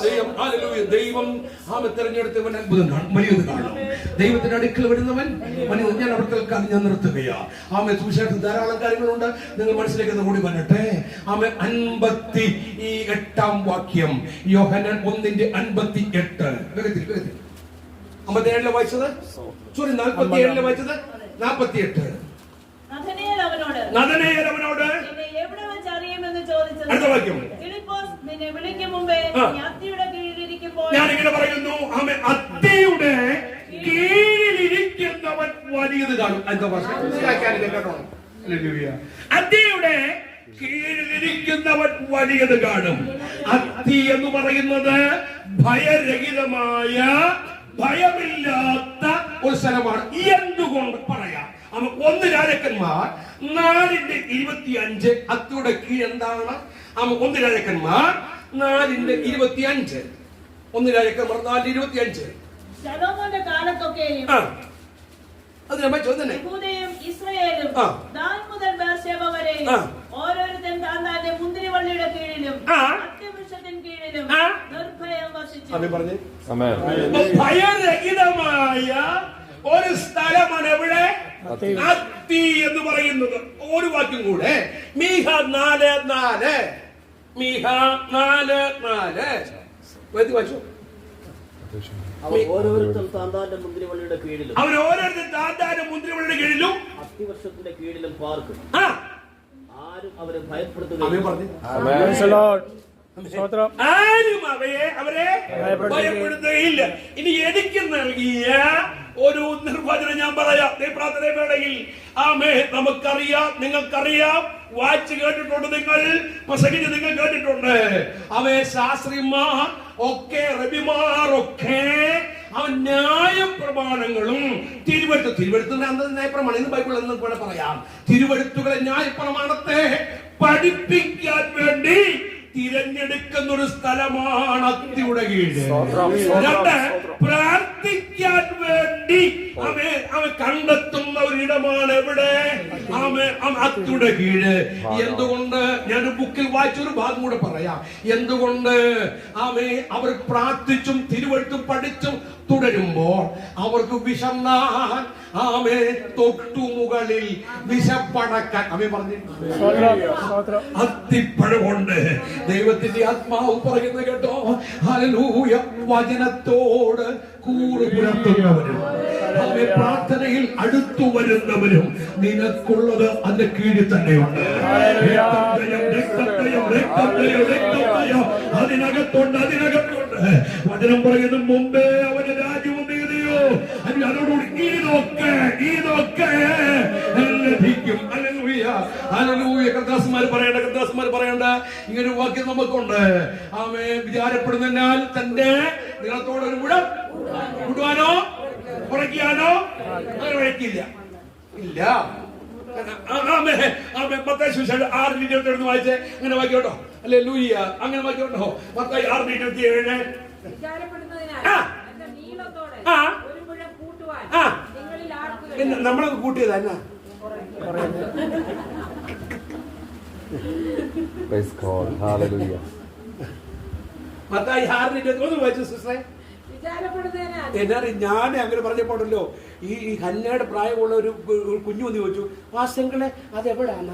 ദേവാലയം ഹല്ലേലൂയ ദൈവം ആമെ തിരഞ്ഞെടുത്തവൻ അത്ഭുതം കാണും, വലിയത് കാണും. ദൈവത്തിന്റെ അടുക്കൽ വരുന്നവൻ വലിയ. ഞാൻ അവിടെ തൽക്കാലം ഞാൻ നിർത്തുകയാ. ആമെ സുവിശേഷത്തിൽ ധാരാളം കാര്യങ്ങളുണ്ട്, നിങ്ങൾ മനസ്സിലേക്ക് കൂടി വരട്ടെ. ആമെ 58 വാക്യം, യോഹന്നാൻ 1:58. വേഗത്തിൽ 57 വായിച്ചത്, സോറി 47 വായിച്ചത്, 48. നഥനയേൽ അവനോട് നിന്നെ എവിടെ വെച്ച് അറിയുമെന്ന് ചോദിച്ചത്. അടുത്ത വാക്യം. ഫിലിപ്പോസ് നിന്നെ വിളിക്കും മുമ്പേ നീ അത്തിയുടെ കീഴിലിരിക്കുമ്പോൾ. ഞാനിങ്ങനെ പറയുന്നു, ആമേ, അത്തിയുടെ കീഴിലിരിക്കുന്നവൻ വലിയത് കാണും. എന്താ ഭാഷ കേട്ടോ? ഹല്ലേലൂയ. അത്തിയുടെ കീഴിലിരിക്കുന്നവൻ വലിയത് കാണും. അത്തി എന്ന് പറയുന്നത് ഭയരഹിതമായ, ഭയമില്ലാത്ത ഒരു സ്ഥലമാണ്. എന്തുകൊണ്ട് പറയാം? 1 രാജാക്കന്മാർ 4:25. അത്തിയുടെ കീഴ് എന്താണ്? 1 രാജാക്കന്മാർ 4:25. 1 രാജാക്കന്മാർ 4:25. ശലോമോന്റെ കാലത്തൊക്കെയും അതിനെ ചോദ്യം യഹൂദയും ഇസ്രായേലും ദാൻ മുതൽ ബേർശേബ വരെയും ഓരോരുത്തൻ താന്താന്റെ മുന്തിരിവള്ളിയുടെ കീഴിലും അത്തിവൃക്ഷത്തിന് കീഴിലും നിർഭയം വസിച്ചു. ഭയരഹിതമായ ഒരു സ്ഥലമാണ് എവിടെ? അത്തി എന്ന് പറയുന്നത്. ഒരു വാക്യം കൂടെ, മീഖ 4:4. മീഖ 4:4 വായിച്ചു. അവർ ഓരോരുത്തരും താന്താന്റെ മുന്തിരിവള്ളിയുടെ കീഴിലും അത്തിവൃക്ഷത്തിന്റെ കീഴിലും പാർക്കും. ആരും അവരെ ഭയപ്പെടുത്തുകയും ആരും അവരെ ഭയപ്പെടുത്തുകയില്ല. ഇനി എനിക്ക് നൽകിയ ഒരു നിർവചനം ഞാൻ പറയാം പ്രാർത്ഥന വേളയിൽ. ആമേ, നമുക്കറിയാം, നിങ്ങൾക്കറിയാം, വായിച്ച് കേട്ടിട്ടുണ്ട്, നിങ്ങൾ പ്രസംഗിച്ച് നിങ്ങൾ കേട്ടിട്ടുണ്ട്. അവയെ ശാസ്ത്രിമാർ ഒക്കെ, റബിമാർ ഒക്കെ അവൻ ന്യായ പ്രമാണങ്ങളും തിരുവെടുത്തുന്ന ന്യായപ്രമാണം എന്ന് ബൈബിൾ എന്ന് കൂടെ പറയാം. തിരുവെടുത്തുകളെ ന്യായപ്രമാണത്തെ പഠിപ്പിക്കാൻ വേണ്ടി തിരഞ്ഞെടുക്കുന്ന ഒരു സ്ഥലമാണ് അത്തിയുടെ കീഴ്. പ്രാർത്ഥിക്കാൻ വേണ്ടി അവൻ കണ്ടെത്തുന്ന ഒരിടമാണ് എവിടെ? അത്തിയുടെ കീഴ്. എന്തുകൊണ്ട്? ഞാൻ ബുക്കിൽ വായിച്ചൊരു ഭാഗം കൂടെ പറയാം. എന്തുകൊണ്ട്? അവർ പ്രാർത്ഥിച്ചും തിരുവെഴുത്തും പഠിച്ചും തുടരുമ്പോൾ അവർക്ക് വിശന്നാൽ തൊട്ടുമുകളിൽ വിശപ്പടക്കാൻ അത്തിപ്പഴമുണ്ട്. ദൈവത്തിന്റെ ആത്മാവ് പറയുന്നത് കേട്ടോ, ഹല്ലേലൂയ. വചനത്തോട് കൂറ് പുലർത്തുന്നവരും പ്രാർത്ഥനയിൽ അടുത്തു വരുന്നവരും നിനക്കുള്ളത് അതിന്റെ കീഴിൽ തന്നെയുണ്ട്. അതിനകത്തുണ്ട്. വചനം പറയുന്ന മുമ്പേ അവന്റെ രാജ്യവും നീതിയോ അതോടുകൂടി ഇതൊക്കെ ലഭിക്കും. കർത്താസ്മാർ പറയണ്ട ഇങ്ങനെ വാക്യം നമുക്കുണ്ട്. ആമേ, വിചാരപ്പെടുന്നതിനാൽ തന്റെ നിങ്ങളത്തോടൊരു മുഴം കൂടുവാനോ കുറയ്ക്കാനോ അങ്ങനെ വഴക്കില്ല ഇല്ല. മത്തായി 6:27 വായിച്ചേ. അങ്ങനെ വായിക്കോട്ടോ. അല്ലെ ലൂയ്യ, അങ്ങനെ വായിക്കോട്ടോ. മത്തായി 6:27. പിന്നെ നമ്മളൊക്കെ കൂട്ടിയതാ എന്നാ? മത്തായി 6:21 വായിച്ചു സിസ്റ്ററെ. ഞാൻ അങ്ങനെ പറഞ്ഞപ്പോഴല്ലോ ഈ കന്യയുടെ പ്രായമുള്ള ഒരു കുഞ്ഞു വന്ന് ചോദിച്ചു, വാസ്തവങ്ങളെ അതെവിടാണ്?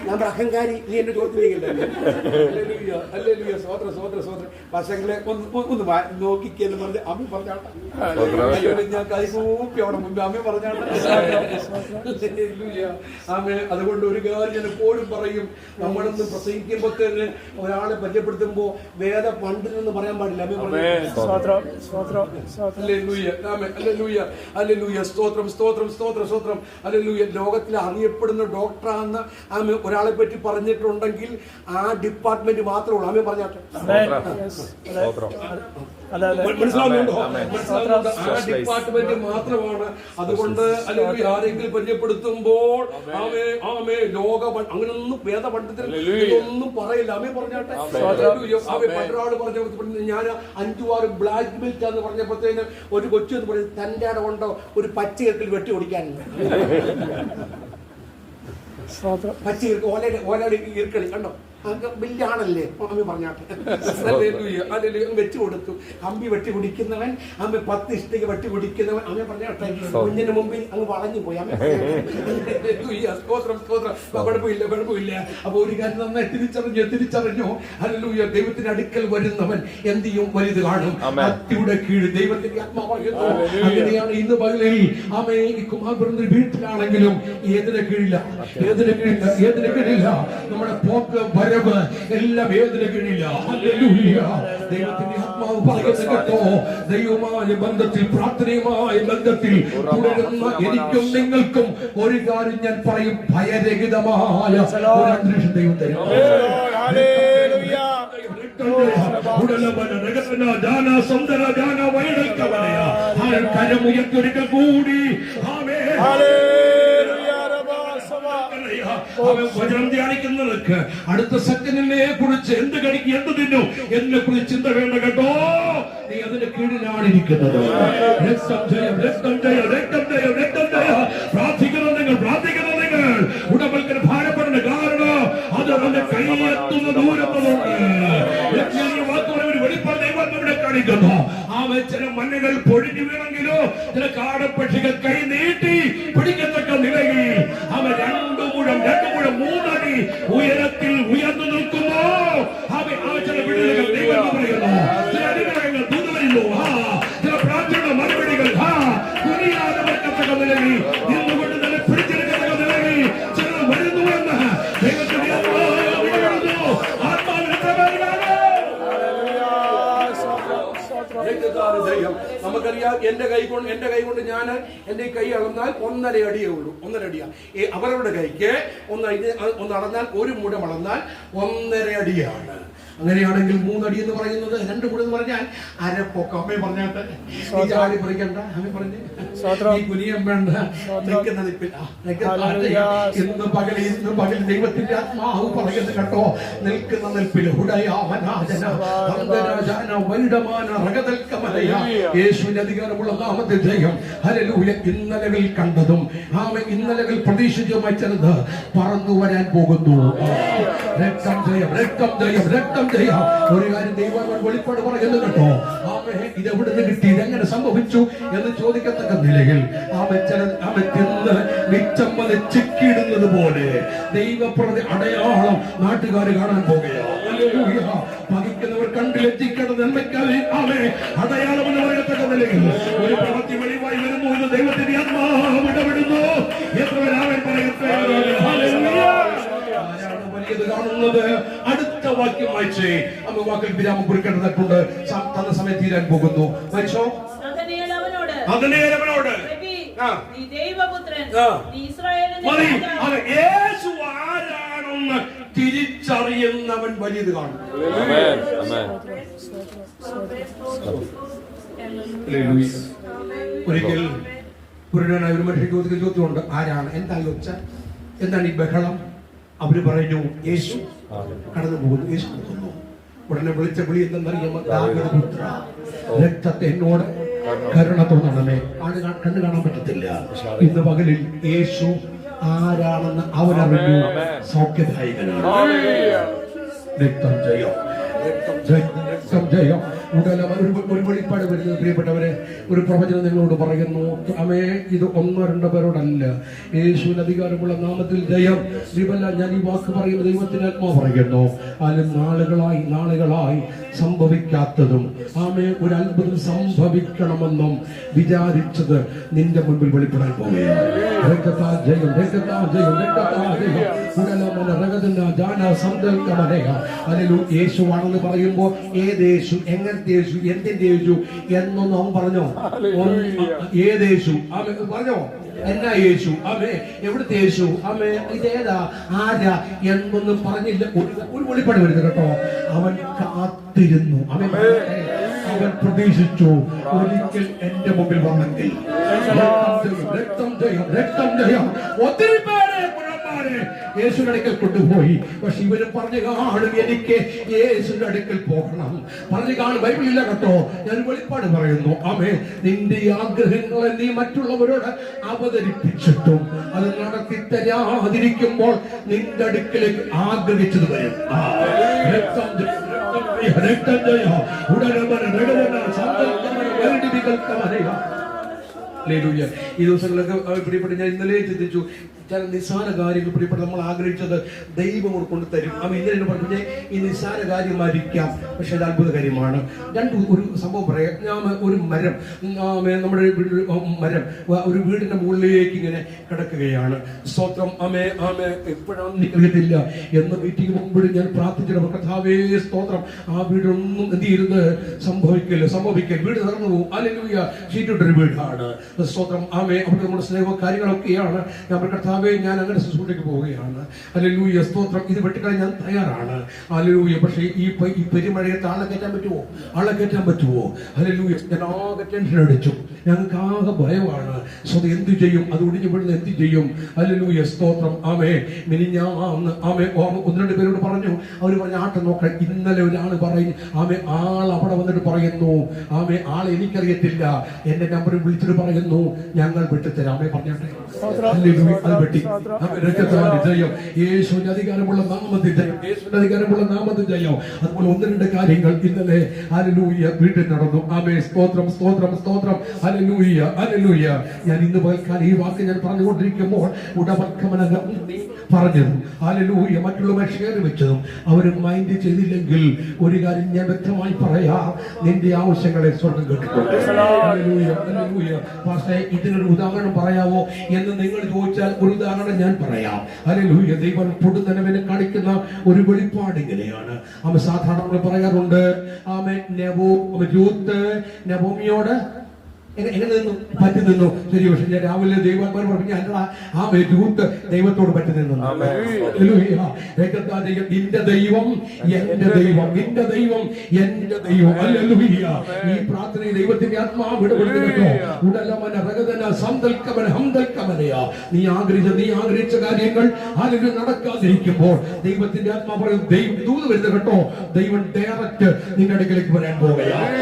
ഞാൻ അഹങ്കാരി, നീ എന്റെ ചോദ്യത്തിലേക്കല്ലേ? വാസ്തവങ്ങളെ ഒന്ന് നോക്കിക്കെന്ന് പറഞ്ഞ് അമ്മ പറഞ്ഞാട്ടെ. ഞാൻ കൈകൂപ്പി അവിടെ മുമ്പ് അമ്മ പറഞ്ഞാട്ടെ. അതുകൊണ്ട് ഒരു കാര്യം ഞാൻ എപ്പോഴും പറയും, നമ്മളൊന്ന് പ്രസംഗിക്കുമ്പോ തന്നെ ഒരാളെ പരിചയപ്പെടുത്തുമ്പോ വേദ പണ്ടിലെന്ന് പറയാൻ പാടില്ല. അമ്മ പറഞ്ഞു ലോകത്തിൽ അറിയപ്പെടുന്ന ഡോക്ടറാന്ന് ആമേ ഒരാളെ പറ്റി പറഞ്ഞിട്ടുണ്ടെങ്കിൽ ആ ഡിപ്പാർട്ട്മെന്റ് മാത്രമേ ഉള്ളൂ. ആമേ പറഞ്ഞാട്ടെ. മനസ്സിലാവുന്നുണ്ടോ? ആ ഡിപ്പാർട്ട്മെന്റ് മാത്രമാണ്. അതുകൊണ്ട് അല്ലെങ്കിൽ ആരെങ്കിലും പരിചയപ്പെടുത്തുമ്പോൾ ലോക അങ്ങനെയൊന്നും വേദ പണ്ഡിതരൊന്നും പറയില്ല. അമ്മേ പറഞ്ഞാട്ടെ. മറ്റൊരാൾ പറഞ്ഞ ഞാൻ 5-6 ബ്ലാക്ക് ബെൽറ്റ് എന്ന് പറഞ്ഞപ്പോഴത്തേന് ഒരു കൊച്ചു എന്ന് പറയും, തന്റെ അവിടെ ഉണ്ടോ ഒരു പച്ചയത്തിൽ വെട്ടി ഓടിക്കാൻ? പച്ച ഓലയുടെ ഈർക്കളി കണ്ടോ? ബില്ലാണല്ലേ അമ്മ പറഞ്ഞാട്ടെ. വെച്ചു കൊടുത്തു. കമ്പി വെട്ടി കുടിക്കുന്നവൻ അമ്മ 10 ഇഷ്ടിക വെട്ടി കുടിക്കുന്നവൻ അമ്മ പറഞ്ഞാട്ടെ. കുഞ്ഞിന് മുമ്പിൽ അങ്ങ് വളഞ്ഞു പോയി. അമ്മ കുഴപ്പമില്ല. അപ്പൊ ഒരു കാര്യം നന്നായി തിരിച്ചറിഞ്ഞു. ഹല്ലേലൂയ. ദൈവത്തിന്റെ അടുക്കൽ വരുന്നവൻ എന്ത് ചെയ്യും? വലുത് കാണും. അത്തിയുടെ കീഴ് ദൈവത്തിന്റെ ആത്മാവ്. അങ്ങനെയാണ് ഇന്ന് പകലിൽ അമ്മ വീട്ടിലാണെങ്കിലും ഏതിനെ കീഴില്ല. നമ്മുടെ പോക്ക് വരവ് എല്ലാം ഏതിനെ കീഴില്ല. ദൈവത്തിന്റെ ആത്മാവ് പറയുന്നത് കേട്ടോ. ദൈവമായ ബന്ധത്തിൽ, പ്രാർത്ഥനയുമായ ബന്ധത്തിൽ തുടരുന്ന എനിക്കും നിങ്ങൾക്കും ഒരു കാര്യം ഞാൻ പറയും, ഭയരഹിതമായ ഒരു അന്തരീക്ഷം ദൈവം തരും. കരമുയർത്തൊരിക്കൽ കൂടി വചനം ധ്യാനിക്കുന്നവർക്ക് അടുത്ത സെക്കൻഡിനെ കുറിച്ച് എന്ത് കഴിക്കും, എന്ത് തിന്നു എന്നെ കുറിച്ച് ചിന്ത വേണ്ട കേട്ടോ. നീ അതിന്റെ കീഴിലാണ് ഇരിക്കുന്നത്. പ്രാർത്ഥിക്കുന്ന നിങ്ങൾ ഉടമൽക്കന് ഭാരപ്പെടുന്ന കാരണം അത് അവന്റെ കൈയെത്തുന്ന ദൂരത്തുണ്ട്. വെളിപ്പാട് ദൈവം ഇവിടെ കാണിക്കുന്നു. ചില മണ്ണുകൾ പൊഴിഞ്ഞു വീണെങ്കിലോ ചില കാടപ്പക്ഷികൾ കൈ നീട്ടി പിടിക്കത്തക്ക നിലയിൽ അവൻ 2 മുഴം 3 അടി ഉയരത്തിൽ ഉയർന്നു നിൽക്കുമ്പോ ചില വിടുതലുകൾ ദൈവം പറയുന്നു. ചില അനുഗ്രഹങ്ങൾ ദൂതവരുന്നു. ചില പ്രാർത്ഥനയുടെ മറുപടികൾ കുനിയാതെ വെക്കത്തക്ക നിലയിൽ നിന്നുകൊണ്ട് തന്നെ പിടിച്ചെടുക്കത്തക്ക നിലയിൽ ചിലർ വരുന്നുവെന്ന് ദൈവത്തിന്റെ ആത്മാവിനെ നമുക്കറിയാം. എന്റെ കൈ കൊണ്ട് ഞാൻ എന്റെ കൈ അളന്നാൽ 1.5 അടിയേ ഉള്ളൂ. 1.5 അടിയാ. അവരവരുടെ കൈക്ക് ഒന്ന് അളന്നാൽ 1 മുഴം അളന്നാൽ 1.5 അടിയാണ്. അങ്ങനെയാണെങ്കിൽ 3 അടി എന്ന് പറയുന്നത് 2 മുഴം എന്ന് പറഞ്ഞാൽ അരപ്പൊക്കം. അമ്മയെ പറഞ്ഞാട്ടെ. ചാടി പറിക്കണ്ട. അമ്മ പറഞ്ഞ് ഈ കുനിയം വേണ്ട. നിൽക്കുന്ന നിൽപ്പിൽ ഇന്ന് പകൽ ദൈവത്തിന്റെ ആത്മാവ് പറയുന്നത് കേട്ടോ. നിൽക്കുന്ന നിൽപ്പിൽ യേശുവിന്റെ അധികാരമുള്ള നാമത്തെ ജയം. ഹല്ലേലൂയ. ഇന്നലകൾ കണ്ടതും ഇന്നലകൾ പ്രതീക്ഷിച്ചുമായി ചിലത് പറന്നു വരാൻ പോകുന്നു. രക്തം ജയം, രക്തം ജയം, രക്തം ജയം. ഒരു കാര്യം ദൈവം വെളിപ്പാട് പറയുന്നത് കേട്ടോ. ഇത് എവിടുന്ന് കിട്ടി, ഇതെങ്ങനെ സംഭവിച്ചു എന്ന് ചോദിക്കത്തക്ക നിലയിൽ മിച്ചമ്മത് ചിക്കിയിടുന്നത് പോലെ ദൈവപ്രതി അടയാളം നാട്ടുകാർ കാണാൻ പോകുകയാണ്. പതിക്കുന്നവർ കണ്ടിലെത്തിക്കേണ്ട നന്മയ്ക്കായി അടയാളം എന്ന് പറയത്തക്ക നിലയിൽ ഒരു പ്രവൃത്തി വെളിവായി വരുന്നു എന്ന് ദൈവത്തിന്റെ ആത്മാവ് ഇടപെടുന്നു. എത്ര രാവൻ പറയട്ടെ. വലിയത് കാണുന്നത്. അടുത്ത വാക്യം വായിച്ചേ. അമ്മ വാക്കിൽ വിരാമം കുറിക്കേണ്ടതായിട്ടുണ്ട്. തന്ന സമയം തീരാൻ പോകുന്നു. വായിച്ചോ. അവനോട് യേശു ആരാണെന്ന് തിരിച്ചറിയുന്നവൻ വലിയത് കാണും. ഒരിക്കൽ പുരുഷനായ ഒരു മനുഷ്യർക്ക് ചോദ്യമുണ്ട്. ആരാണ്? എന്താണ് ഒച്ച? എന്താണ് ഈ ബഹളം? അവര് പറഞ്ഞു യേശു കടന്നു പോകുന്നു. യേശു പോകുന്നു. ഉടനെ വിളിച്ച വിളി എന്തെന്നറിയാമോ? ദാവീദുപുത്ര, രക്തത്തെ എന്നോട് കരുണ തോന്നണമേ. കണ്ണു കാണാൻ പറ്റത്തില്ല. ഇന്ന് പകലിൽ യേശു ആരാണെന്ന് അവനറിഞ്ഞു. സൗഖ്യദായകനാണ്. രക്തം ജയം, രക്തം ജയം. ഒരു വെളിപ്പാട് വരുന്നത് പ്രിയപ്പെട്ടവരെ, ഒരു പ്രവചനം നിങ്ങളോട് പറയുന്നു. അമേ, ഇത് 1-2 പേരോടല്ല. യേശുവിന് അധികാരമുള്ള നാമത്തിൽ ജയം. ദീപല്ല, ഞാൻ ഈ വാക്ക് പറയുമ്പോൾ ദൈവത്തിന് ആത്മാവ് പറയുന്നു. അതിൽ നാളുകളായി സംഭവിക്കാത്തതും ഒരു അത്ഭുതം സംഭവിക്കണമെന്നും വിചാരിച്ചത് നിന്റെ മുൻപിൽ വെളിപ്പെടാൻ പോവുകയാണ്. ജയം, യേശുവാണെന്ന് പറയുമ്പോ ഏതേശു, എങ്ങനത്തെ യേശു, എന്തിന്റെ യേശു എന്നൊന്നും അവൻ പറഞ്ഞോ? ഏതേശു പറഞ്ഞോ? എന്നാ യേശു? അമ്മേ, എവിടുത്തെ യേശു? അമ്മേ, ഇതേതാ, ആരാ എന്നൊന്നും പറഞ്ഞില്ല. ഒരു വെളിപ്പാട് വരുന്നത് കേട്ടോ. അവൻ കാത്തിരുന്നു. അവൻ പ്രതീക്ഷിച്ചു, ഒരിക്കൽ എന്റെ മുമ്പിൽ വന്നെങ്കിൽ. രക്തം ജയം, രക്തം ജയം. ഒത്തിരി പേരെ യേശുവിന്റെ അടുക്കൽ കൊണ്ടുപോയി. പക്ഷെ ഇവരും പറഞ്ഞു കാണും എനിക്ക് യേശുവിന്റെ അടുക്കൽ പോകണം. പറഞ്ഞു കാണും ബൈബിളില്ല കേട്ടോ, ഞാൻ വെളിപ്പാട് പറയുന്നു. ആമേൻ. നിന്റെ ആഗ്രഹങ്ങളെ നീ മറ്റുള്ളവരോട് അവതരിപ്പിച്ചിട്ടും അത് നടത്തി തരാതിരിക്കുമ്പോൾ നിന്റെ അടുക്കലേക്ക് ആഗ്രഹിച്ചത് വരും. ഈ ദിവസങ്ങളൊക്കെ പ്രിയപ്പെട്ട ഞാൻ ഇന്നലെ ചിന്തിച്ചു, ചില നിസ്സാര കാര്യങ്ങൾ പ്രിയപ്പെട്ട നമ്മൾ ആഗ്രഹിച്ചത് ദൈവം കൊണ്ട് തരും. ഇന്നലെ പറഞ്ഞ ഈ നിസ്സാര കാര്യമായിരിക്കാം, പക്ഷെ അത് അത്ഭുത കാര്യമാണ്. ഒരു സംഭവം പറയാം. ഞാൻ ഒരു മരം, നമ്മുടെ മരം ഒരു വീടിന്റെ മുകളിലേക്ക് ഇങ്ങനെ കിടക്കുകയാണ്. സ്തോത്രം. എപ്പോഴാണെന്ന് എനിക്കറിയത്തില്ല. എന്ന് മീറ്റിംഗ് മുമ്പോഴും ഞാൻ പ്രാർത്ഥിച്ചിട്ട് കർത്താവേ സ്തോത്രം, ആ വീടൊന്നും എന്ത് ചെയ്യരുത്, സംഭവിക്കൽ വീട് നടന്നു പോകും. ഹല്ലേലൂയ. ഷീറ്റിട്ടൊരു വീടാണ്. സ്തോത്രം. അവിടെ നമ്മുടെ സ്നേഹ കാര്യങ്ങളൊക്കെയാണ്. ഞാൻ കർത്താവേ ഞാൻ അങ്ങനെ ശുശ്രൂഷയ്ക്ക് പോവുകയാണ്. ഹല്ലേലൂയ. സ്തോത്രം. ഇത് വെട്ടിക്കളയാൻ ഞാൻ തയ്യാറാണ്. ഹല്ലേലൂയ. പക്ഷേ ഈ പെരുമഴയത്ത് ആളെ കയറ്റാൻ പറ്റുമോ? ഹല്ലേലൂയ. ഞാൻ ആകെ ടെൻഷൻ അടിച്ചു. ഞങ്ങൾക്ക് ആകെ ഭയമാണ്. എന്ത് ചെയ്യും? അത് ഒടിഞ്ഞു വീഴുന്ന എന്ത് ചെയ്യും? ഹല്ലേലൂയ. സ്തോത്രം. മിനിഞ്ഞാന്ന് ഒന്ന് രണ്ട് പേരോട് പറഞ്ഞു. അവർ പറഞ്ഞ ആട്ടം നോക്കാൻ. ഇന്നലെ ഒരാൾ പറയും ആൾ അവിടെ വന്നിട്ട് പറയുന്നു ആളെ എനിക്കറിയത്തില്ല, എന്റെ നമ്പറിൽ വിളിച്ചിട്ട് പറയുന്നു ഞങ്ങൾ വിട്ടുതരാം. പറഞ്ഞോട്ടെ. അത് വെട്ടി. ജയം. യേശുവിന്റെ അധികാരമുള്ള നാമത്തിൽ ജയം. യേശുവിന്റെ അധികാരമുള്ള നാമത്തിൽ ജയം. അതുപോലെ ഒന്ന് രണ്ട് കാര്യങ്ങൾ ഇന്നലെ ഹല്ലേലൂയ വീട്ടിൽ നടന്നു. സ്തോത്രം. ഹല്ലേലൂയ. ഞാൻ ഇന്ന് പകൽക്കാലം ഈ വാക്ക് ഞാൻ പറഞ്ഞുകൊണ്ടിരിക്കുമ്പോൾ ഉടമക്കമനകം പറഞ്ഞതും ഹല്ലേലൂയ മറ്റുള്ളവർ ഷെയർ വെച്ചതും അവർ മൈൻഡ് ചെയ്തില്ലെങ്കിൽ ഒരു കാര്യം ഞാൻ വ്യക്തമായി പറയാം, നിന്റെ ആവശ്യങ്ങളെ സ്വർഗം കേട്ടിട്ടുണ്ട്. പക്ഷേ ഇതിനൊരു ഉദാഹരണം പറയാമോ എന്ന് നിങ്ങൾ ചോദിച്ചാൽ ഒരു ഉദാഹരണം ഞാൻ പറയാം. ഹല്ലേലൂയ. ദൈവം പൊടുന്നനവിനെ കാണിക്കുന്ന ഒരു വെളിപ്പാട് ഇങ്ങനെയാണ്. സാധാരണ നമ്മൾ പറയാറുണ്ട് നവോമിയോട് എങ്ങനെ പറ്റി നിന്നു. ശരി. പക്ഷെ ഞാൻ രാവിലെ ദൈവന്മാർ പറഞ്ഞു രൂത്ത് ദൈവത്തോട് പറ്റി നിന്നു. നിന്റെ ദൈവം എന്റെ ദൈവം, നിന്റെ ദൈവം എന്റെ ദൈവം. ഹല്ലേലൂയ. ഈ പ്രാർത്ഥനയിൽ ദൈവത്തിന്റെ ആത്മാവ് ഇടപെടുന്നു. നീ ആഗ്രഹിച്ച കാര്യങ്ങൾ ആരെങ്കിലും നടക്കാതിരിക്കുമ്പോൾ ദൈവത്തിന്റെ ആത്മാവ് പറയും, ദൈവം ദൂത് വരുന്നത് കേട്ടോ, ദൈവം ഡയറക്റ്റ് നിങ്ങളുടെ അടുക്കലേക്ക് വരാൻ പോവുകയാണ്.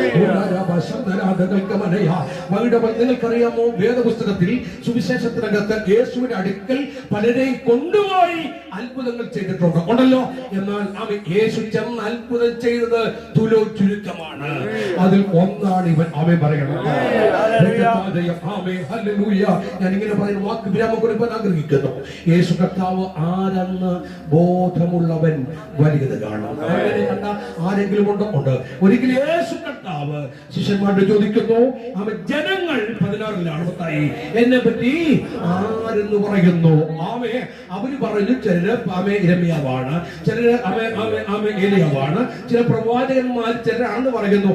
നിങ്ങൾക്കറിയാമോ, വേദപുസ്തകത്തിൽ സുവിശേഷത്തിനകത്ത് യേശുവിന്റെ അടുക്കൽ പലരെയും കൊണ്ടുപോയി അത്ഭുതങ്ങൾ ചെയ്തിട്ടുണ്ട് ഉണ്ടല്ലോ. എന്നാൽ യേശു ചെന്ന് അത്ഭുതം ചെയ്തത് ചുരുക്കമാണ്. അതിൽ ഒന്നാണ് ഇവൻ. പറയണം. ഞാൻ ഇങ്ങനെ പറയുന്ന വാക്ക് വിരാമം കൊടുക്കാൻ ആഗ്രഹിക്കുന്നു. യേശു കർത്താവ് ആരെന്ന് ബോധമുള്ളവൻ വലിയത് കാണാം. അങ്ങനെ കണ്ട ആരെങ്കിലും ഉണ്ട്? ഒരിക്കലും യേശു കർത്താവ് ശിഷ്യന്മാരോട് ചോദിക്കുന്നു, ജനങ്ങൾ 16 എന്നെ പറ്റി ആരെന്ന് പറയുന്നു? അവര് പറഞ്ഞു ചിലര് ഇരമ്യാവാണ്, ചിലര് ഏലിയാവാണ്, ചില പ്രവാചകന്മാർ ചിലരാണെന്ന് പറയുന്നു.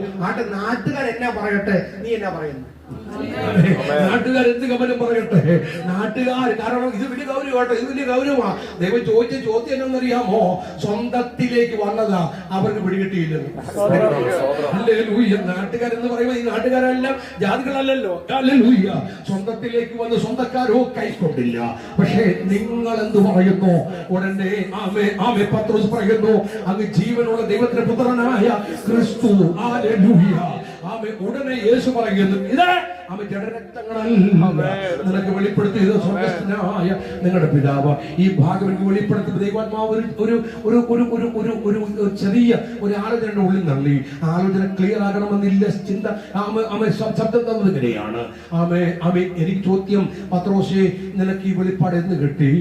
നാട്ടുകാർ എന്നാ പറയട്ടെ, നീ എന്നാ പറയുന്നു? നാട്ടുകാർ എന്ത് കമലും പറയട്ടെ. നാട്ടുകാർ, കാരണം ഇത് വലിയ ഗൗരവമാട്ടോ, ഇത് വലിയ ഗൗരവമാ. ദൈവം ചോദിച്ച ചോദ്യം എന്നറിയാമോ? സ്വന്തത്തിലേക്ക് വന്നതാ, അവർക്ക് പിടികിട്ടിയില്ല. നാട്ടുകാരെന്ന് പറയുമ്പോൾ ഈ നാട്ടുകാരെല്ലാം ജാതികളല്ലല്ലോ. സ്വന്തത്തിലേക്ക് വന്ന് സ്വന്തക്കാരോ കൈക്കൊണ്ടില്ല. പക്ഷേ നിങ്ങൾ എന്ത് പറയുന്നു? ഉടനെ പത്രോസ് പറയുന്നു, അങ്ങ് ജീവനുള്ള ദൈവത്തിന്റെ പുത്രനായ ക്രിസ്തു. ഉടനെ യേശു പറയുന്നു, ഇത് നിനക്ക് വെളിപ്പെടുത്തിയത് സ്വർഗ്ഗസ്ഥനായ നിങ്ങളുടെ പിതാവ്. ഈ ഭാഗം എനിക്ക് വെളിപ്പെടുത്തി ദൈവാത്മാവ് ഒരു ചെറിയ ഒരു ആലോചന ഉള്ളിൽ നള്ളി. ആലോചന ക്ലിയർ ആകണമെന്നില്ല ചിന്ത. ശബ്ദം തന്നത് ഇങ്ങനെയാണ്. എനിക്ക് ചോദ്യം, പത്രോസേ നിനക്ക് ഈ വെളിപ്പാട് എന്ന് കിട്ടി?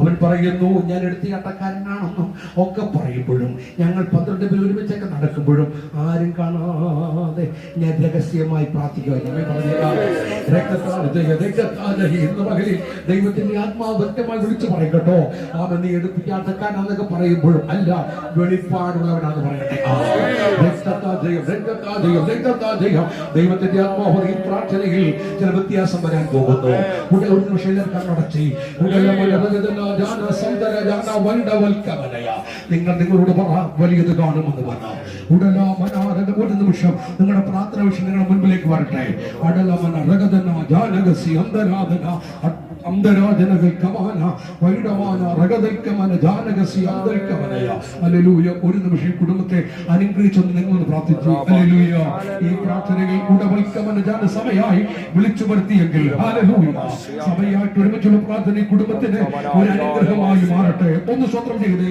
അവൻ പറയുന്നു, ഞാൻ എടുത്തിയാട്ടക്കാരനാണെന്നും ഒക്കെ പറയുമ്പോഴും, ഞങ്ങൾ 12 പേര് ഒരുമിച്ചൊക്കെ നടക്കുമ്പോഴും ആരും കാണാതെ ഞാൻ രഹസ്യമായി പ്രാർത്ഥിക്കുക. ദൈവത്തിന്റെ ആത്മാവ് വ്യക്തമായി വിളിച്ചു പറയും കേട്ടോ. നീ എടുപ്പിക്കാത്തക്കാരനാന്നൊക്കെ പറയുമ്പോഴും അല്ല, വെളിപ്പാടുള്ളവനാന്ന് പറയട്ടെ. ദൈവത്തിന്റെ ആത്മാവ് ഈ പ്രാർത്ഥനയിൽ ചില വ്യത്യാസം വരാൻ പോകുന്നു. ഒരു നിമിഷം കണ്ണടച്ച് നിങ്ങൾ നിങ്ങളോട് പറ, വലിയത് കാണുമെന്ന് പറ. ഒരു നിമിഷം നിങ്ങളുടെ പ്രാർത്ഥന വിഷയം നിങ്ങളുടെ മുൻപിലേക്ക് വരട്ടെ. അടലമന രഗതന ജാനകസി അന്തരാധന അന്തരാജനകൾ കമാന വൈഡമാന റഗദൈക്കമന ജാനകസി അന്തരിക്കമനയ. ഹല്ലേലൂയ. ഒരു നിമിഷം കുടുംബത്തെ അനുഗ്രഹിച്ചൊന്ന് നിങ്ങളൊന്ന് പ്രാർത്ഥിച്ചു. ഹല്ലേലൂയ. ഈ പ്രാർത്ഥനകൾ ഉടവൽക്കമന ജാന സഭയായി വിളിച്ചു വരുത്തിയെങ്കിൽ ഹല്ലേലൂയ, സഭയായിട്ട് ഒരുമിച്ചുള്ള പ്രാർത്ഥന ഈ കുടുംബത്തിന് ഒരു അനുഗ്രഹമായി മാറട്ടെ. ഒന്ന് സ്വന്തം ചെയ്തേ.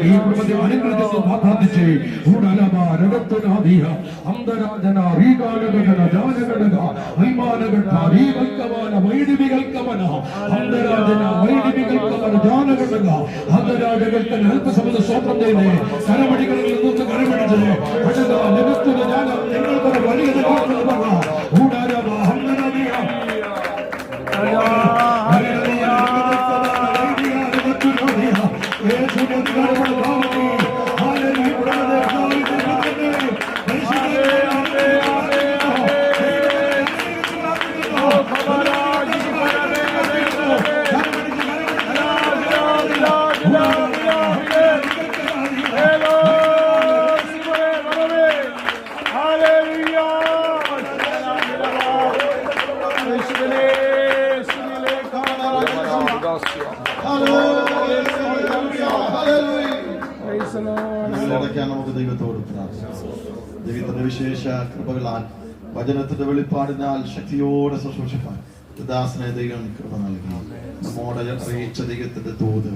ഈ കുടുംബത്തെ അനുഗ്രഹിച്ചൊന്ന് പ്രാർത്ഥിച്ചേ. ഉടലമ രഗത്തുനാദിയ അന്തരാജന റീഗാലഗന ജാനഗണക അയ്മാനഗണ റീവൽക്കമന വൈദിവികൽക്കമന അന്തരാജന വൈദിവികൽക്കമന ജാനഗണക അന്തരാജകൾക്ക് അല്പസമയം സ്വന്തം ചെയ്തേ. കരമടികളിൽ നിന്നൊന്ന് കരമടിച്ചത് അടക ജഗത്തുന ജാന നിങ്ങൾക്കൊരു വലിയ നമുക്ക് ദൈവത്തോട് പ്രാർത്ഥിക്കാം. ദൈവത്തിന്റെ വിശേഷ കൃപകളാൽ വചനത്തിന്റെ വെളിപ്പാടിനാൽ ശക്തിയോടെ ശുശ്രൂഷിക്കാൻ ദാസനെ ദൈവം കൃപ നൽകി. നമ്മോടെ അറിയിച്ച ദൈവത്തിന്റെ തോത്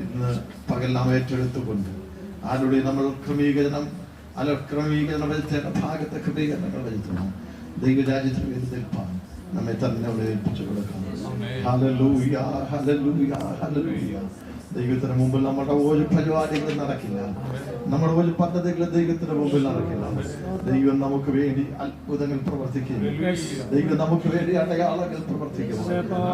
ഇന്ന് പകലെല്ലാം ഏറ്റെടുത്തുകൊണ്ട് ആരുടെ നമ്മൾ ക്രമീകരണം വരുത്തേണ്ട ഭാഗത്തെ ക്രമീകരണങ്ങൾ വരുത്തണം. ദൈവരാജ്യത്തിന് വേണ്ടി നിൽപ്പാൻ നമ്മെ തന്നെ അവിടെ ഏൽപ്പിച്ചു കൊടുക്കണം. Hallelujah, hallelujah, hallelujah. ദൈവത്തിന് മുമ്പിൽ നമ്മുടെ ഒരു പരിപാടികൾ നടക്കില്ല, നമ്മുടെ ഒരു പദ്ധതികൾ ദൈവത്തിന് മുമ്പിൽ നടക്കില്ല. ദൈവം നമുക്ക് വേണ്ടി അത്ഭുതങ്ങൾ പ്രവർത്തിക്കും. ദൈവം നമുക്ക് വേണ്ടി അടയാളങ്ങൾ പ്രവർത്തിക്കും.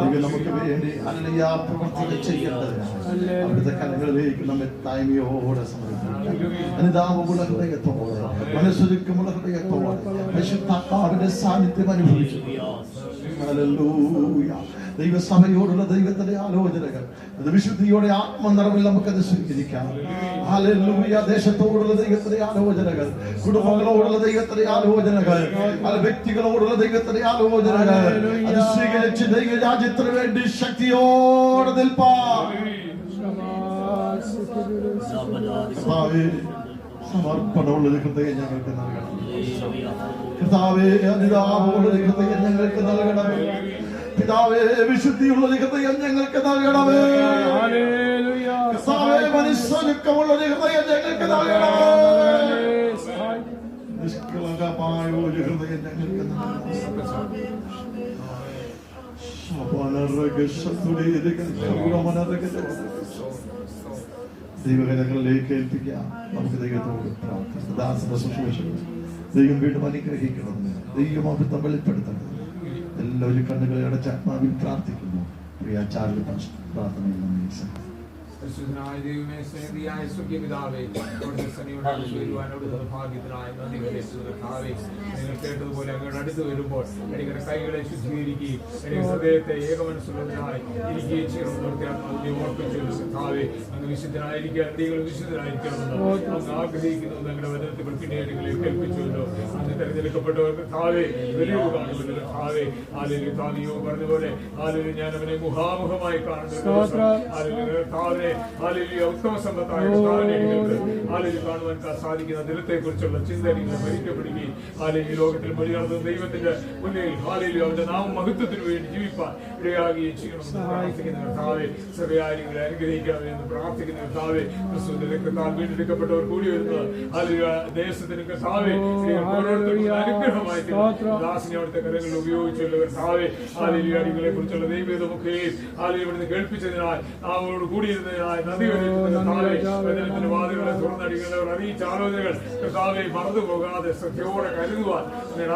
ദൈവം നമുക്ക് വേണ്ടി അല്ലയ പ്രവർത്തികൾ ചെയ്യേണ്ടതിന് അവിടുത്തെ കലകളിലേക്ക് നമ്മെ തായ്മയോടെ സമർപ്പിക്കും. അനുതാപമുള്ള ഹൃദയത്തോടെ, മനസ്സൊരുക്കമുള്ള ഹൃദയത്തോടെ പരിശുദ്ധാത്മാവിന്റെ സാന്നിധ്യം അനുഭവിച്ചു. ഹല്ലേലൂയ. ദൈവസഭയോടുള്ള ദൈവത്തിന്റെ ആലോചനകൾ അത് വിശുദ്ധിയോടെ ആത്മനിറവിൽ നമുക്കത് സ്വീകരിക്കാം. ഹല്ലേലൂയ. ദേശത്തോടുള്ള ദൈവത്തിന്റെ ആലോചനകൾ, കുടുംബങ്ങളോടുള്ള ദൈവത്തിന്റെ ആലോചനകൾ, വ്യക്തികളോടുള്ള ദൈവത്തിന്റെ ആലോചനകൾ അത് സ്വീകരിച്ച് ദൈവരാജ്യത്തിന് വേണ്ടി ശക്തിയോടെ നിൽപ്പാൻ സമർപ്പണമുള്ള ഹൃദയം ഞങ്ങൾക്ക് നൽകണം. കർത്താവേ, അനുതാപമുള്ള ഹൃദയം ഞങ്ങൾക്ക് നൽകണം. പിതാവേ, വിശുദ്ധിയുള്ള ഹൃദയം ഞങ്ങൾക്ക് നൽകണമേ. കർത്താവേ, മനസ്സൊരുക്കമുള്ള ഹൃദയം ഞങ്ങൾക്ക് നൽകണമേ. നിഷ്കളങ്കമായ ഒരു ഹൃദയം ഞങ്ങൾക്ക് ദൈവകരങ്ങളിലേക്ക് ഏൽപ്പിക്കാം. നമുക്ക് ദൈവത്തോട് പ്രാർത്ഥിക്കാം. ദാസന്റെ ശുശ്രൂഷകൾ ദൈവം വീണ്ടും അനുഗ്രഹിക്കണമെന്ന്, ദൈവം അവിടുത്തെ വെളിപ്പെടുത്തണം. എല്ലാവരും കണ്ണുകളെ അടച്ച ആത്മാവിൽ പ്രാർത്ഥിക്കുന്നു. പ്രിയ ചാർലി പ്രാർത്ഥനയിൽ പരിശുദ്ധനായ ദൈവമേ, സ്നേഹിയായ സ്വർഗ്ഗപിതാവേ, അവിടുത്തെ സന്നിധിയോട് അടുത്ത് വരുവാനോട് സൗഭാഗ്യത്തിനായി നന്ദി കരേറ്റുന്നു. കർത്താവേ, നിങ്ങൾ കേട്ടതുപോലെ അങ്ങോട്ട് അടുത്ത് വരുമ്പോൾ എനിക്കടെ കൈകളെ ശുദ്ധീകരിക്കുകയും എനിക്ക് ഹൃദയത്തെ ഏകമനസ്സുള്ളതിനായി ഇരിക്കുകയും ചെയ്യണമെന്ന് അതിനെ ഓർപ്പിച്ചു. കർത്താവേ, അങ്ങ് വിശുദ്ധനായിരിക്കാൻ നിങ്ങൾ വിശുദ്ധനായിരിക്കണമെന്ന് അങ്ങ് ആഗ്രഹിക്കുന്നു. ഞങ്ങളുടെ വചനത്തിൽ പിന്നീടുകളെ കേൾപ്പിച്ചുവല്ലോ. അന്ന് തെരഞ്ഞെടുക്കപ്പെട്ടവർ കർത്താവേ വലിയ കാണുമല്ലോ. കർത്താവേ, ആലയിൽ താനിയോ പറഞ്ഞതുപോലെ ആലയിൽ ഞാൻ അവനെ മുഖാമുഖമായി കാണുന്നു. കർത്താവേ, ഉത്തമ സമ്പത്തായ കാണുവാൻ സാധിക്കുന്ന ദിനത്തെ കുറിച്ചുള്ള ചിന്ത നിങ്ങൾ ഭരിക്കപ്പെടുകയും ഈ ലോകത്തിൽ മൊഴിയാർന്ന ദൈവത്തിന്റെ മുന്നിൽ അവന്റെ നാമം മഹത്വത്തിന് വേണ്ടി ജീവിപ്പാൻ ഇടയാകുകയും ചെയ്യണമെന്ന് പ്രാർത്ഥിക്കുന്ന കർത്താവേ, സഭയാരികളെ അനുഗ്രഹിക്കാമെന്ന് പ്രാർത്ഥിക്കുന്ന കർത്താവേ, ക്രിസ്തുവിന്റെ രക്തത്താൽ വീണ്ടെടുക്കപ്പെട്ടവർ കൂടി വരുന്നത് ദേശത്തിന് കർത്താവേ ഓരോരുത്തർക്കും അനുഗ്രഹമായി ദാസിനെ അവിടുത്തെ കരങ്ങളിൽ ഉപയോഗിച്ചുള്ള കർത്താവേ, ആലയിലെ കുറിച്ചുള്ള ദൈവമൊക്കെയും ഇവിടുന്ന് കേൾപ്പിച്ചതിനാൽ അവരോട് കൂടിയിരുന്നതിനാൽ നന്ദി വചനത്തിന്റെ വാതിലുകളെ തുറന്നടിക്കുന്നവർ അറിയിച്ച ആലോചനകൾ കർത്താവെ മറന്നു പോകാതെ ശ്രദ്ധയോടെ കരുതുവാൻ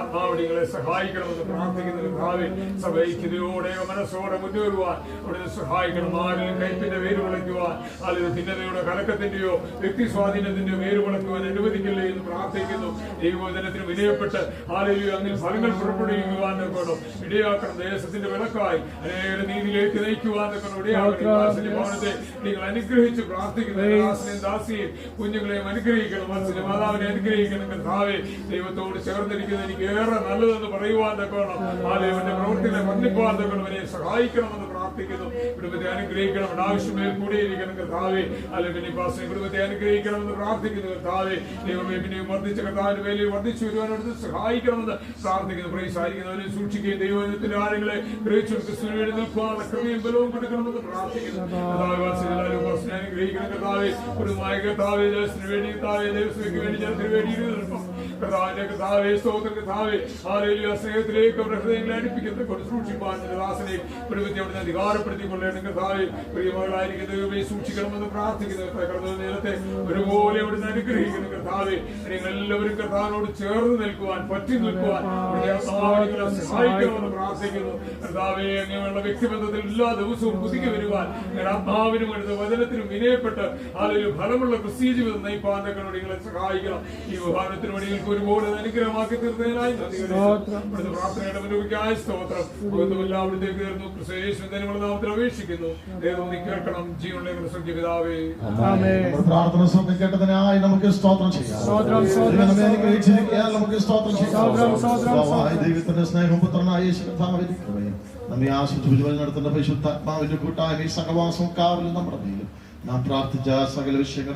ആത്മാവടികളെ സഹായിക്കണമെന്ന് പ്രാർത്ഥിക്കുന്ന കർത്താവെ, സഭയ്ക്കിതയോടെ മനസ്സോടെ മുന്നേറുവാൻ അവിടുന്ന് സഹായിക്കണം. ആരിലും കൈപ്പിന്റെ വേര് വിളയ്ക്കുവാൻ, അല്ലെങ്കിൽ ഭിന്നതയുടെ കലക്കത്തിന്റെയോ വ്യക്തി സ്വാധീനത്തിന്റെയോ വേര് വിളക്കുവാൻ അനുവദിക്കില്ലേ എന്ന് പ്രാർത്ഥിക്കുന്നു. ദൈവവചനത്തിന് വിധേയപ്പെട്ട് ആലയിലും അങ്ങനെ ഫലങ്ങൾ പുറപ്പെടുവിക്കുവാൻ വേണം ഇടയാക്കണം. ദേശത്തിന്റെ വിളക്കായി അനേക നീതിയിലേക്ക് നയിക്കുവാൻ ഇടയാക്കണം. ഭവനത്തെ നിങ്ങൾ അനുഗ്രഹിച്ച് പ്രാർത്ഥിക്കുന്നു. ദാസിയെയും കുഞ്ഞുങ്ങളെയും അനുഗ്രഹിക്കണം. മനസ്സിലെ മാതാവിനെ അനുഗ്രഹിക്കണം. കർത്താവേ, ദൈവത്തോട് ചേർന്നിരിക്കുന്നത് എനിക്ക് ഏറെ നല്ലതെന്ന് പറയുവാൻ തക്കണം. ആലയവന്റെ പ്രവൃത്തികളെ വർണ്ണിപ്പാൻ തക്കണം. അവനെ സഹായിക്കണമെന്ന് പ്രാർത്ഥിക്കുന്നു. പ്രാർത്ഥിക്കുന്നു. കുടുംബത്തെ അനുഗ്രഹിക്കണം, ആവശ്യമേ കൂടിയിരിക്കണം കർത്താവേ. അല്ലെങ്കിൽ പാസ്റ്റർ കുടുംബത്തെ അനുഗ്രഹിക്കണമെന്ന് പ്രാർത്ഥിക്കുന്നു കർത്താവേ. ദൈവമേ പിന്നെയും വർദ്ധിച്ച കർത്താവിന്റെ വേലയിൽ വർദ്ധിച്ചു വരുവാനോട് സഹായിക്കണമെന്ന് പ്രാർത്ഥിക്കുന്നു. പ്രൈസായിരിക്കുന്നവരെ സൂക്ഷിക്കുകയും ദൈവത്തിന്റെ ആളുകളെ ഗ്രഹിച്ചു ക്രിസ്തുവിന് വേണ്ടി നിൽക്കുവാനുള്ള കൃപയും ബലവും കൊടുക്കണമെന്ന് പ്രാർത്ഥിക്കുന്നു. അനുഗ്രഹിക്കണം കർത്താവേ. കുടുംബമായ കർത്താവേ, ദേശത്തിന് വേണ്ടി കർത്താവേ, ദേവസ്വയ്ക്ക് വേണ്ടി ജനത്തിന് വേണ്ടി നിൽക്കും കർത്താവിന്റെ കർത്താവേ. സ്തോത്രം കർത്താവേ. ഹല്ലേലൂയ. സ്നേഹത്തിലേക്ക് അവരുടെ ഹൃദയങ്ങളെ അടുപ്പിക്കുന്ന കൊണ്ട് സൂക്ഷിപ്പാൻ ദാസനെ കുടുംബത്തെ അവിടുന്ന് അധികാരപ്പെടുത്തിക്കൊള്ളേണം കർത്താവേ. പ്രിയമകളായിരിക്കും ദൈവമേ സൂക്ഷിക്കണമെന്ന് പ്രാർത്ഥിക്കുന്നു. കടന്നു നേരത്തെ ഒരുപോലെ അവിടുന്ന് അനുഗ്രഹിക്കുന്നു കർത്താവേ. നിങ്ങൾ എല്ലാവരും കർത്താവിനോട് ചേർന്ന് നിൽക്കുവാൻ, പറ്റി നിൽക്കുവാൻ സഹായിക്കണമെന്ന് പ്രാർത്ഥിക്കുന്നു കർത്താവേ. അങ്ങനെയുള്ള വ്യക്തിബന്ധത്തിൽ എല്ലാ ദിവസവും പുതുക്കി വരുവാൻ ആത്മാവിനും എടുത്ത വചനത്തിനും വിനയപ്പെട്ട് അതിൽ ഫലമുള്ള ക്രിസ്തീയ ജീവിതം നയിപ്പാൻ നിങ്ങളെ സഹായിക്കണം. ഈ വിഭാഗത്തിന് വേണ്ടികൾക്ക് ഒരുപോലെ അനുഗ്രഹമാക്കി തീർന്നതിനായി പ്രാർത്ഥനയുടെ മുൻപിക്കായ സ്തോത്രം. എല്ലാവിടത്തേക്ക് തീർന്നു ക്രിസ്തുയേശുവിന്റെ നാമത്തിൽ അപേക്ഷിക്കുന്നു. ദൈവം നീ കേൾക്കണം. ജീവനുള്ള ക്രിസ്തു പിതാവേ. പ്രാർത്ഥന സ്വന്തം കേട്ടതിനായി നമുക്ക് സ്തോത്രം ചെയ്യാം. നമുക്ക് സ്തോത്രം ചെയ്യാം. ദൈവത്തിന്റെ സ്നേഹം പുത്രനായ യേശു കർത്താവിന്റെ കൃപയും നമ്മെ ആശ്വസിപ്പിച്ചു നടത്തുന്ന പരിശുദ്ധാത്മാവിന്റെ കൂട്ടായ്മ സഹവാസവും കാവലും നമ്മുടെ നാം പ്രാർത്ഥിച്ച സകല വിഷയങ്ങൾ